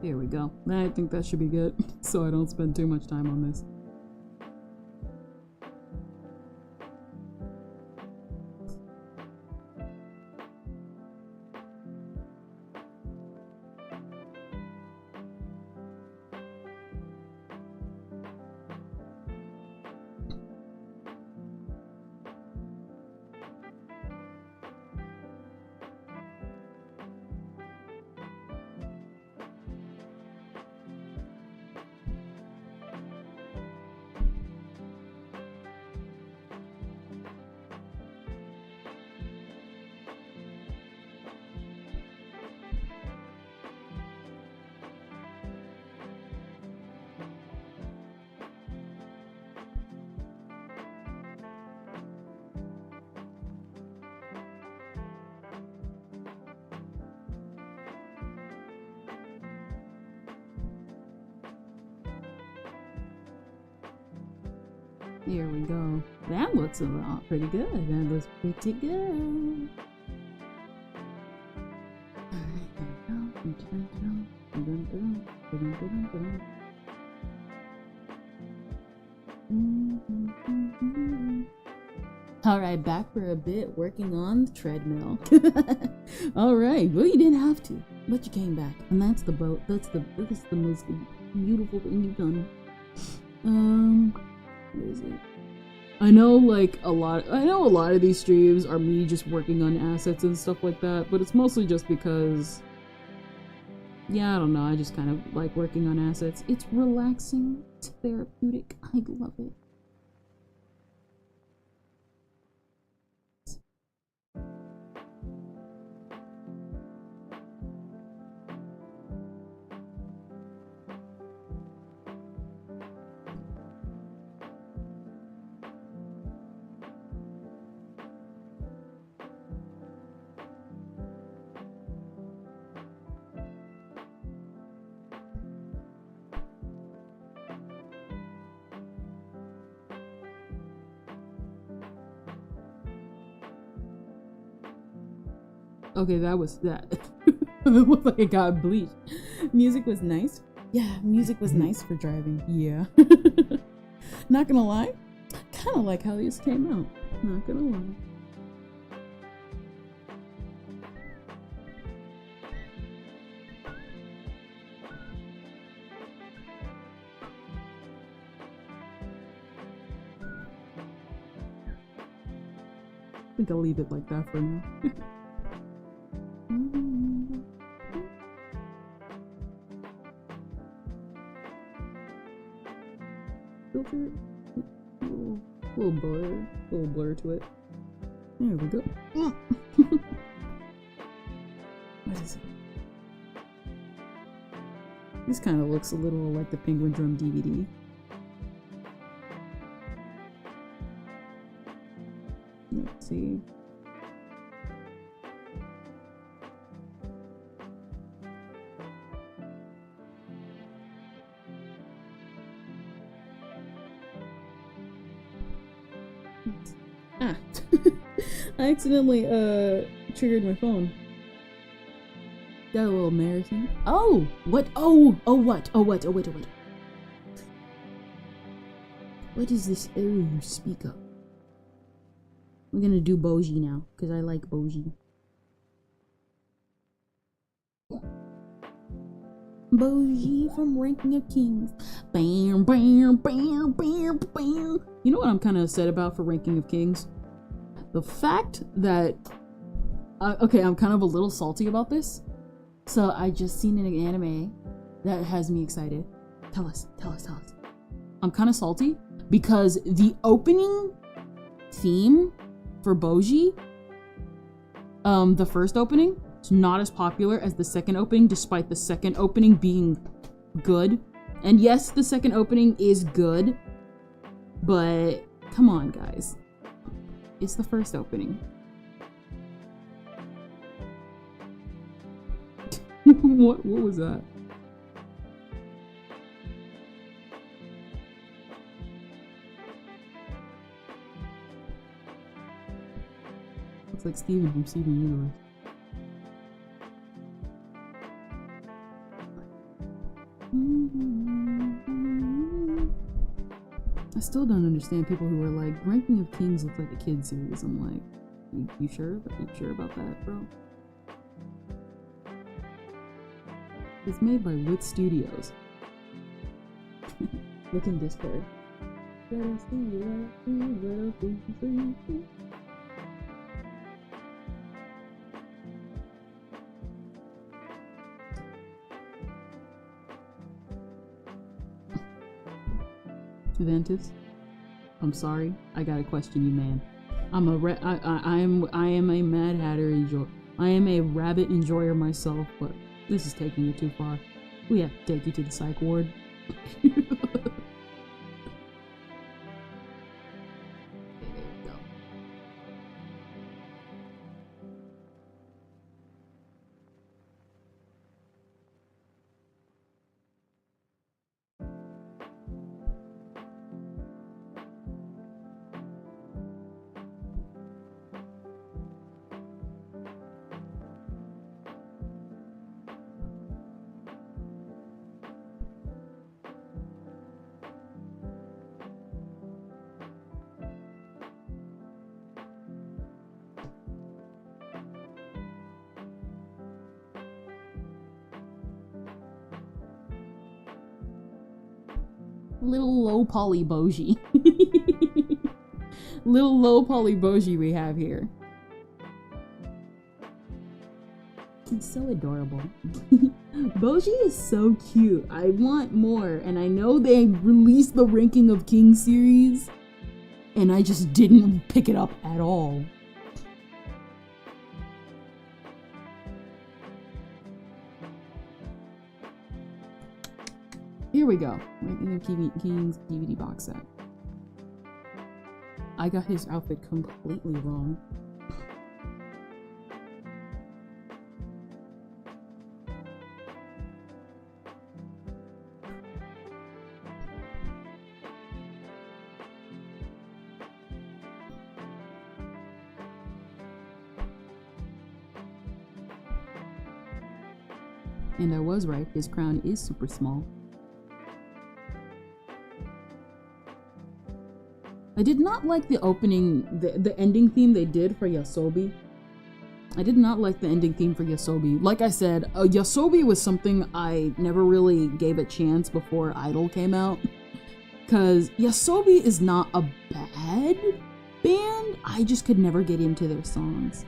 There we go. I think that should be good, so I don't spend too much time on this. Here we go. That looks pretty good. That looks pretty good. Alright, back for a bit, working on the treadmill. Alright, well you didn't have to, but you came back. And that's the boat. That's the most beautiful thing you've done. Where is it? I know a lot of these streams are me just working on assets and stuff like that, but it's mostly just because, yeah, I don't know, I just kind of like working on assets. It's relaxing, it's therapeutic, I love it. Okay, that was that. It looked like it got bleached. Music was nice. Yeah, music was nice for driving. Yeah. Not gonna lie, kind of like how these came out. Not gonna lie. I think I'll leave it like that for now. Filter, little blur to it. There we go. What is it? This kind of looks a little like the Penguin Drum DVD. Let's see. Ah. I accidentally triggered my phone. Got a little marathon. Oh! What? Oh! Oh what? Oh what? Oh wait, oh wait. What is this? Oh, speak up. We're gonna do Boji now, because I like Boji. Boji from Ranking of Kings. Bam, bam, bam, bam, bam. You know what I'm kind of upset about for Ranking of Kings? The fact that... okay, I'm kind of a little salty about this. So, I just seen an anime that has me excited. Tell us. I'm kind of salty because the opening theme for Boji, the first opening, is not as popular as the second opening, despite the second opening being good. And yes, the second opening is good, but come on, guys. It's the first opening. What was that? Looks like Steven from Steven Universe. I still don't understand people who are like, Ranking of Kings looks like a kid series. I'm like, you sure? Are you sure about that, bro? It's made by Wit Studios. Look in Discord. Ventus, I'm sorry, I gotta question you, man. I am a Mad Hatter enjoyer. I am a rabbit enjoyer myself, but this is taking it too far. We have to take you to the psych ward. Little low poly boji. Little low poly boji we have here. It's so adorable. Boji is so cute. I want more, and I know they released the Ranking of Kings series, and I just didn't pick it up at all. Here we go. Ranking of Kings DVD box set. I got his outfit completely wrong. And I was right, his crown is super small. I did not like the opening, the ending theme they did for Ysobi. I did not like the ending theme for Ysobi. Like I said, Ysobi was something I never really gave a chance before Idol came out. Cause Ysobi is not a bad band, I just could never get into their songs.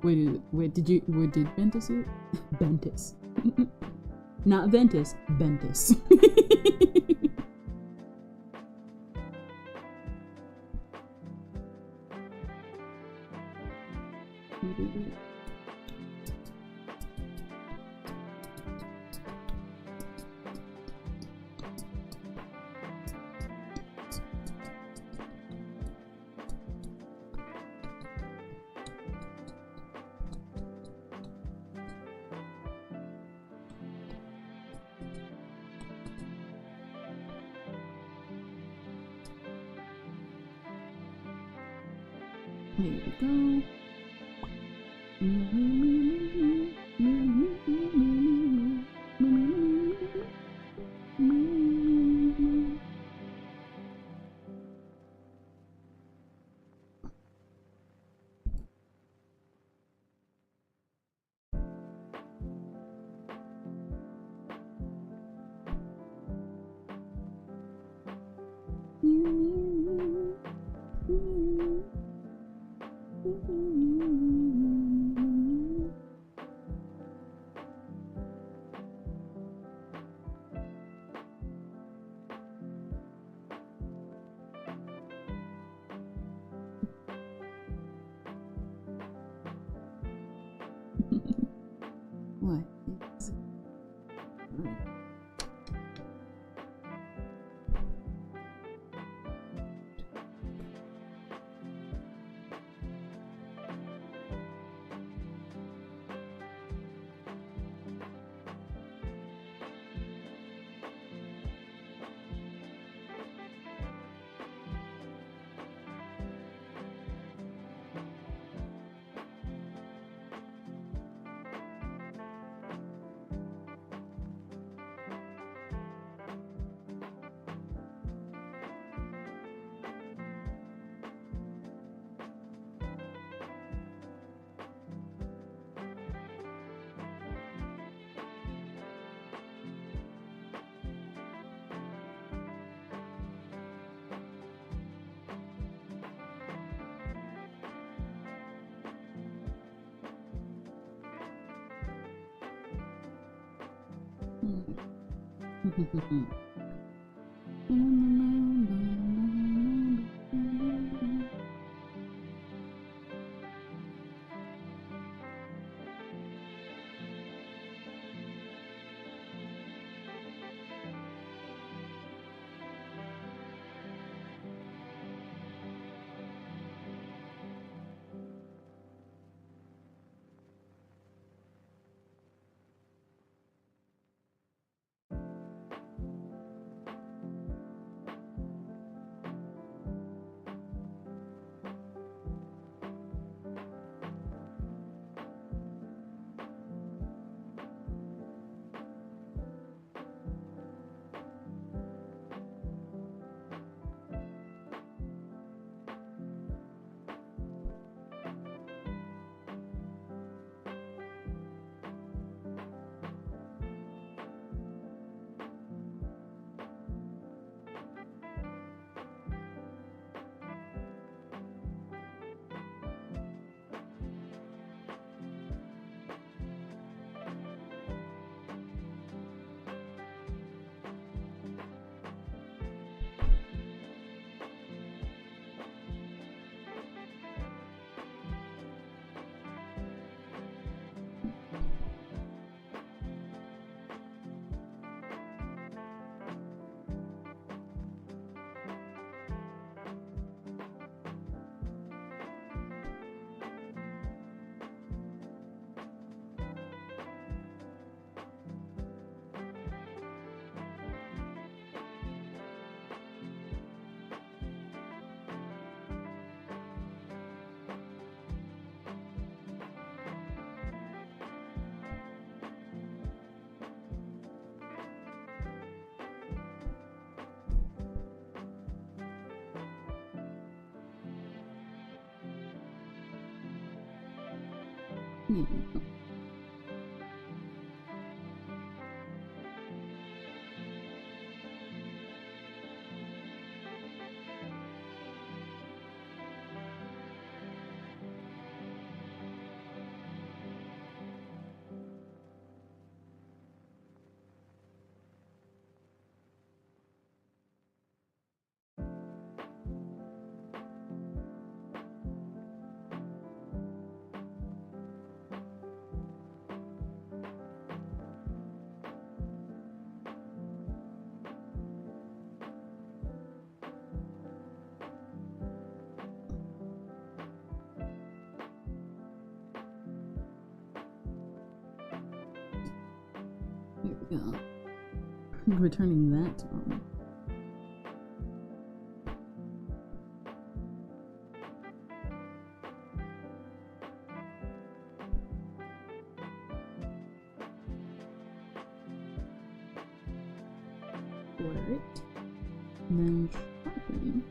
What is it? Wait, did Ventus it? Ventus. Not Ventus, Ventus. Here we go. What is it? Yeah. Here we go. Returning that on. Order it. And then sharpen.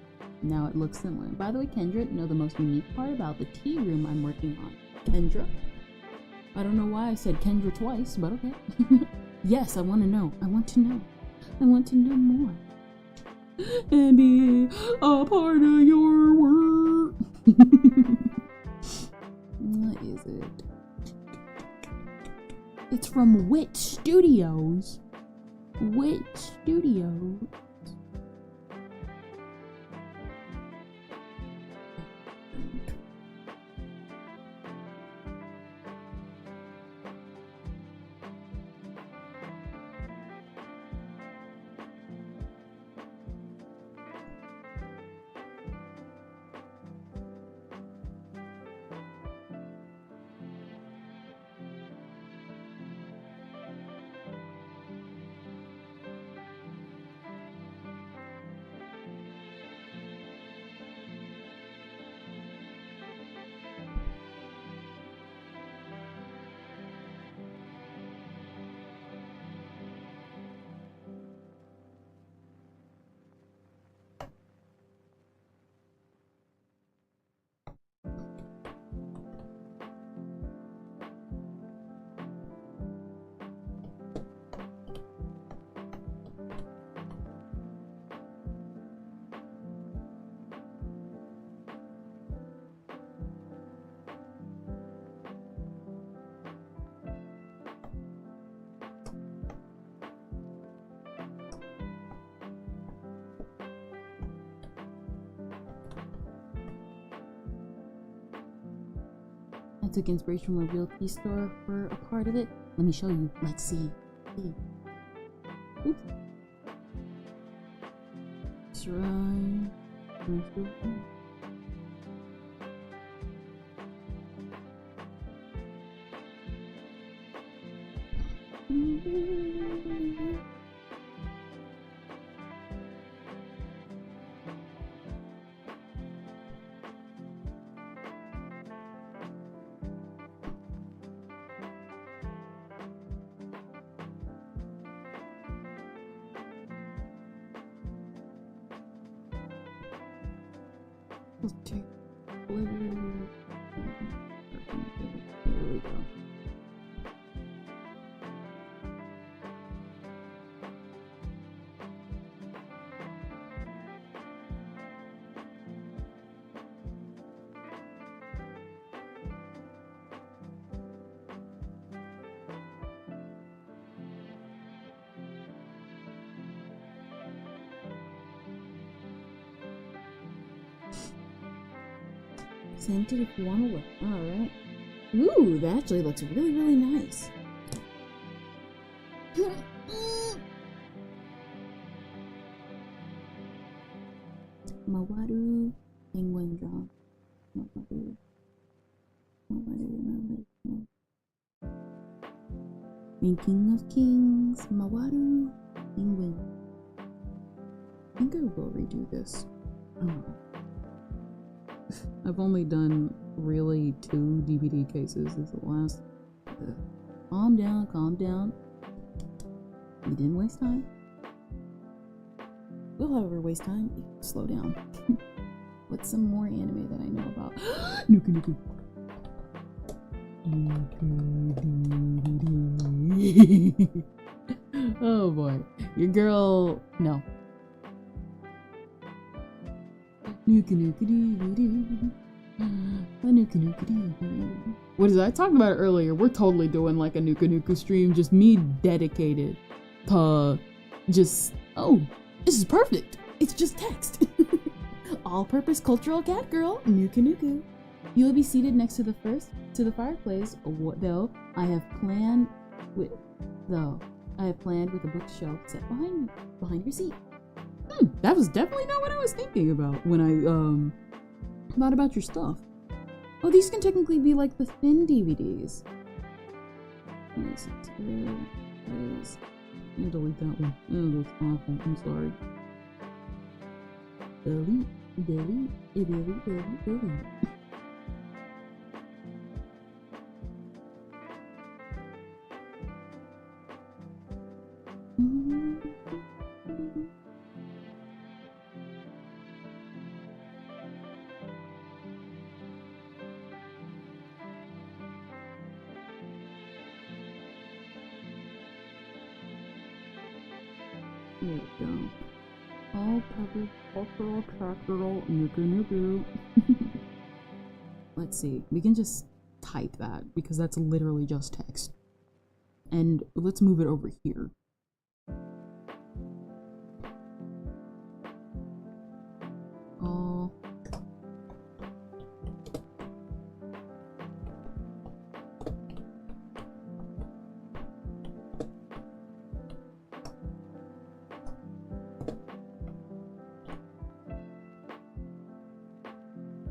Now it looks similar. By the way, Kendra, know the most unique part about the tea room I'm working on? Kendra? I don't know why I said Kendra twice, but okay. Yes, I want to know. I want to know. I want to know more. And be a part of your work. What is it? It's from Wit Studios. Wit Studios. took inspiration from a real tea store for a part of it. Let me show you. Let's see. Oops. That's right. Okay. There we go. Send it if you want to look. Alright. Ooh, that actually looks really, really nice. Mawaru penguin draw. Mawaru. King of Kings. Mawaru penguin. I think I will redo this. I don't know. I've only done really 2 DVD cases. This is the last. Calm down, calm down. We didn't waste time. We'll however waste time. Slow down. What's some more anime that I know about? Nuku Nuku. Oh boy. Your girl. No. What is that? I talked about it earlier. We're totally doing like a Nuku Nuku stream. Just me dedicated to just, oh, this is perfect. It's just text. All-purpose cultural cat girl, Nuku Nuku. You will be seated next to the fireplace. Though I have planned with a bookshelf set behind your seat. That was definitely not what I was thinking about when I thought about your stuff. Oh, these can technically be like the thin DVDs. I'm gonna delete that one. Oh, that's awful. I'm sorry. Delete. There we go. All-purpose cultural cat girl, Nuku Nuku. Let's see. We can just type that because that's literally just text. And let's move it over here.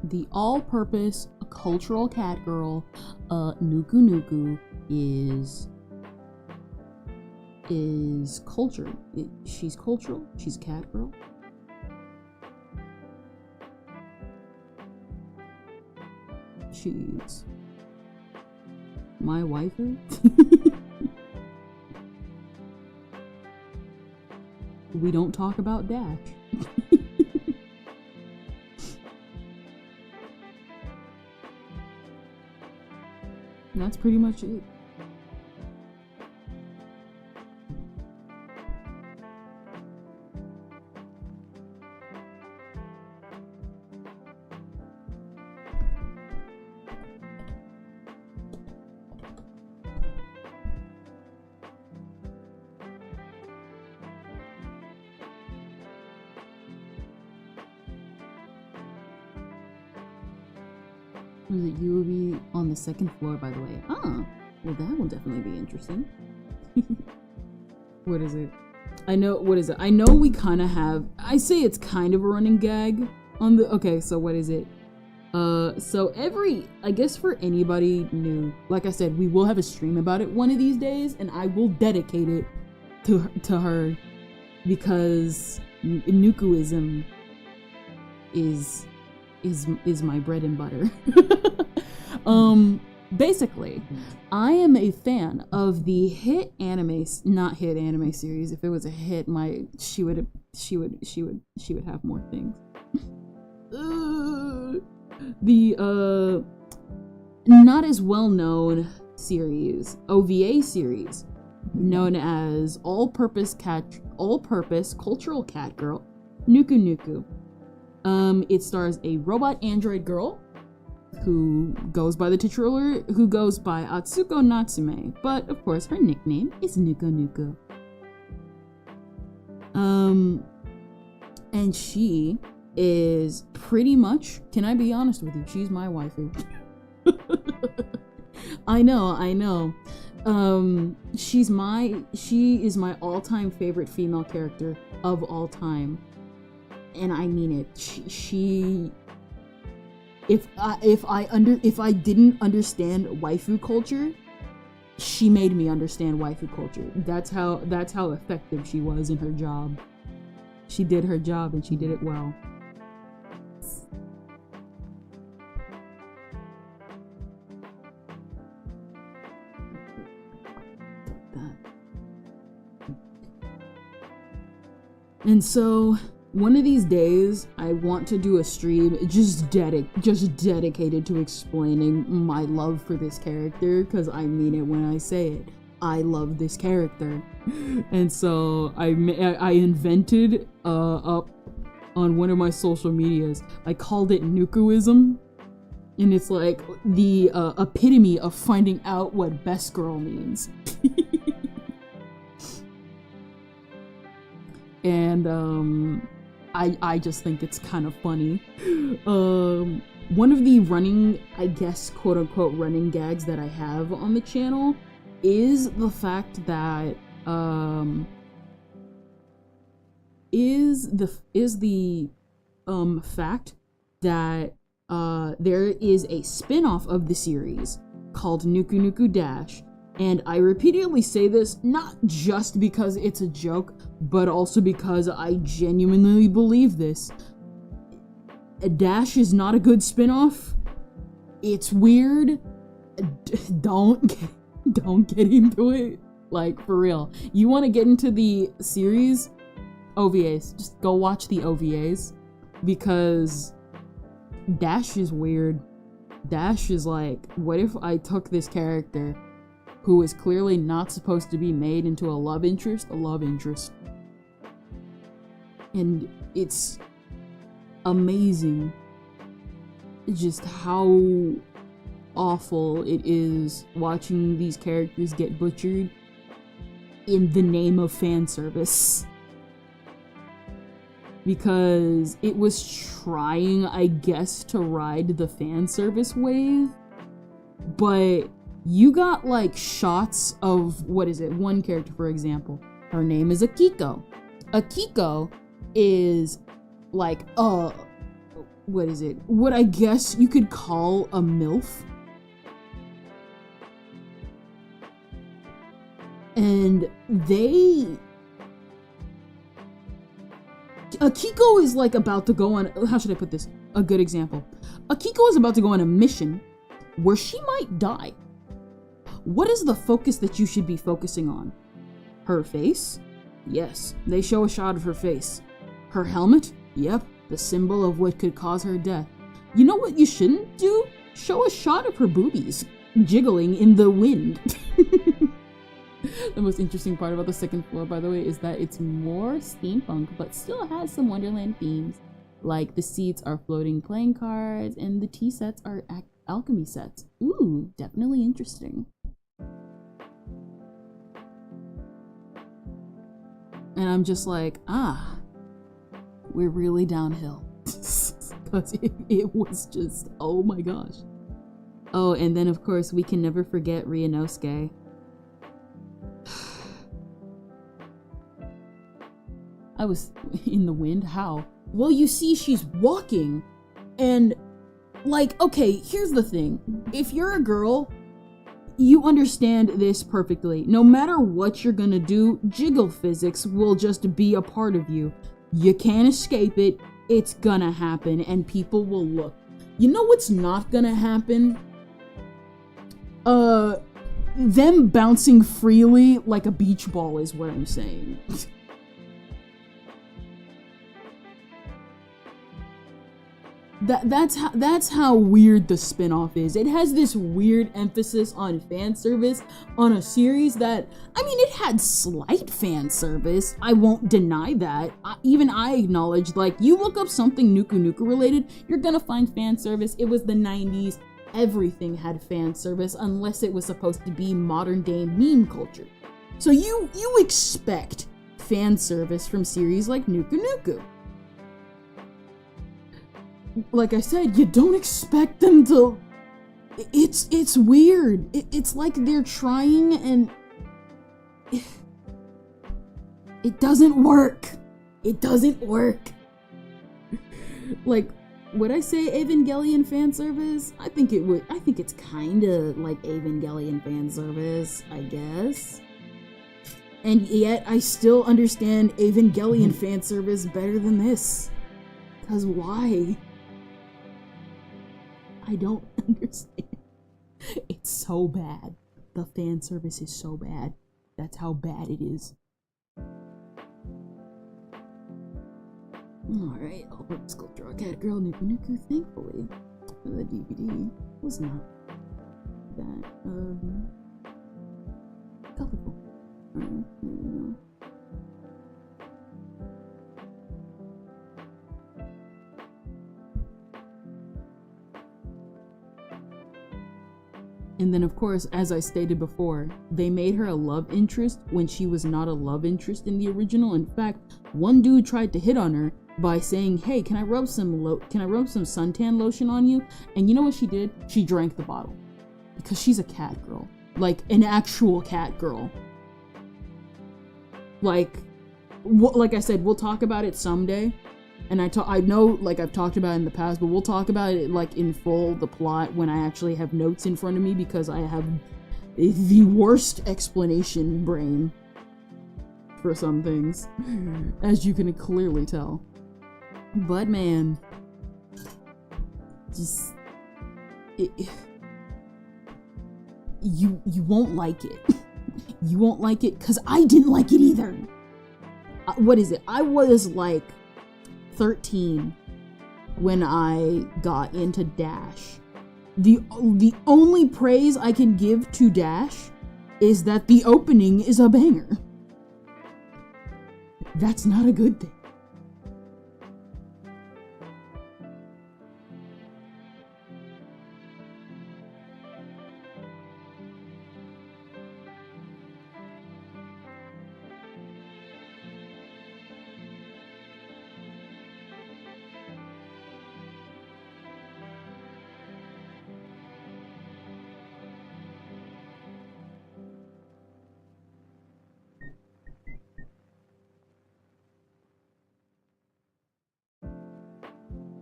The all-purpose cultural cat girl, Nuku Nuku, is cultured. She's cultural. She's a cat girl. She's my waifu. We don't talk about Dash. That's pretty much it. You will be on the second floor, by the way. Ah, well, that will definitely be interesting. What is it? I know, what is it? I know we kind of have, I say it's kind of a running gag on the, okay, so what is it? So I guess for anybody new, like I said, we will have a stream about it one of these days, and I will dedicate it to her, because Nukuism is my bread and butter. Basically, I am a fan of the not hit anime series. If it was a hit, she would have more things. The not as well known series, OVA series, known as all-purpose cultural cat girl, Nuku Nuku. It stars a robot android girl who goes by the titular, who goes by Atsuko Natsume, but of course her nickname is Nuku Nuku. And she is pretty much, can I be honest with you, she's my waifu. I know. She is my all-time favorite female character of all time. And I mean it. She if I didn't understand waifu culture, she made me understand waifu culture. That's how effective she was in her job. She did her job and she did it well. And so one of these days I want to do a stream just dedicated to explaining my love for this character, because I mean it when I say it. I love this character. And so I invented up on one of my social medias, I called it Nukuism, and it's like the epitome of finding out what best girl means. And I just think it's kind of funny. One of the running, I guess, quote unquote running gags that I have on the channel is the fact that fact that there is a spin-off of the series called Nuku Nuku Dash. And I repeatedly say this not just because it's a joke, but also because I genuinely believe this. Dash is not a good spin-off. It's weird. Don't get into it. Like, for real. You want to get into the series? OVAs. Just go watch the OVAs. Because Dash is weird. Dash is like, what if I took this character who is clearly not supposed to be made into a love interest? And it's amazing just how awful it is watching these characters get butchered in the name of fan service. Because it was trying, I guess, to ride the fan service wave, but you got like shots of, what is it, one character for example, her name is Akiko. Akiko is like what is it, what I guess you could call a MILF. And Akiko is like about to go on, how should I put this, a good example. Akiko is about to go on a mission where she might die. What is the focus that you should be focusing on? Her face? Yes, they show a shot of her face. Her helmet? Yep, the symbol of what could cause her death. You know what you shouldn't do? Show a shot of her boobies jiggling in the wind. The most interesting part about the second floor, by the way, is that it's more steampunk, but still has some Wonderland themes. Like the seats are floating playing cards, and the tea sets are alchemy sets. Ooh, definitely interesting. And I'm just like, we're really downhill. Because it was just, oh my gosh. Oh, and then of course we can never forget Ryunosuke. I was in the wind? How? Well, you see, she's walking, and like, okay, here's the thing. If you're a girl, you understand this perfectly. No matter what you're gonna do, jiggle physics will just be a part of you. You can't escape it. It's gonna happen, and people will look. You know what's not gonna happen? Them bouncing freely like a beach ball is what I'm saying. That's how weird the spin-off is. It has this weird emphasis on fan service on a series that, I mean, it had slight fan service. I won't deny that. Even I acknowledge, like, you look up something Nuku Nuku related, you're gonna find fan service. It was the 90s. Everything had fan service unless it was supposed to be modern day meme culture. So you expect fan service from series like Nuku Nuku. Like I said, you don't expect them to. It's weird. It's like they're trying and it doesn't work. It doesn't work. Like, would I say Evangelion fan service? I think it would. I think it's kind of like Evangelion fan service, I guess. And yet, I still understand Evangelion fan service better than this. Cause why? I don't understand. It's so bad. The fan service is so bad. That's how bad it is. Alright, I'll put Sculpture Draw Cat Girl Nuku Nuku. Thankfully, the DVD was not that, colorful. Alright, there we go. And then, of course, as I stated before, they made her a love interest when she was not a love interest in the original. In fact, one dude tried to hit on her by saying, "Hey, can I rub some suntan lotion on you?" And you know what she did? She drank the bottle because she's a cat girl, like an actual cat girl. Like I said, we'll talk about it someday. And I know, like I've talked about it in the past, but we'll talk about it like in full, the plot, when I actually have notes in front of me, because I have the worst explanation brain for some things, as you can clearly tell. But man, just you won't like it. You won't like it, because I didn't like it either. What is it? I was like 13 when I got into Dash. The only praise I can give to Dash is that the opening is a banger. That's not a good thing.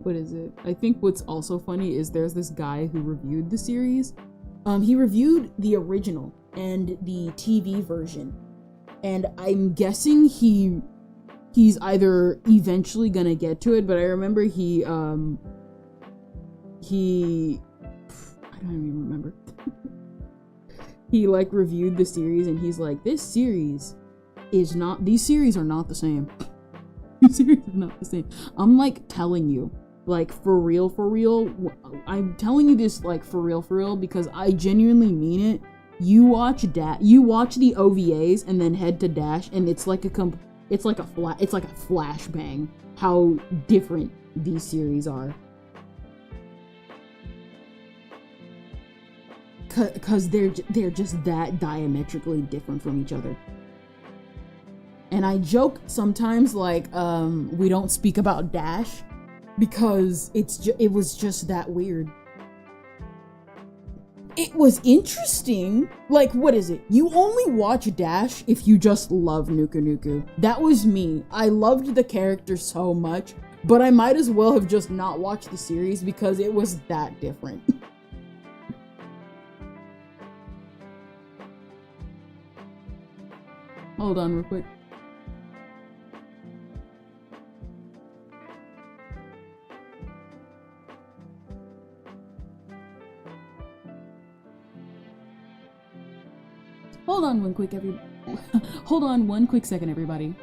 What is it? I think what's also funny is there's this guy who reviewed the series. He reviewed the original and the TV version. And I'm guessing he's either eventually gonna get to it, but I remember I don't even remember. He like reviewed the series and he's like, these series are not the same. These series are not the same. I'm like telling you. Like, for real, I'm telling you this, like, for real, because I genuinely mean it. You watch the OVAs and then head to Dash, and it's like a flashbang how different these series are. Cause they're just that diametrically different from each other. And I joke sometimes, like, we don't speak about Dash, because it was just that weird. it was interesting. Like, what is it? You only watch Dash if you just love Nuku Nuku. That was me. I loved the character so much, but I might as well have just not watched the series because it was that different. Hold on real quick. Hold on one quick Hold on one quick second, everybody.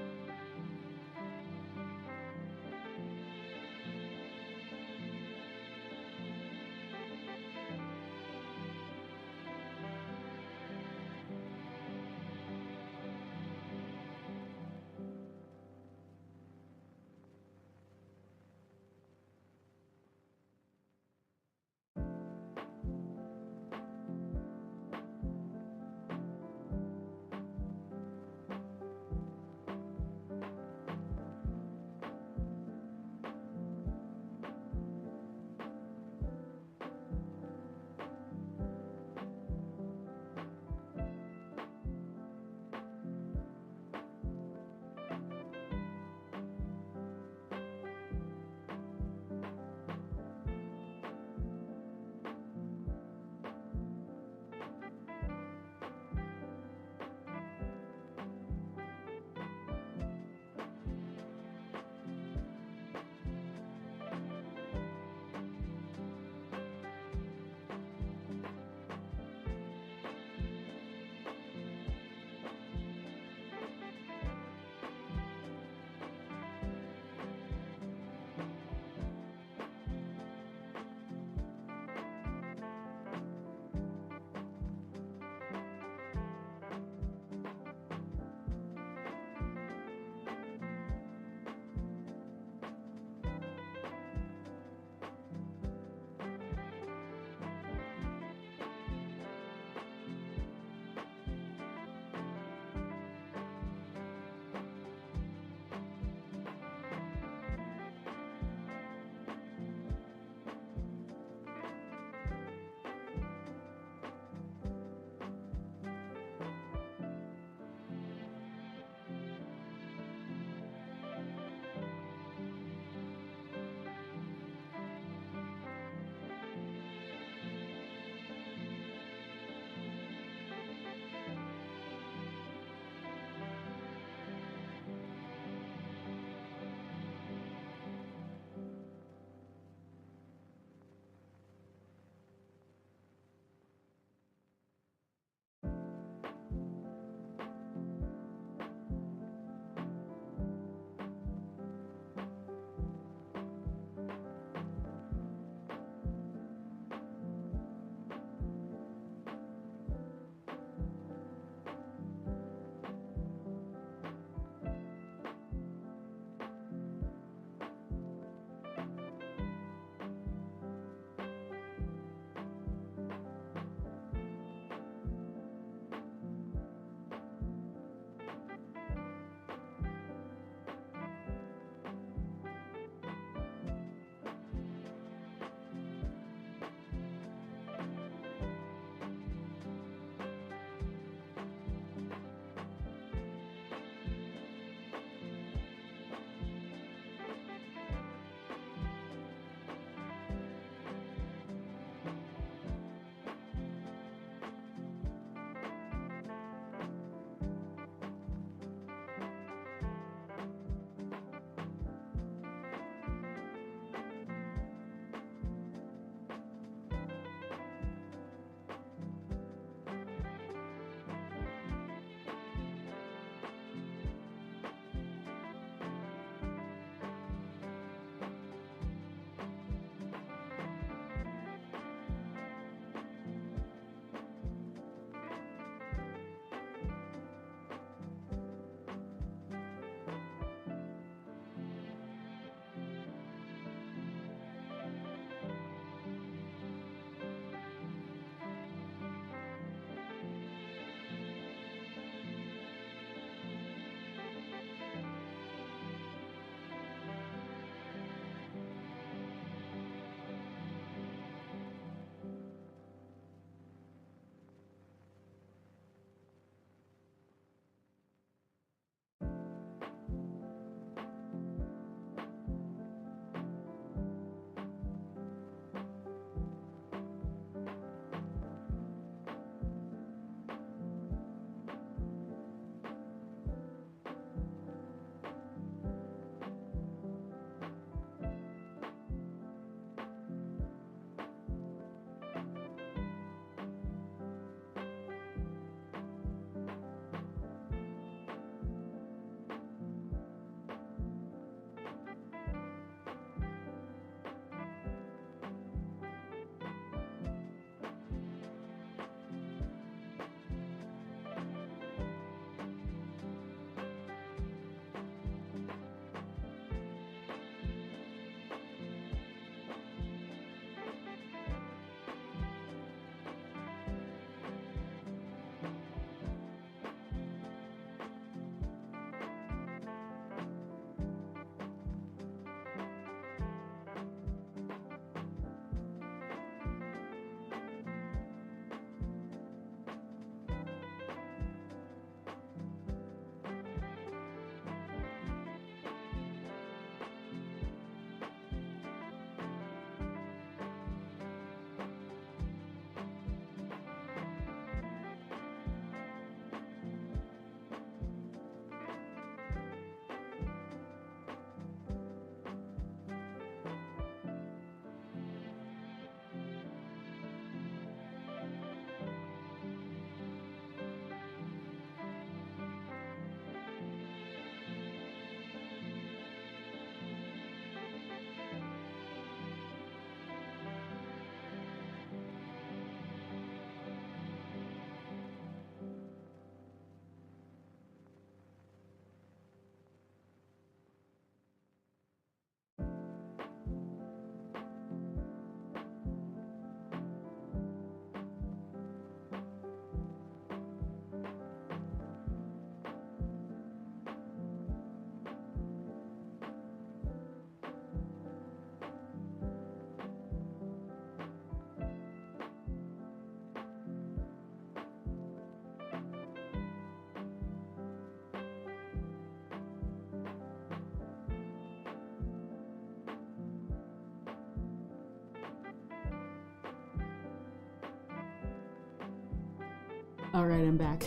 Alright, I'm back.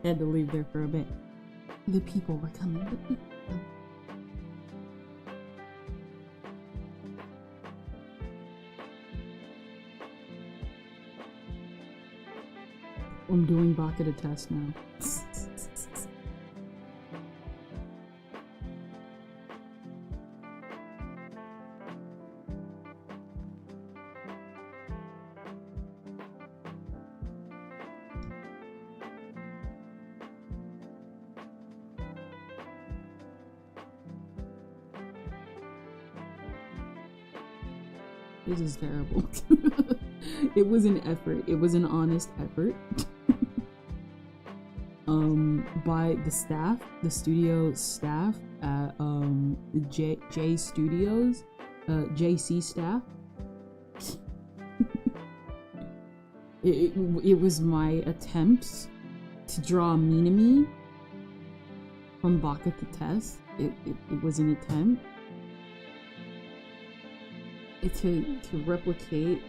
Had to leave there for a bit. The people were coming. The people were coming. I'm doing Baka to test now. This is terrible. It was an effort. It was an honest effort. By the staff, the studio staff at J Studios, JC staff. It was my attempt to draw Minami from Baka to Test. It was an attempt to replicate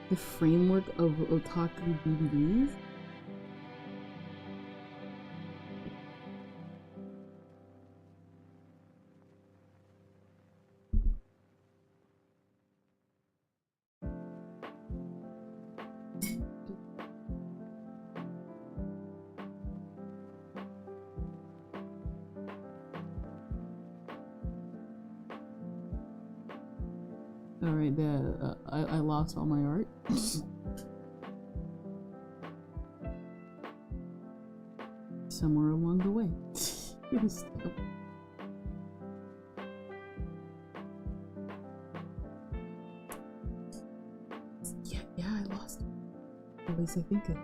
the framework of otaku DVDs. Alright, I lost all my art. Somewhere along the way. It was yeah, I lost it. At least I think it.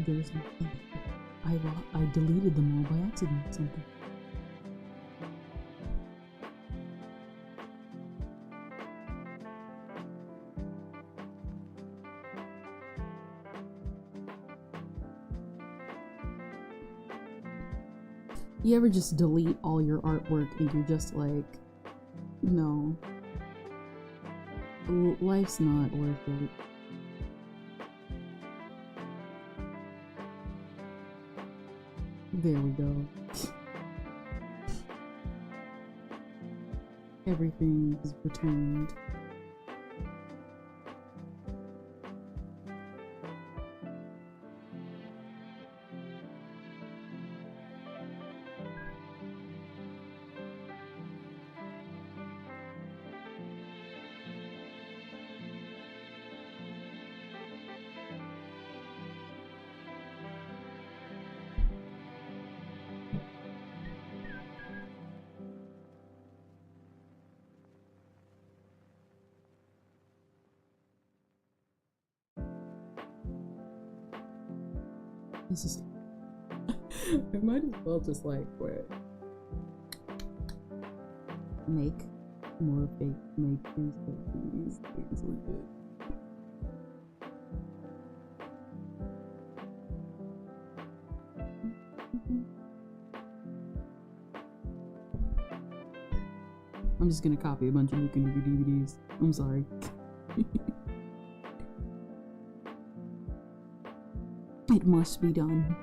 There's nothing. I deleted them all by accident or something. You ever just delete all your artwork and you're just like, no. Life's not worth it. There we go. Everything is returned. This is I might as well just like quit. Make more fake these things legit. I'm just gonna copy a bunch of Nuka Nuka DVDs. I'm sorry. It must be done.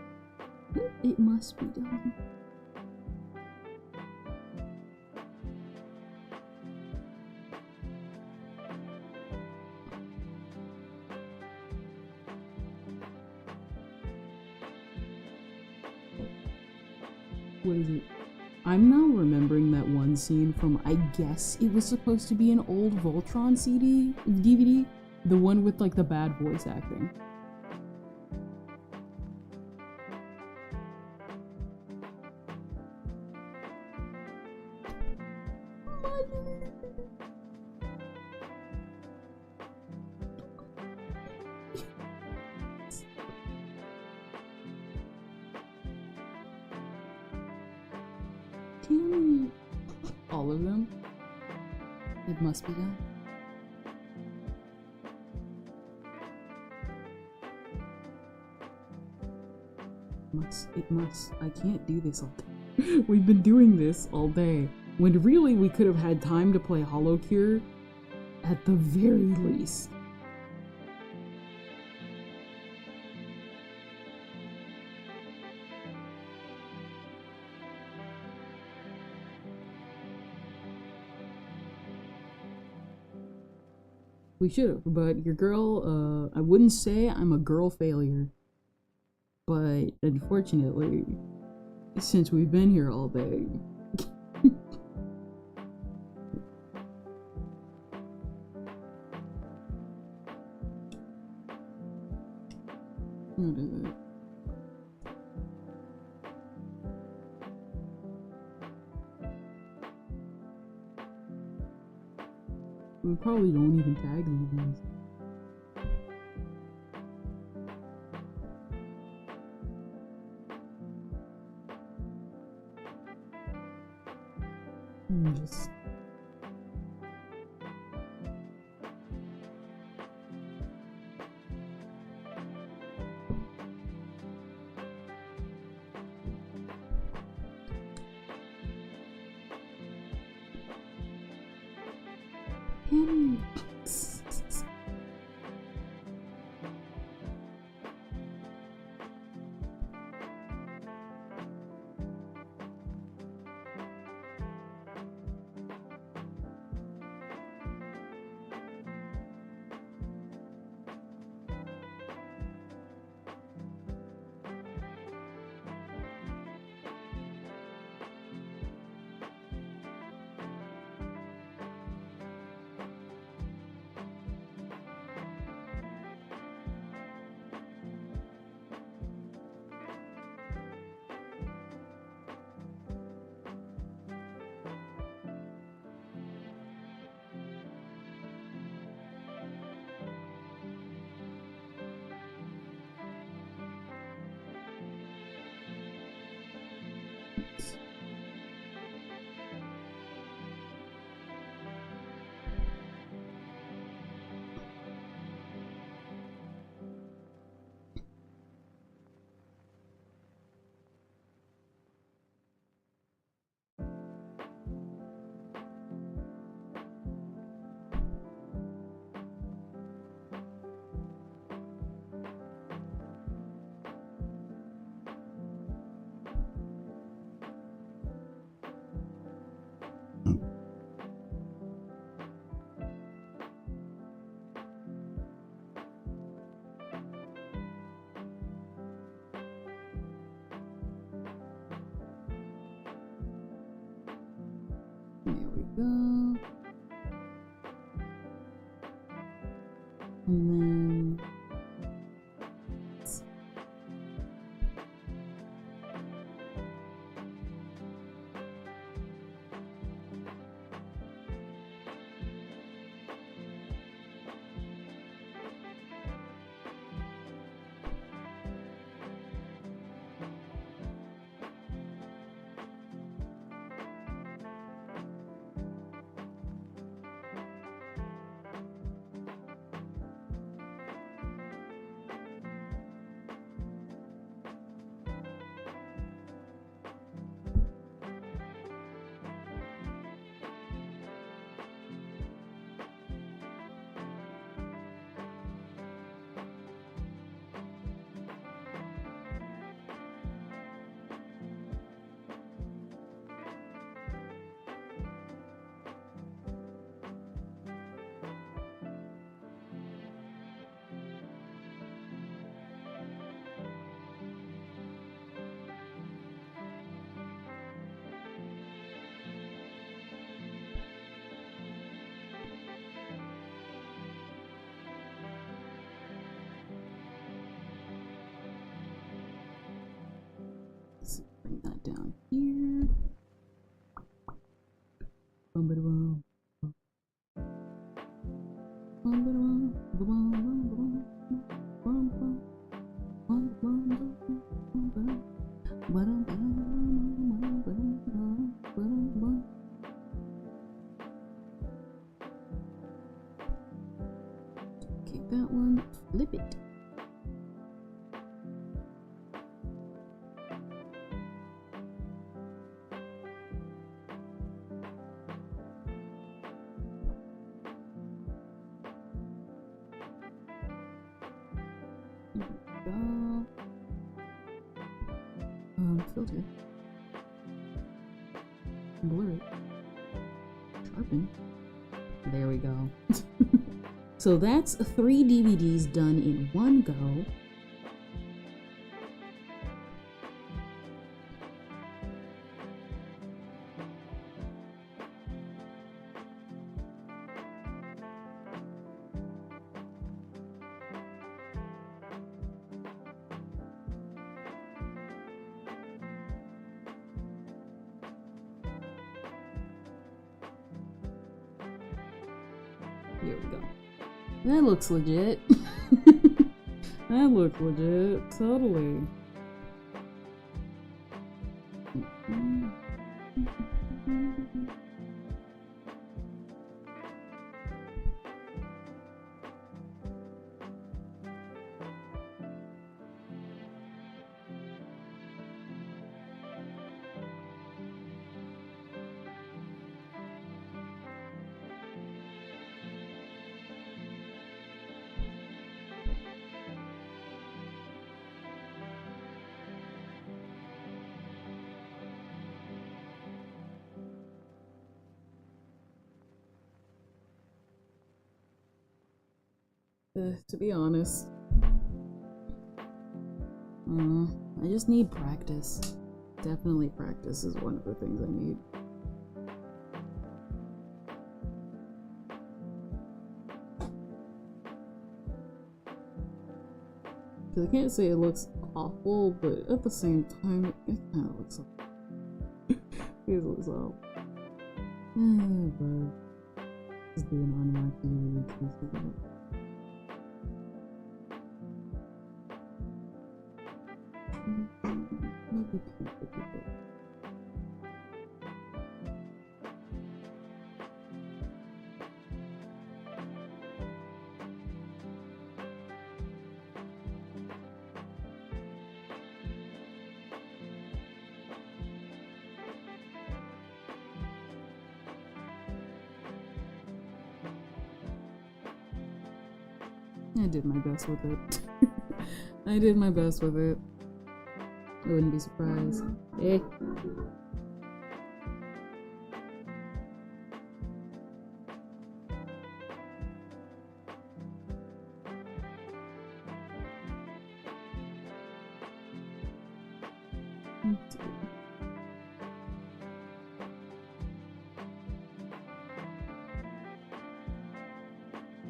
It must be done. What is it? I'm now remembering that one scene from, I guess it was supposed to be an old Voltron DVD? The one with like the bad voice acting. All of them? It must be done. I can't do this all day. We've been doing this all day. When really we could have had time to play Hollow Cure at the very least. We should have, but your girl, I wouldn't say I'm a girl failure. But unfortunately, since we've been here all day, what is it? We probably don't even tag these ones. Just there we go. And then let's bring that down here. Bum, ba, bum. Bum, ba, bum, ba, bum, bum, bum, bum, bum, bum, bum, bum, bum, ba-dum, ba-dum, ba-dum, ba-dum, ba-dum. Okay, that one, flip it. Go. Filter. Blur it. Sharpen. There we go. So that's 3 DVDs done in one go. Here we go. That looks legit. That looks legit. Totally. To be honest, I just need practice. Definitely practice is one of the things I need. Because I can't say it looks awful, but at the same time, it kind of looks awful. It looks awful. But just being on my TV. I did my best with it. I did my best with it. I wouldn't be surprised. Hey.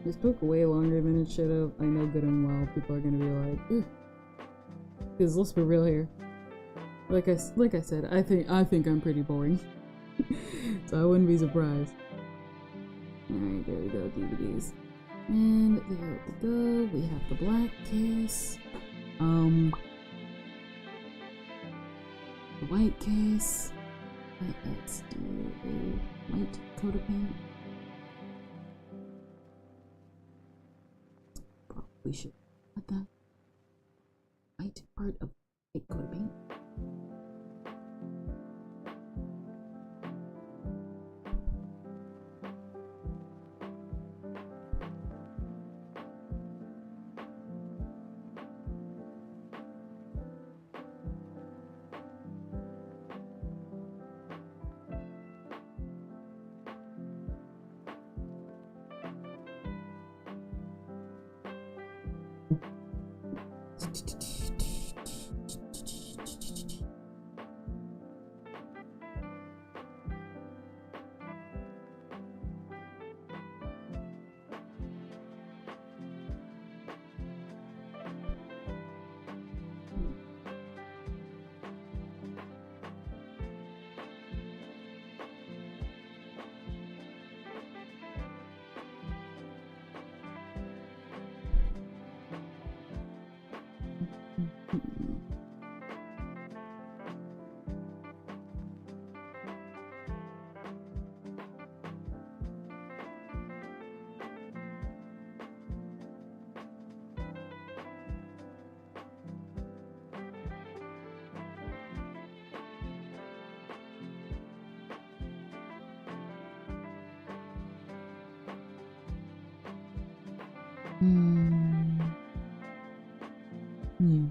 This took way longer than it should have. I know good and well people are gonna be like, ugh. Because let's be real here. Like I said, I think I'm pretty boring. So I wouldn't be surprised. Alright, there we go, DVDs. And there we go. We have the black case. The white case. Let's do a white coat of paint. We should put the white part of it coat of paint. Yeah.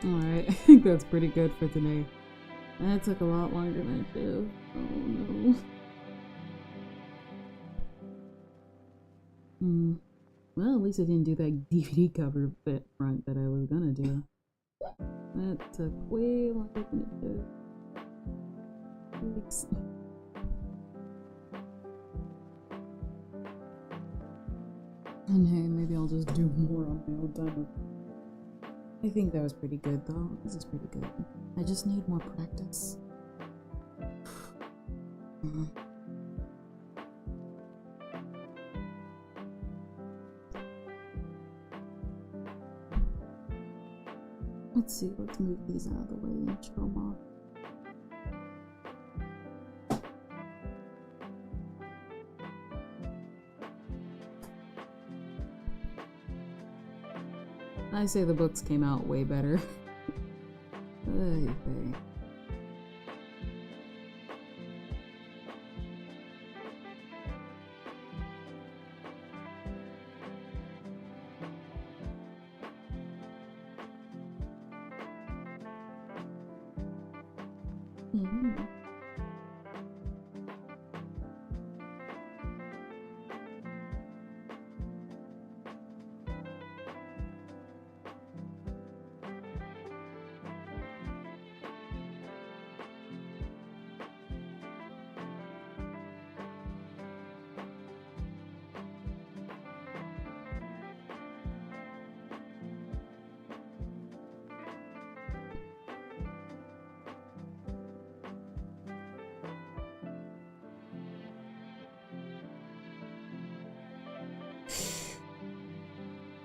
Alright, I think that's pretty good for today. That took a lot longer than it should have. Oh no. Well, at least I didn't do that DVD cover bit front that I was gonna do. That took way longer than it should. Thanks. And hey, maybe I'll just do more on my own time. I think that was pretty good though. This is pretty good. I just need more practice. Let's see, let's move these out of the way and show them off. I say the books came out way better. Okay.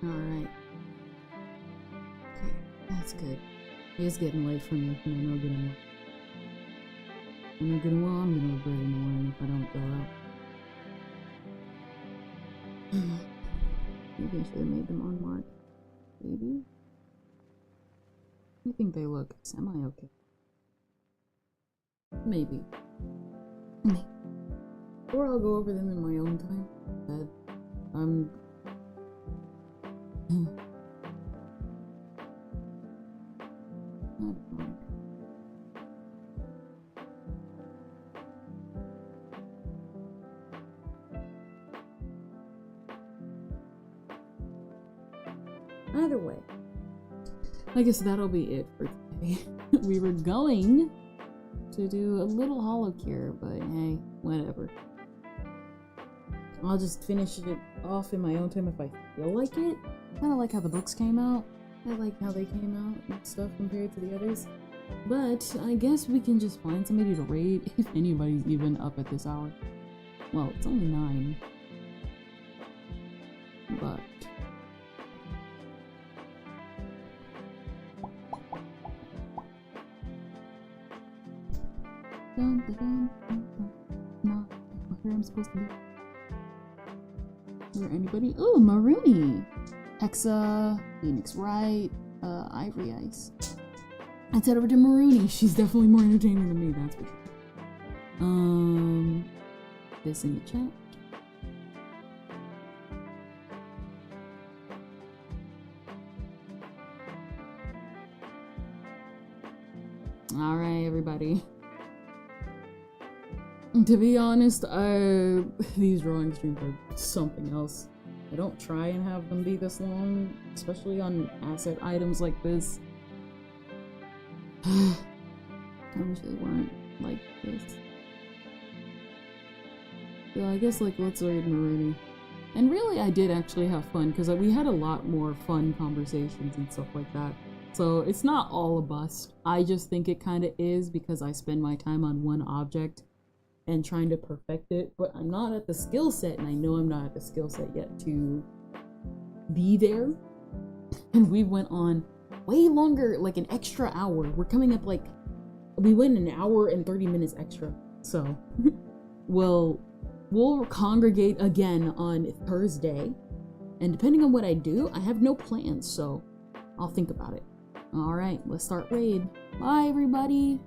Alright. Okay, that's good. It is getting late for me, and I know good and well. I know good and well I'm gonna regret it in the morning if I don't go out. Maybe I should have made them unmarked. Maybe? I think they look semi-okay. Maybe. Or I'll go over them in my own time. But Either way, I guess that'll be it for today. We were going to do a little holo cure, but hey, whatever. I'll just finish it off in my own time if I feel like it. Kind of like how the books came out. I like how they came out and stuff compared to the others. But I guess we can just find somebody to raid if anybody's even up at this hour. Well, it's only 9. But dun, dun, dun, dun, dun. Not where I'm supposed to be. Is there anybody? Ooh, Maroony! Hexa, Phoenix Wright, Ivory Ice. Let's head over to Maroony. She's definitely more entertaining than me, that's for sure. This in the chat. Alright, everybody. To be honest, these drawing streams are something else. I don't try and have them be this long, especially on asset items like this. I wish they weren't like this. So I guess, like, let's raid Maroony. And really, I did actually have fun, because we had a lot more fun conversations and stuff like that. So it's not all a bust. I just think it kind of is, because I spend my time on one object and trying to perfect it, but I'm not at the skill set, and I know I'm not at the skill set yet to be there. And we went on way longer, like an extra hour. We're coming up like, we went an hour and 30 minutes extra. So, we'll congregate again on Thursday. And depending on what I do, I have no plans, so I'll think about it. Alright, let's start raid. Bye, everybody!